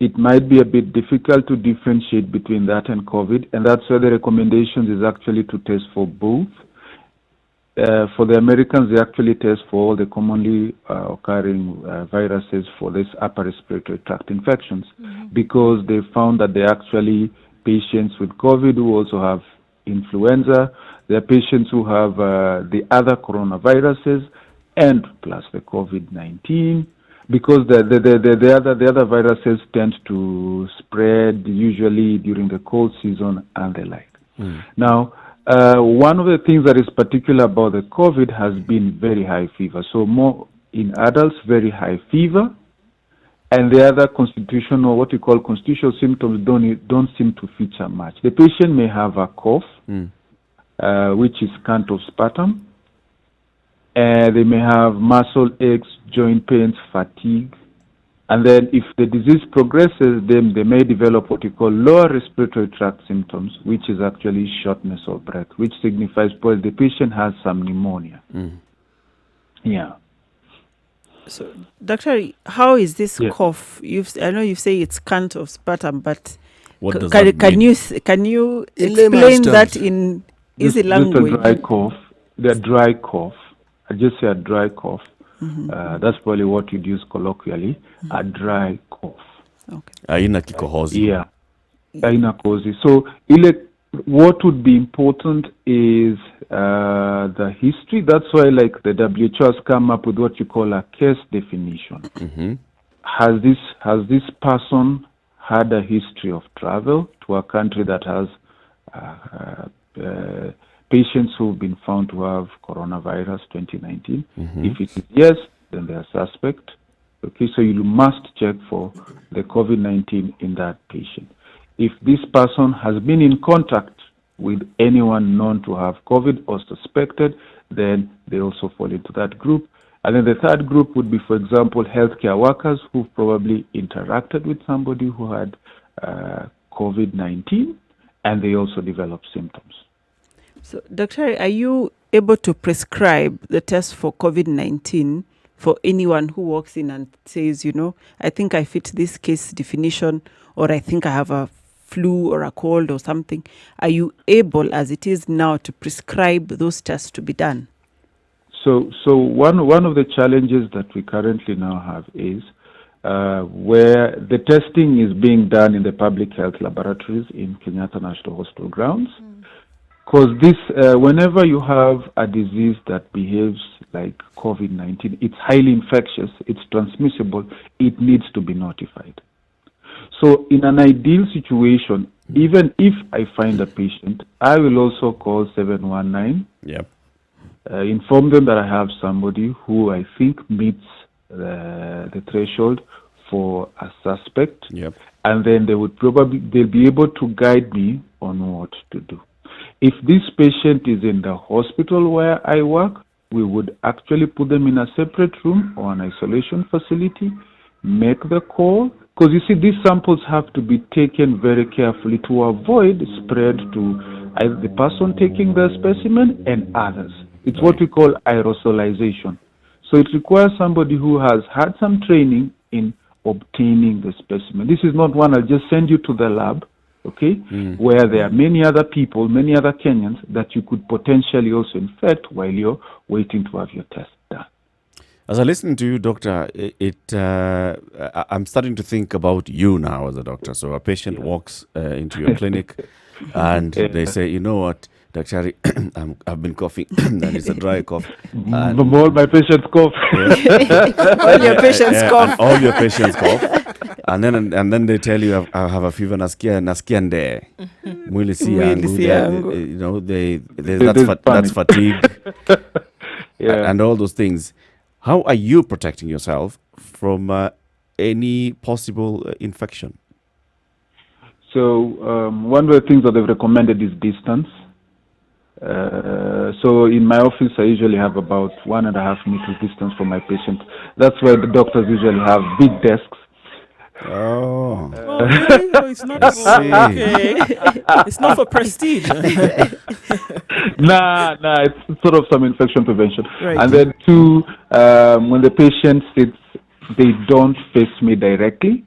it might be a bit difficult to differentiate between that and COVID, and that's why the recommendations is actually to test for both. For the Americans, they actually test for all the commonly occurring viruses for this upper respiratory tract infections, because they found that they actually patients with COVID who also have influenza. There are patients who have the other coronaviruses and plus the COVID-19, because the other viruses tend to spread usually during the cold season and the like. Now, one of the things that is particular about the COVID has been very high fever. So more in adults, very high fever, and the other constitutional, what we call constitutional symptoms, don't seem to feature much. The patient may have a cough, which is cant of sputum. They may have muscle aches, joint pains, fatigue. And then if the disease progresses, then they may develop what we call lower respiratory tract symptoms, which is actually shortness of breath, which signifies probably the patient has some pneumonia. Yeah. So, Doctor, how is this cough? I know you say it's cant of sputum, but what does that mean? Can you In explain layman's that terms. in easy language? Just a dry cough. The dry cough. I just say a dry cough. That's probably what you'd use colloquially. A dry cough. Aina kikohozi. Yeah. Aina kozi. So, what would be important is the history. That's why, like, the WHO has come up with what you call a case definition. Has this person had a history of travel to a country that has patients who've been found to have coronavirus 2019? If it is yes, then they are suspect. Okay, so you must check for the COVID-19 in that patient. If this person has been in contact with anyone known to have COVID or suspected, then they also fall into that group. And then the third group would be, for example, healthcare workers who've probably interacted with somebody who had COVID-19, and they also develop symptoms. So, Doctor, are you able to prescribe the test for COVID-19 for anyone who walks in and says, I think I fit this case definition, or I think I have a flu or a cold or something? Are you able, as it is now, to prescribe those tests to be done? So one of the challenges that we currently now have is where the testing is being done in the public health laboratories in Kenyatta National Hospital grounds. Because whenever you have a disease that behaves like COVID-19, it's highly infectious, it's transmissible, it needs to be notified. So in an ideal situation, even if I find a patient, I will also call 719. Inform them that I have somebody who I think meets the threshold for a suspect, and then they'll be able to guide me on what to do. If this patient is in the hospital where I work, we would actually put them in a separate room or an isolation facility, make the call, because you see, these samples have to be taken very carefully to avoid spread to either the person taking the specimen and others. It's what we call aerosolization. So it requires somebody who has had some training in obtaining the specimen. This is not one I'll just send you to the lab, okay, where there are many other people, many other Kenyans that you could potentially also infect while you're waiting to have your test done. As I listen to you, Doctor, I'm starting to think about you now as a doctor. So a patient walks into your clinic and they say, you know what, Dr. I've been coughing, and it's a dry cough. And all my patients cough. All your patients cough. All your patients cough. And then they tell you, I have a fever, nasikia nde. Mwili si yangu. That's fatigue. And all those things. How are you protecting yourself from any possible infection? So one of the things that they've recommended is distance. So in my office, I usually have about 1.5 meters distance from my patient. That's why the doctors usually have big desks. Oh, really? No, it's not. Okay. It's not for prestige. Nah, it's sort of some infection prevention. Right. And then two, when the patient sits, they don't face me directly.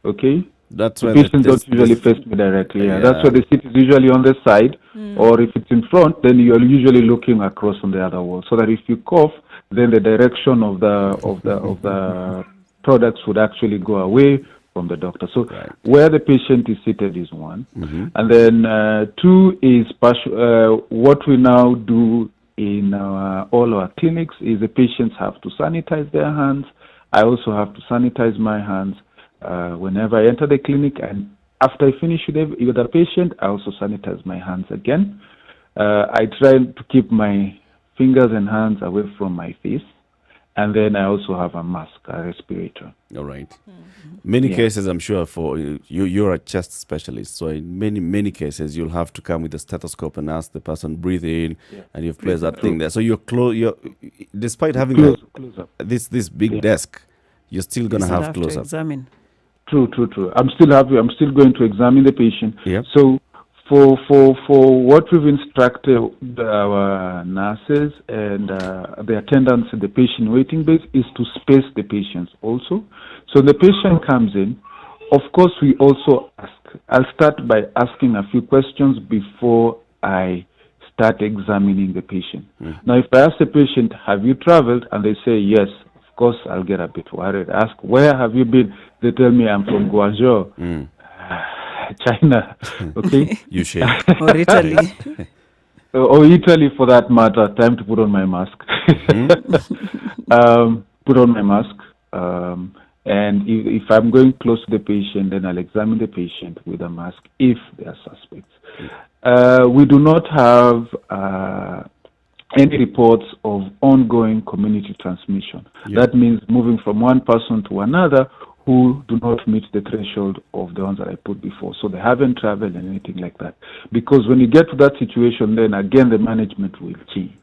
Okay. That's the where patients don't usually face me directly. Yeah. That's where the seat is usually on the side, or if it's in front, then you're usually looking across on the other wall, so that if you cough, then the direction of the products would actually go away from the doctor. So where the patient is seated is one, and then two is what we now do in all our clinics is the patients have to sanitize their hands. I also have to sanitize my hands whenever I enter the clinic, and after I finish with the patient, I also sanitize my hands again. I try to keep my fingers and hands away from my face, and then I also have a mask, a respirator. All right. Many cases, I'm sure, for you're a chest specialist, so in many cases, you'll have to come with a stethoscope and ask the person breathe in, and you've placed that thing there. So you're despite having this big desk, you're still gonna have close up. Examine. True. I'm still going to examine the patient. Yeah. So for what we've instructed our nurses and the attendants in the patient waiting base is to space the patients also. So the patient comes in, of course we also ask. I'll start by asking a few questions before I start examining the patient. Now if I ask the patient, have you traveled? And they say yes, of course I'll get a bit worried. Ask, where have you been? They tell me I'm from Guangzhou. China, okay? You shake. Or Italy. Or Italy for that matter. Time to put on my mask. Put on my mask. And if I'm going close to the patient, then I'll examine the patient with a mask if they are suspects. We do not have any reports of ongoing community transmission. That means moving from one person to another who do not meet the threshold of the ones that I put before. So they haven't traveled and anything like that. Because when you get to that situation, then again the management will change.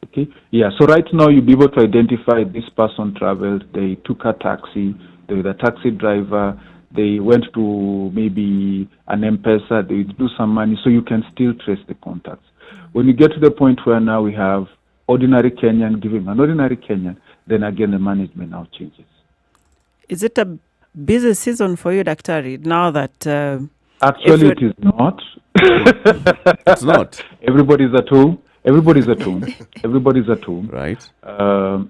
Okay? Yeah, so right now you'll be able to identify this person traveled, they took a taxi, they were the taxi driver, they went to maybe an M-Pesa, they do some money, so you can still trace the contacts. When you get to the point where now we have ordinary Kenyan giving an ordinary Kenyan, then again the management now changes. Is it a busy season for you, Daktari, now that... Actually, it is not. It's not. Everybody's at home. Everybody's at home. Right.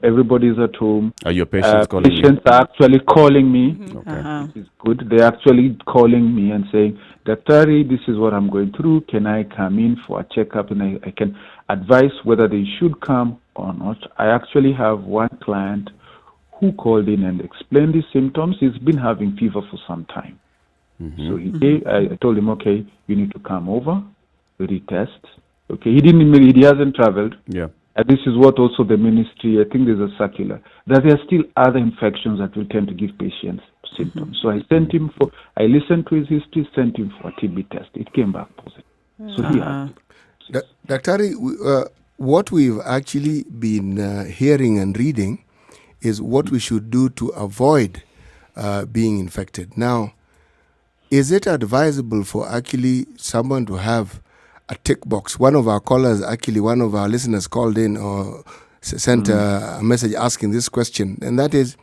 Everybody's at home. Are your patients calling you? Patients are actually calling me. Okay. This is good. They're actually calling me and saying, Daktari, this is what I'm going through. Can I come in for a checkup? And I can advise whether they should come or not. I actually have one client who called in and explained his symptoms. He's been having fever for some time. So I told him, okay, you need to come over, retest. Okay, he hasn't traveled. Yeah. And this is what also the ministry, I think there's a circular, that there are still other infections that will tend to give patients symptoms. So I listened to his history, sent him for a TB test. It came back positive. So he had. Daktari, what we've actually been hearing and reading is what we should do to avoid being infected. Now, is it advisable for actually someone to have a tick box? One of our callers, actually one of our listeners called in or sent a message asking this question, and that is,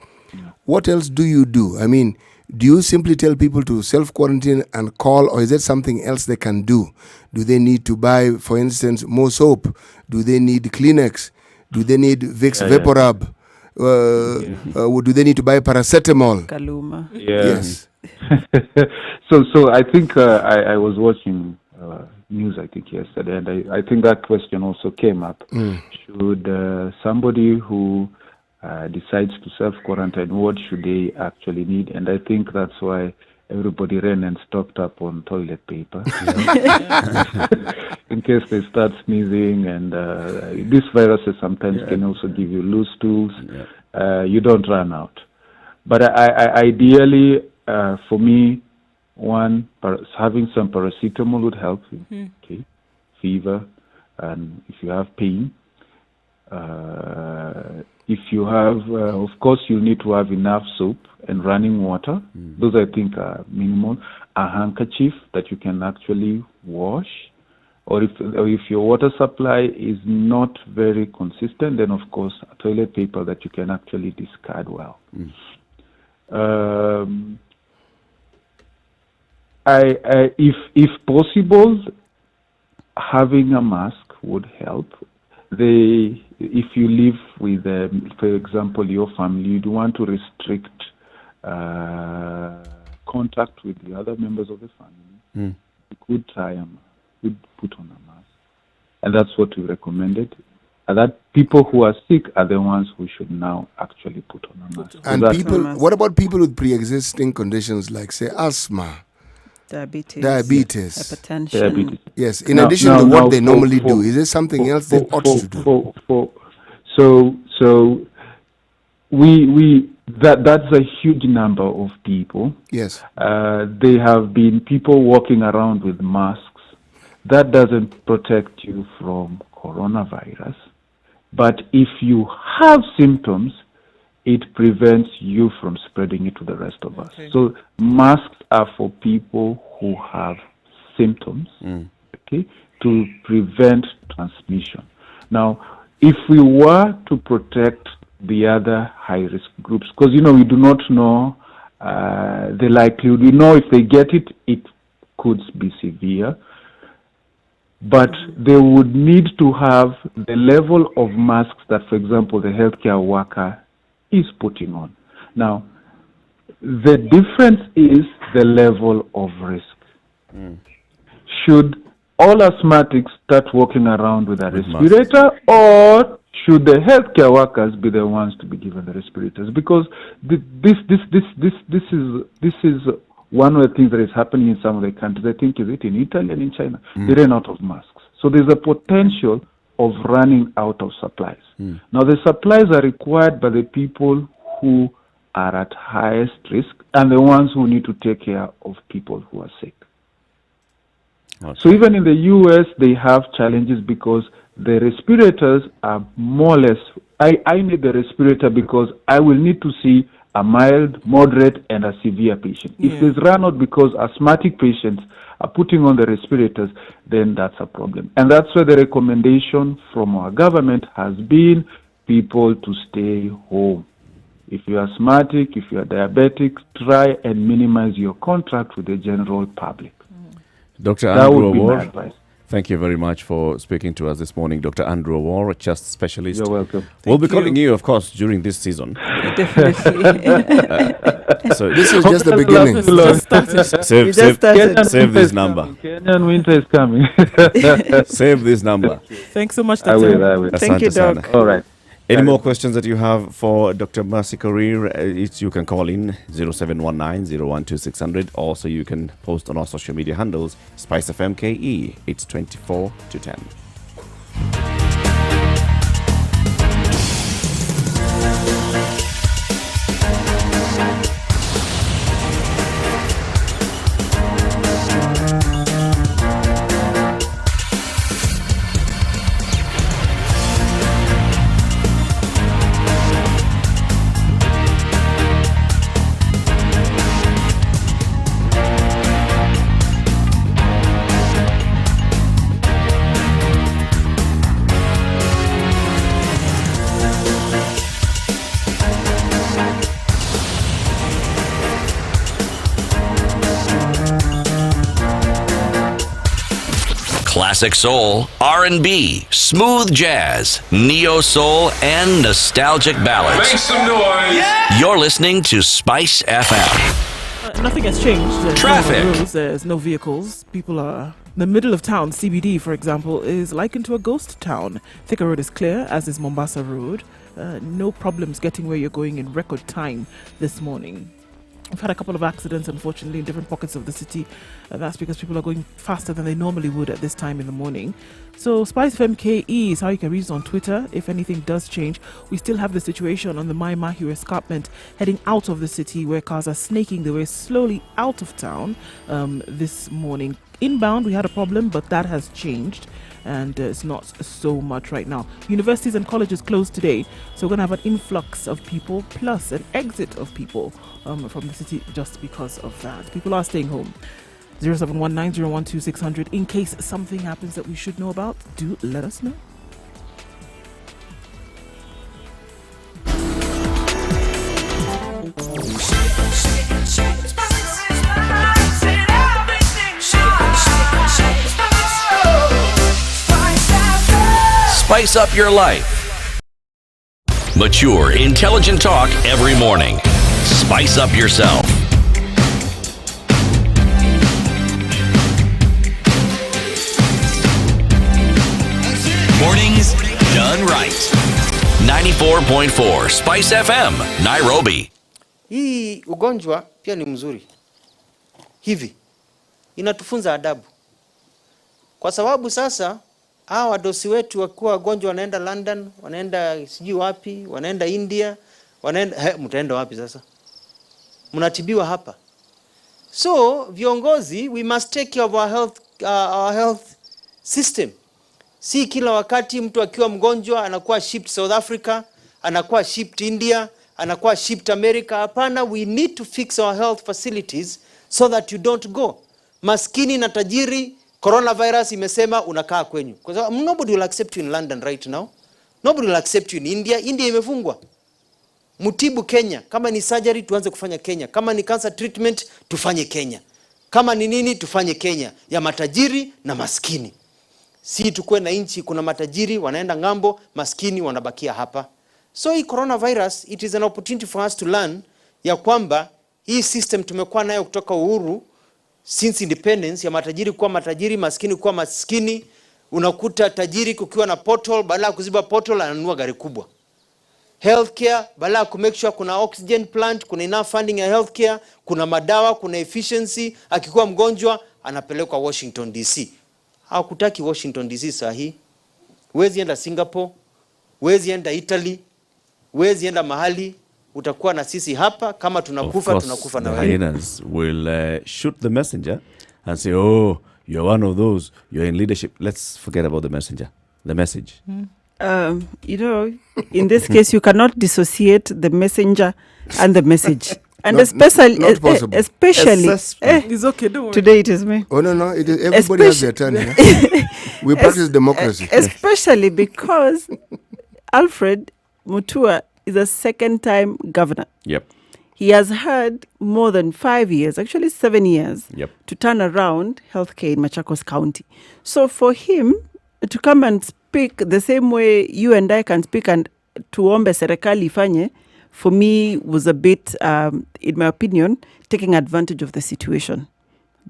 what else do you do? I mean, do you simply tell people to self-quarantine and call, or is there something else they can do? Do they need to buy, for instance, more soap? Do they need Kleenex? Do they need Vicks VapoRub? Do they need to buy paracetamol? Kaluma. Yes. So I think I was watching news, I think, yesterday, and I think that question also came up. Should somebody who decides to self-quarantine, what should they actually need? And I think that's why everybody ran and stocked up on toilet paper in case they start sneezing. And these viruses sometimes can also give you loose stools. You don't run out. But ideally, for me, having some paracetamol would help you. Okay, fever, and if you have pain. If you have, of course, you need to have enough soap and running water. Those, I think, are minimal. A handkerchief that you can actually wash. Or if your water supply is not very consistent, then, of course, a toilet paper that you can actually discard well. if possible, having a mask would help. If you live with, for example, your family, you do want to restrict contact with the other members of the family. You could could put on a mask, and that's what we recommended. And that people who are sick are the ones who should now actually put on a mask. And what about people with pre-existing conditions like, say, asthma? Diabetes, hypertension. Diabetes. Yes, in addition to what they normally do, is there something else they ought to do? So that's a huge number of people. Yes. They have been people walking around with masks. That doesn't protect you from coronavirus. But if you have symptoms, it prevents you from spreading it to the rest of us. So masks are for people who have symptoms, okay, to prevent transmission. Now, if we were to protect the other high-risk groups, because, we do not know the likelihood. We know if they get it, it could be severe. But they would need to have the level of masks that, for example, the healthcare worker is putting on. Now, the difference is the level of risk. Should all asthmatics start walking around with a respirator, or should the healthcare workers be the ones to be given the respirators? Because this is one of the things that is happening in some of the countries. I think is it in Italy and in China. They ran out of masks, so there's a potential of running out of supplies. Now, the supplies are required by the people who are at highest risk and the ones who need to take care of people who are sick. So even in the US, they have challenges because the respirators are more or less, I need the respirator because I will need to see a mild, moderate, and a severe patient. If there's run out because asthmatic patients are putting on the respirators, then that's a problem. And that's where the recommendation from our government has been people to stay home. If you're asthmatic, if you're diabetic, try and minimize your contact with the general public. Dr. That Andrew would be my Awar, advice. thank you very much for speaking to us this morning, Dr. Andrew Awar, a chest specialist. You're welcome. We'll be calling you, of course, during this season. Definitely. So This is just the beginning. Save this number. Kenyan winter is coming. Save this number. Thanks so much, I Dr. will. Thank you, Asante sana. Doc. All right. Any more questions that you have for Dr. Mercy Korir? You can call in 0719-012-600. Also, you can post on our social media handles, Spice FM KE. It's 24 to 10. Classic soul, R&B, smooth jazz, neo soul, and nostalgic ballads. Make some noise. You're listening to Spice FM. Nothing has changed. There's Traffic. No roads, there's no vehicles. People are... The middle of town, CBD, for example, is likened to a ghost town. Thika Road is clear, as is Mombasa Road. No problems getting where you're going in record time this morning. We've had a couple of accidents, unfortunately, in different pockets of the city. That's because people are going faster than they normally would at this time in the morning. So Spice FM KE is how you can reach us on Twitter. If anything does change, we still have the situation on the Mai Mahiu escarpment heading out of the city, where cars are snaking their way slowly out of town this morning. Inbound, we had a problem, but that has changed. And it's not so much right now. Universities and colleges closed today, so we're going to have an influx of people plus an exit of people from the city just because of that. People are staying home. 0719-012-600. In case something happens that we should know about, do let us know. spice up your life. Mature, intelligent talk every morning. Spice up yourself. Mornings done right. 94.4 Spice FM, Nairobi. Hii ugonjwa pia ni mzuri. Hivi inatufunza adabu. Kwa sababu sasa hawa wadosi wetu wakuwa wagonjwa wanaenda London, wanaenda sijui wapi, wanaenda India, wanaenda mtaenda wapi sasa? Mnatibiwa hapa. So viongozi, we must take care of our health system. Si kila wakati mtu akiwa mgonjwa anakuwa shipped South Africa, anakuwa shipped India, anakuwa shipped America. Hapana, we need to fix our health facilities so that you don't go. Maskini na tajiri, coronavirus imesema unakaa kwenyu. Kwa sababu nobody will accept you in London right now. Nobody will accept you in India. India imefungwa. Mutibu Kenya. Kama ni surgery tuanze kufanya Kenya. Kama ni cancer treatment tufanye Kenya. Kama ni nini tufanye Kenya. Ya matajiri na maskini. Si tukue na inchi kuna matajiri wanaenda ngambo, maskini wanabakia hapa. So hii coronavirus, it is an opportunity for us to learn ya kwamba hii system tumekuwa nayo kutoka uhuru since independence, ya matajiri kuwa matajiri, maskini kuwa maskini. Unakuta tajiri kukiwa na portal, badala kuziba portal ananunua gari kubwa. Healthcare, badala ku make sure kuna oxygen plant, kuna enough funding ya healthcare, kuna madawa, kuna efficiency, akikuwa mgonjwa anapelekwa Washington DC. Hakutaki Washington DC sahi. Huwezi enda Singapore, huwezi enda Italy, huwezi enda mahali, utakuwa na sisi hapa kama tunakufa tunakufa na wewe. The hyenas will shoot the messenger and say, "Oh, you're one of those. You're in leadership." Let's forget about the messenger. The message. You know, in this case, you cannot dissociate the messenger and the message. And especially, not possible. Especially, it's okay, don't worry. Today it is me. Oh no, it is, everybody has their turn here. We practice democracy. Especially because Alfred Mutua is a second-time governor. Yep. He has had more than 5 years, actually 7 years, Yep. to turn around healthcare in Machakos County. So for him to come and speak the same way you and I can speak and tuombe serikali ifanye, for me was a bit, in my opinion, taking advantage of the situation.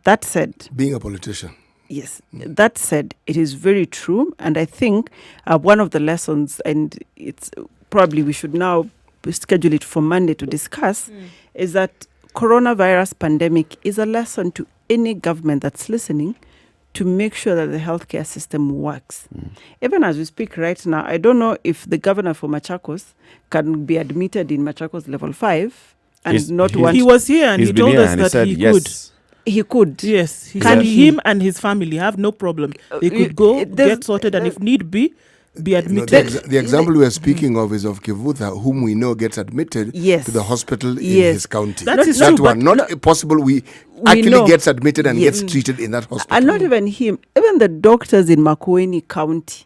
That said, being a politician. Yes. That said, it is very true. And I think one of the lessons, and it's probably we should now schedule it for Monday to discuss, is that coronavirus pandemic is a lesson to any government that's listening to make sure that the healthcare system works. Even as we speak right now, I don't know if the governor for Machakos can be admitted in Machakos level 5 and He was here and he told us that he could. He could. Yes. Him and his family have no problem. They could go, get sorted, and if need be admitted. The example we are speaking of is of Kivutha, whom we know gets admitted to the hospital in his county. That one, not possible. We actually know. Gets admitted and gets treated in that hospital. And not even him. Even the doctors in Makueni County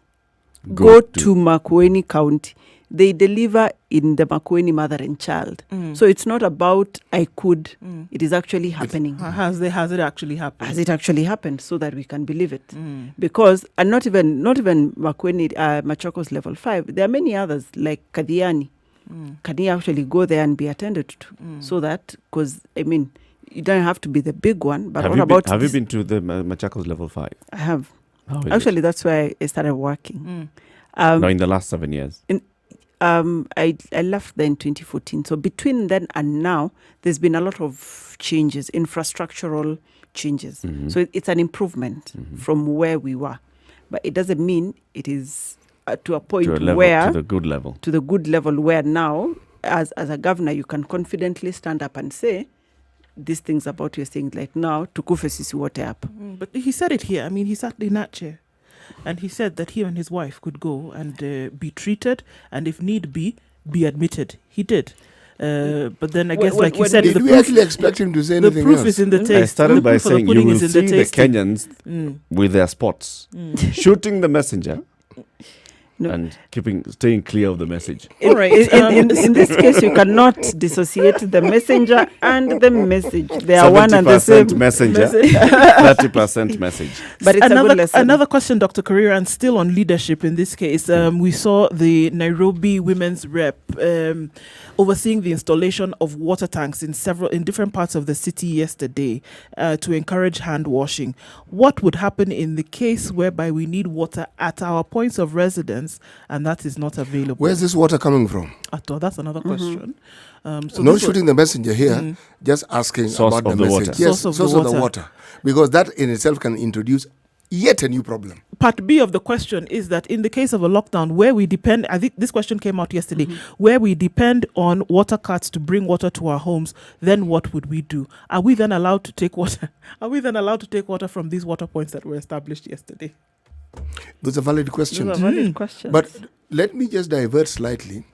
go to Makueni County. They deliver in the Makueni mother and child. So it's not about I could. It is actually happening. Has it actually happened? Has it actually happened so that we can believe it? Because, and not even Makueni, Machakos level 5, there are many others like Kadiani. Can he actually go there and be attended to? So that, because, I mean, you don't have to be the big one, but have what about... Have you been to the Machakos level 5? I have. Actually, that's where I started working. No, in the last 7 years. I left there in 2014. So between then and now, there's been a lot of changes, infrastructural changes. So it's an improvement from where we were. But it doesn't mean it is to a point where... To the good level. To the good level where now, as a governor, you can confidently stand up and say, these things about you're saying, like now, tukufe sisi wote hapa. But he said it here. I mean, he sat in that chair. And he said that he and his wife could go and be treated, and if need be admitted. He did. But then I guess, like you said, did we actually expect him to say anything else? The proof is in the taste. I started by saying you will see the Kenyans with their spots shooting the messenger. and staying clear of the message. All right. In this case, you cannot dissociate the messenger and the message. They are one and the same. 70% messenger, 30% message. But it's a good lesson. Another question, Dr. Korir, and still on leadership in this case. We saw the Nairobi women's rep overseeing the installation of water tanks in different parts of the city yesterday to encourage hand washing. What would happen in the case whereby we need water at our points of residence and that is not available? Where's this water coming from? That's another question. So not shooting the messenger here, just asking source about of the the message. water. Yes, Source source of of the the water. Because that in itself can introduce yet a new problem. Part B of the question is that in the case of a lockdown where we depend, I think this question came out yesterday, where we depend on water carts to bring water to our homes, then what would we do? Are we then allowed to take water? Are we then allowed to take water from these water points that were established yesterday? Those are valid questions. Those are valid questions. But let me just divert slightly.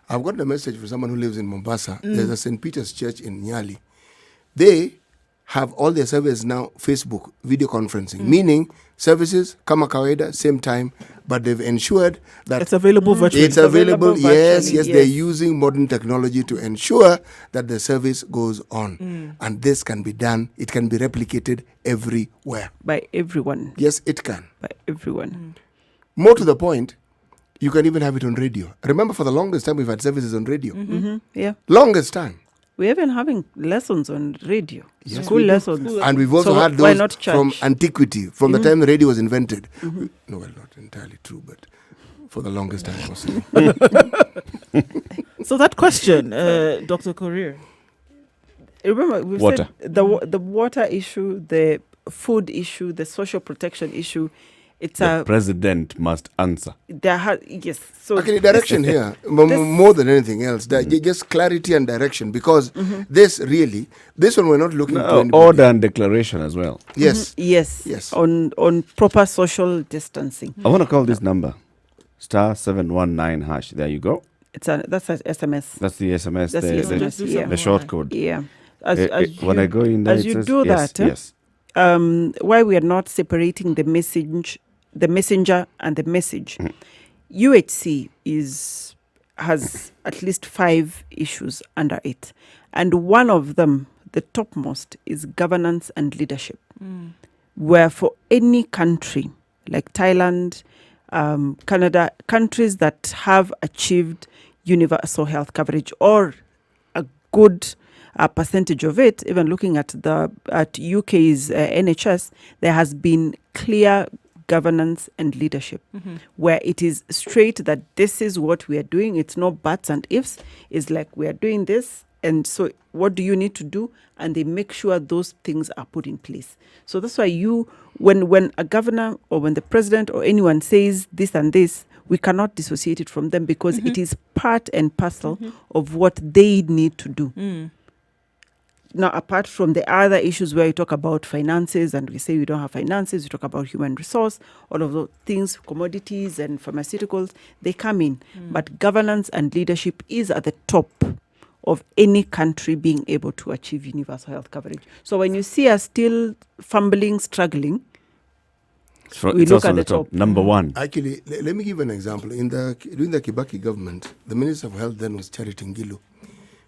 I've got a message from someone who lives in Mombasa. There's a St. Peter's Church in Nyeri. They have all their services now Facebook video conferencing, meaning services kama kawaida, same time, but they've ensured that it's available virtually. It's available, yes, virtually, they're using modern technology to ensure that the service goes on. And this can be done, it can be replicated everywhere. By everyone. Yes, it can. By everyone. More to the point, you can even have it on radio. Remember, for the longest time, we've had services on radio. Yeah. Longest time. We're even having lessons on radio. Yes, School lessons. And we've also had why those not from church? antiquity, from the time the radio was invented. No, well, not entirely true, but for the longest time possible. So that question, Dr. Korir. Remember, we've Water. said the water issue, the food issue, the social protection issue. It's The president must answer. yes. So Actually, direction here, more than anything else, just clarity and direction, because this one we're not looking to anybody. Order and declaration as well. Yes. Yes. On proper social distancing. I want to call this number *719#. There you go. That's an SMS. That's the SMS. That's the SMS, the short code. Yeah. When I go in there, as it you says, do yes, that, yes. Why we are not separating the messenger and the message. UHC has at least 5 issues under it, and one of them, the topmost, is governance and leadership. Where for any country like Thailand, Canada, countries that have achieved universal health coverage or a good percentage of it, even looking at UK's NHS, there has been clear governance and leadership, where it is straight that this is what we are doing. It's no buts and ifs. It's like we are doing this, and so what do you need to do? And they make sure those things are put in place. So that's why when a governor or when the president or anyone says this and this, we cannot dissociate it from them, because it is part and parcel of what they need to do. Now, apart from the other issues where you talk about finances and we say we don't have finances, we talk about human resource, all of those things, commodities and pharmaceuticals, they come in. But governance and leadership is at the top of any country being able to achieve universal health coverage. So when you see us still fumbling, struggling, we it's look also at on the the top. top. Number one. Actually, let me give an example. During the Kibaki government, the Minister of Health then was Charity Ngilu.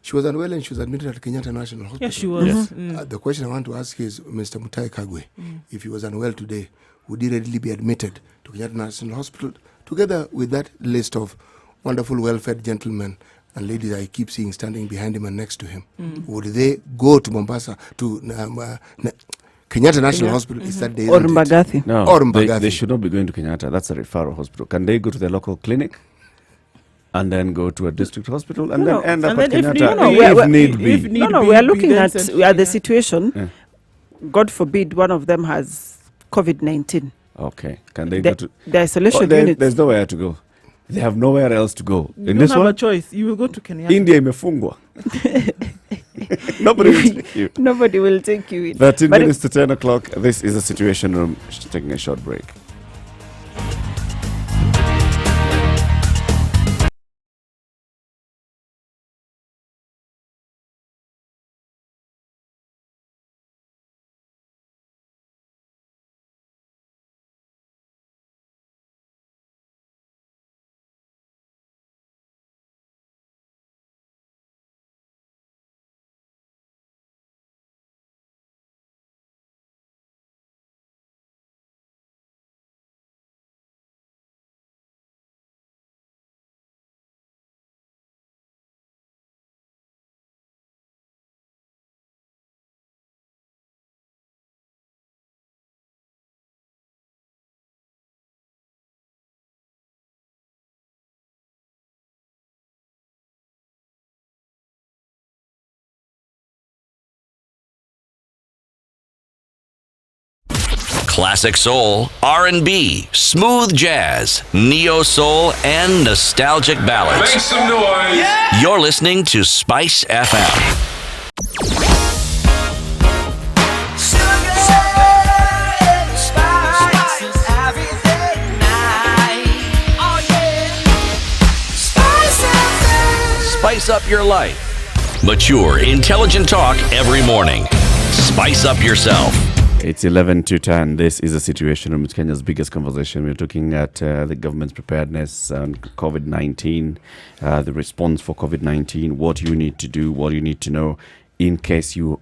She was unwell and she was admitted at Kenyatta National Hospital. Yes, she was. Yes. The question I want to ask is, Mr. Mutai Kagwe, if he was unwell today, would he readily be admitted to Kenyatta National Hospital together with that list of wonderful, well-fed gentlemen and ladies I keep seeing standing behind him and next to him? Would they go to Mombasa, to Kenyatta National Hospital? Is that day? Or Mbagathi. No, Or Mbagathi. They should not be going to Kenyatta. That's a referral hospital. Can they go to their local clinic and then go to a district hospital and then end up at Kenyatta if need be? We are looking at the situation. God forbid one of them has COVID-19. Okay. Can they go to the isolation unit? There's nowhere to go. They have nowhere else to go. You don't have a choice. You will go to Kenyatta. India imefungwa. Nobody will take you. Nobody will take you in. 13 minutes to 10 o'clock. This is the Situation Room. Taking a short break. Classic soul, R&B, smooth jazz, neo soul, and nostalgic ballads. Make some noise. You're listening to Spice FM. Spice up your life. Mature, intelligent talk every morning. Spice up yourself. It's 11 to 10. This is a situation room. It's Kenya's biggest conversation. We're looking at the government's preparedness on COVID-19, the response for COVID-19, what you need to do, what you need to know in case you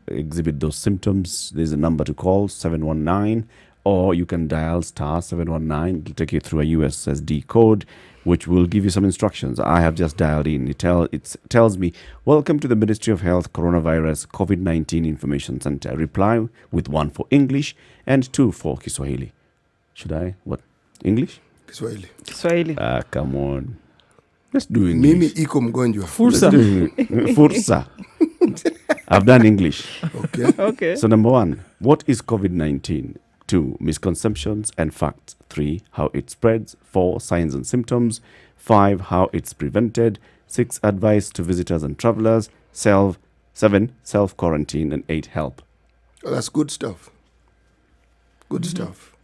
exhibit those symptoms. There's a number to call, 719, or you can dial star 719. It'll take you through a USSD code, which will give you some instructions. I have just dialed in. It tells me, welcome to the Ministry of Health Coronavirus COVID-19 Information Center. Reply with 1 for English and 2 for Kiswahili. Should I? What? English? Kiswahili. Kiswahili. Come on. Let's do English. Mimi iko mgonjwa. Fursa. Fursa. I've done English. Okay. So number 1, what is COVID-19? 2, misconceptions and facts. 3, how it spreads. 4, signs and symptoms. 5, how it's prevented. 6, advice to visitors and travelers. 7, self-quarantine. And 8, help. Oh, that's good stuff. Good stuff.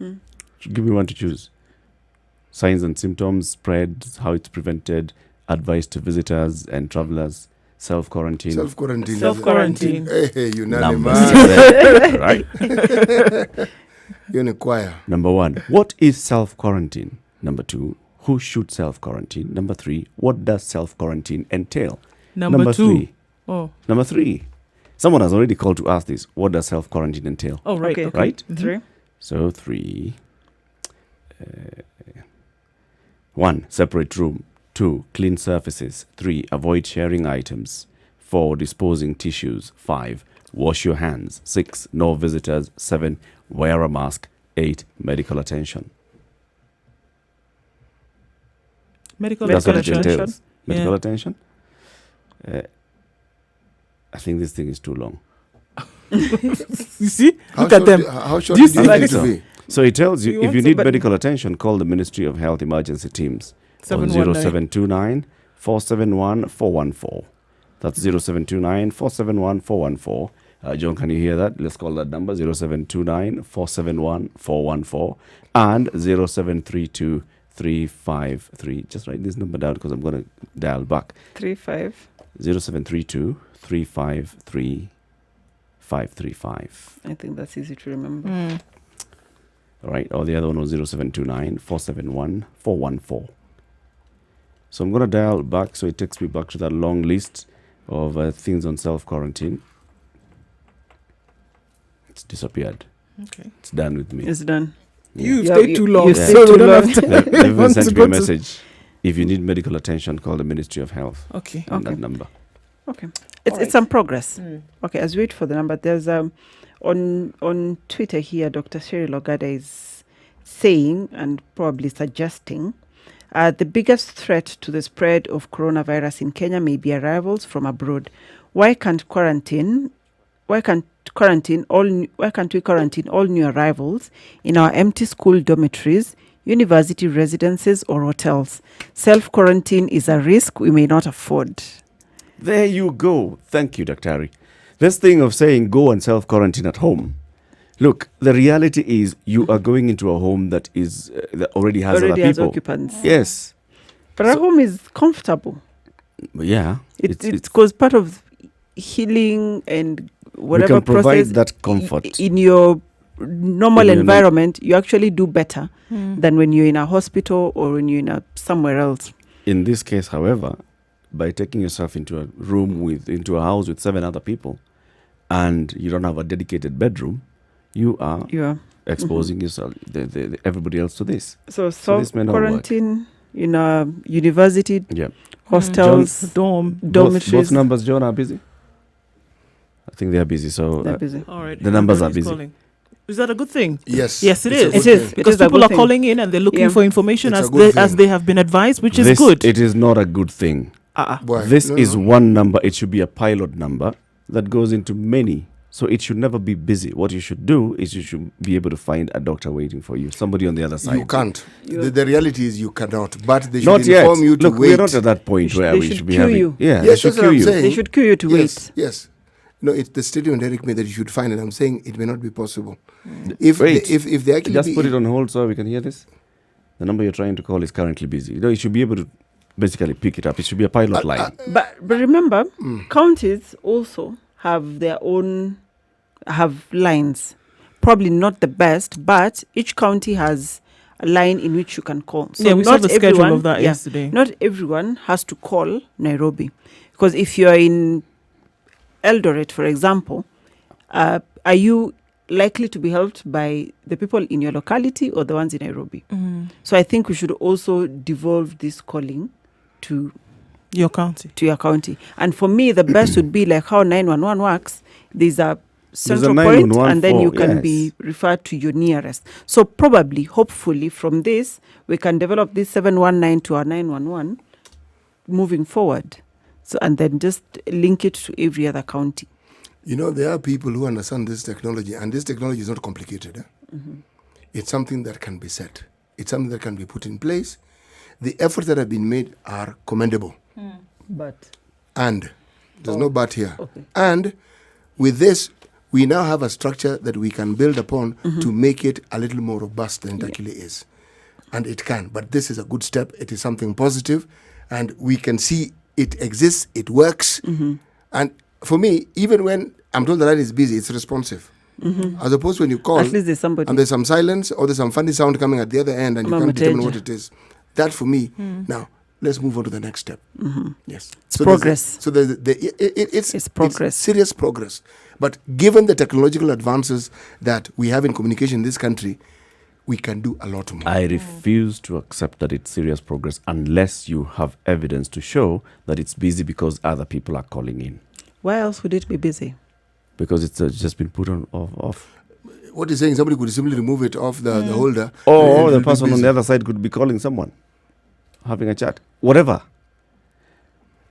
Give me one to choose. Signs and symptoms, spread, how it's prevented, advice to visitors and travelers, self-quarantine. Self-quarantine. Self-quarantine. Hey, Numbers. unanimous. Right? You're in a choir. Number 1, what is self-quarantine? Number 2, who should self-quarantine? Number 3, what does self-quarantine entail? Number 2. 3. Oh. Number 3. Someone has already called to ask this. What does self-quarantine entail? Oh, right. Okay. Right? 3. So 3. 1, separate room. 2, clean surfaces. 3, avoid sharing items. 4, disposing tissues. 5, wash your hands. 6, no visitors. 7, wear a mask. 8, medical attention. Medical That's what it attention. entails. Medical Yeah. attention. I think this thing is too long. You see? How Look at short them. do- how short Do you do you see think like it to this? be? So it tells You you, if want you need somebody- medical attention, call the Ministry of Health Emergency Teams on 719. 0729 471 414. That's 0729 471 414. John, can you hear that? Let's call that number 0729 471 414 and 0732 353. Just write this number down because I'm going to dial back. 35. 0732 353 535. I think that's easy to remember. All right, or the other one was 0729 471 414. So I'm going to dial back, so it takes me back to that long list of things on self-quarantine. It's disappeared. Okay. It's done with me. It's done. You've Yeah, stayed too long. you Yeah. stayed too we don't long. have time. They've even Want to sent me go a to- message. If you need medical attention, call the Ministry of Health. Okay. On that number. Okay. It's some progress. Okay, as we wait for the number, there's on Twitter here, Dr. Cyril Ogada is saying and probably suggesting the biggest threat to the spread of coronavirus in Kenya may be arrivals from abroad. Why can't we quarantine all new arrivals in our empty school dormitories, university residences or hotels? Self-quarantine is a risk we may not afford. There you go. Thank you, Dr. This thing of saying go and self-quarantine at home. Look, the reality is you are going into a home that is that already has Already other has people. occupants. Yes. But our home is comfortable. Yeah. It's because part of healing and whatever can provide process that comfort. in your normal In your environment, you actually do better Mm. than when you're in a hospital or when you're in somewhere else. In this case, however, by taking yourself into a into a house with 7 other people, and you don't have a dedicated bedroom, you are exposing yourself, everybody else to this. So this may not work. quarantine in a university, Yeah. hostels, Both dormitories. numbers, John, are busy. I think they are busy. So They're busy. All right. the numbers are Everybody's busy. calling. Is that a good thing? Yes. Yes, it It's a is. good It is. thing. Because It is a people good are thing. calling in and they're looking Yeah. for information It's a as good as thing. they have been advised, which is This, good. It is not a good thing. Why? This No, is no. one number. It should be a pilot number that goes into many So it should never be busy. What you should do is you should be able to find a doctor waiting for you, somebody on the other side. You can't. The reality is you cannot. But they should Not yet. inform you to Look, wait. we're not at that point where we should be having. You. Yeah, Yes, they should that's what I'm queue you. saying. They should queue you to Yes, yes. No, it's the statement Eric made that you should find it. I'm saying it may not be possible. If Wait, if they actually just put it on hold so we can hear this. The number you're trying to call is currently busy. You should be able to basically pick it up. It should be a pilot line. But remember, counties also have their own lines. Probably not the best, but each county has a line in which you can call. So yeah, we saw not the schedule everyone- of that yesterday. Not everyone has to call Nairobi, because if you're in Eldoret, for example, are you likely to be helped by the people in your locality or the ones in Nairobi? So I think we should also devolve this calling to your county. To your county. And for me, the best would be like how 911 works. There's a central There's a point, 911 and then you for- can yes. be referred to your nearest. So probably, hopefully, from this, we can develop this 719 to our 911 moving forward. So, and then just link it to every other county. You know, there are people who understand this technology, and this technology is not complicated. It's something that can be set. It's something that can be put in place. The efforts that have been made are commendable. But And there's no but here. And with this, we now have a structure that we can build upon to make it a little more robust than it actually is. And it can. But this is a good step. It is something positive, and we can see it exists, it works. And for me, even when I'm told the line is busy, it's responsive. As opposed to when you call, At least there's somebody. and there's some silence or there's some funny sound coming at the other end, and you Mama can't determine Teja. what it is. That for me, now let's move on to the next step. Yes, It's there's progress. it's progress. It's serious progress. But given the technological advances that we have in communication in this country, we can do a lot more. I refuse to accept that it's serious progress unless you have evidence to show that it's busy because other people are calling in. Why else would it be busy? Because it's just been put on off. What you're saying, somebody could simply remove it off the holder. Or and the it'll be person on busy. the other side could be calling someone, having a chat, whatever.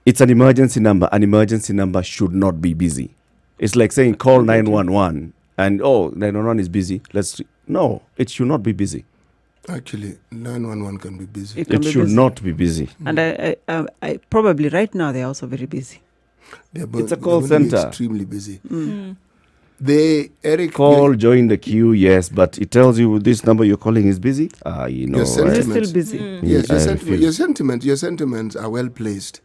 It's an emergency number. An emergency number should not be busy. It's like saying call 911 and 911 is busy. No, it should not be busy. Actually, 911 can be busy. It should not be busy. And I probably right now they're also very busy. It's a call center. Extremely busy. Mm. Eric, Call, join the queue, yes, but it tells you this number you're calling is busy. your sentiments, Yes, I your sentiments are well placed,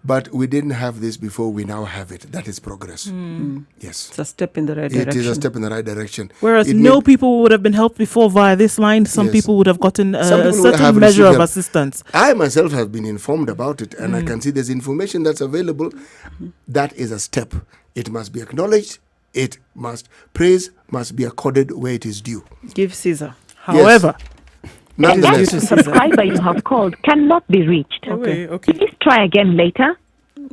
but we didn't have this before. We now have it. That is progress. Yes, it's a step in the right It direction. is a step in the right direction. Whereas It no may- people would have been helped before via this line. Some Yes. people would have gotten Some a people will certain have measure received of help. assistance. I myself have been informed about it, and I can see there's information that's available. That is a step. It must be acknowledged. Praise must be accorded where it is due. Give Caesar. However, Nonetheless, The subscriber you have called cannot be reached. Okay. Please try again later.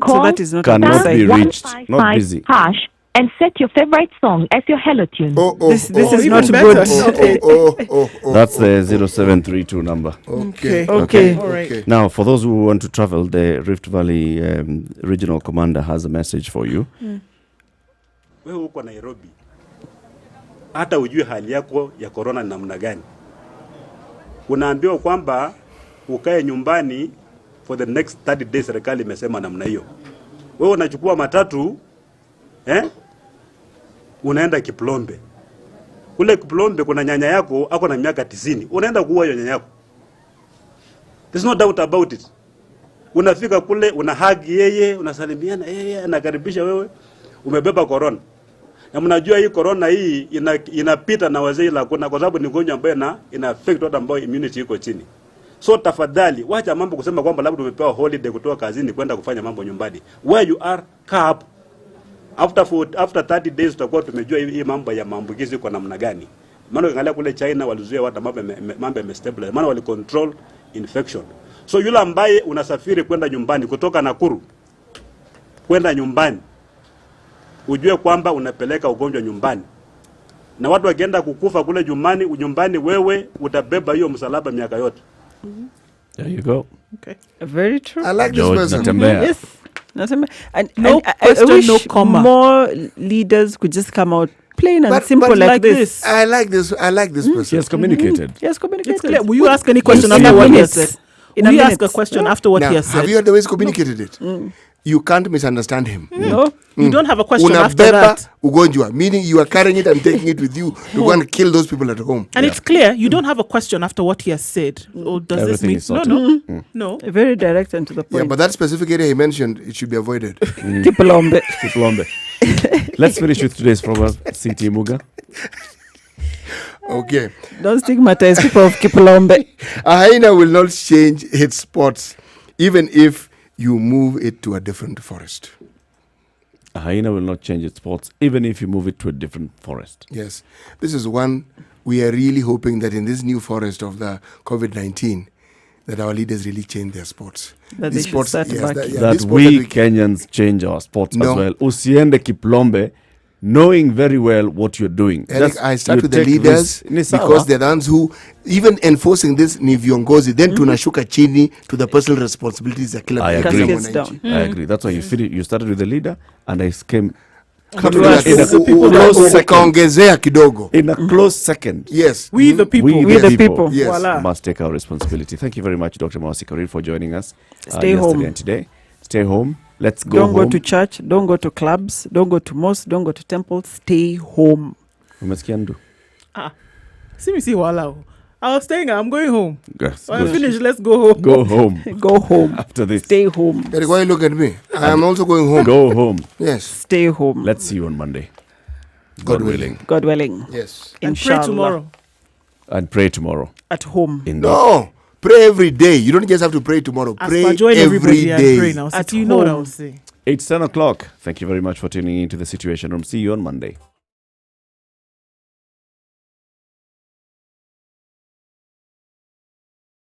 Call that is not Cannot star be reached, 155 not busy. hash and set your favorite song as your hello tune. This is even not better. good. That's the 0732 number. Okay. Okay. All right. Now, for those who want to travel, the Rift Valley Regional Commander has a message for you. Wewe uko Nairobi, hata ujue hali yako ya corona ni namna gani. Unaambiwa kwamba ukae nyumbani for the next 30 days, serikali imesema namna hiyo. Wewe unachukua matatu unaenda Kiplombe. Kule Kiplombe kuna nyanya yako ako na miaka 90. Unaenda kuua hiyo nyanya yako. There's no doubt about it. Unafika kule unahagi yeye, unasalimiana yeye, anakaribisha wewe. Umebeba corona. Na mnajua hii corona hii inapita na wazee la kuna, kwa sababu ni ugonjwa ambayo ina affect watu ambao immunity iko chini. So tafadhali wacha mambo kusema kwamba labda umepewa holiday kutoka kazini kwenda kufanya mambo nyumbani. Where you are, kaa hapo. After 30 days tutakuwa tumejua hii mambo ya maambukizi kwa namna gani. Maana ukiangalia kule China walizuia watu mambo yamestabilize. Maana wali control infection. So yule ambaye unasafiri kwenda nyumbani kutoka Nakuru kwenda nyumbani, ujue kwamba unapeleka ugonjwa nyumbani. Na watu wakienda kukufa kule nyumbani wewe utabeba hiyo msalaba miaka yote. There you go. Okay. Very true. I like this George person. Natembea. Yes. And No I question, wish no comma. more leaders could just come out plain and But- simple but like this. I like this person. She has communicated. Yes, communicated. It's clear. Will you ask any question In after a what he minute. has said? In Will a you ask minute. a question after what Now, he has said? have you heard the way he's communicated it? You can't misunderstand him. No. You don't have a question after Unabeba that. ugonjwa, meaning you are carrying it and taking it with you to go and kill those people at home. And it's clear you don't have a question after what he has said. Or does Everything this is mean sorted. no? Very direct and to the point. Yeah, but that specific area he mentioned, it should be avoided. Kipulombe. Kipulombe. Let's finish with today's proverb. CT Muga. Okay. Don't stigmatize people of Kipulombe. A hyena will not change its spots, even if you move it to a different forest. A hyena will not change its spots, even if you move it to a different forest. Yes. This is one we are really hoping that in this new forest of the COVID-19, that our leaders really change their spots. That These they should start back. That these spots we that Kenyans change our spots No. as well. Usiende Kiplombe, knowing very well what you're doing. Eric, Just I start you with the take leaders risks. Ni sawa. because they're the ones who, even enforcing this ni viongozi, then tunashuka chini to the personal responsibilities za kila I kila agree. mwananchi. I agree. That's why you started with the leader, and I came ukaongezea kidogo. In a close second. Yes. We the people. We the people. Yes. Voila. Must take our responsibility. Thank you very much, Dr. Mawasi Karir, for joining us Stay yesterday home. and today. Stay home. Let's go Don't home. go to church. Don't go to clubs. Don't go to mosque. Don't go to temples. Stay home. Umesikia ndu? See me see wala. I was staying. I'm going home. Yes, When I good. finish, let's go home. Go home. Go home. After this. Stay home. Eric, why you look at me? I am also going home. Go home. Yes. Stay home. Let's see you on Monday. God willing. God willing. Yes. And pray Inshallah. tomorrow. And pray tomorrow. At home. No. Pray every day. You don't just have to pray tomorrow. As Pray per join every everybody and day. pray now. At You know what I home. was saying. It's 10 o'clock. Thank you very much for tuning in to the Situation Room. See you on Monday.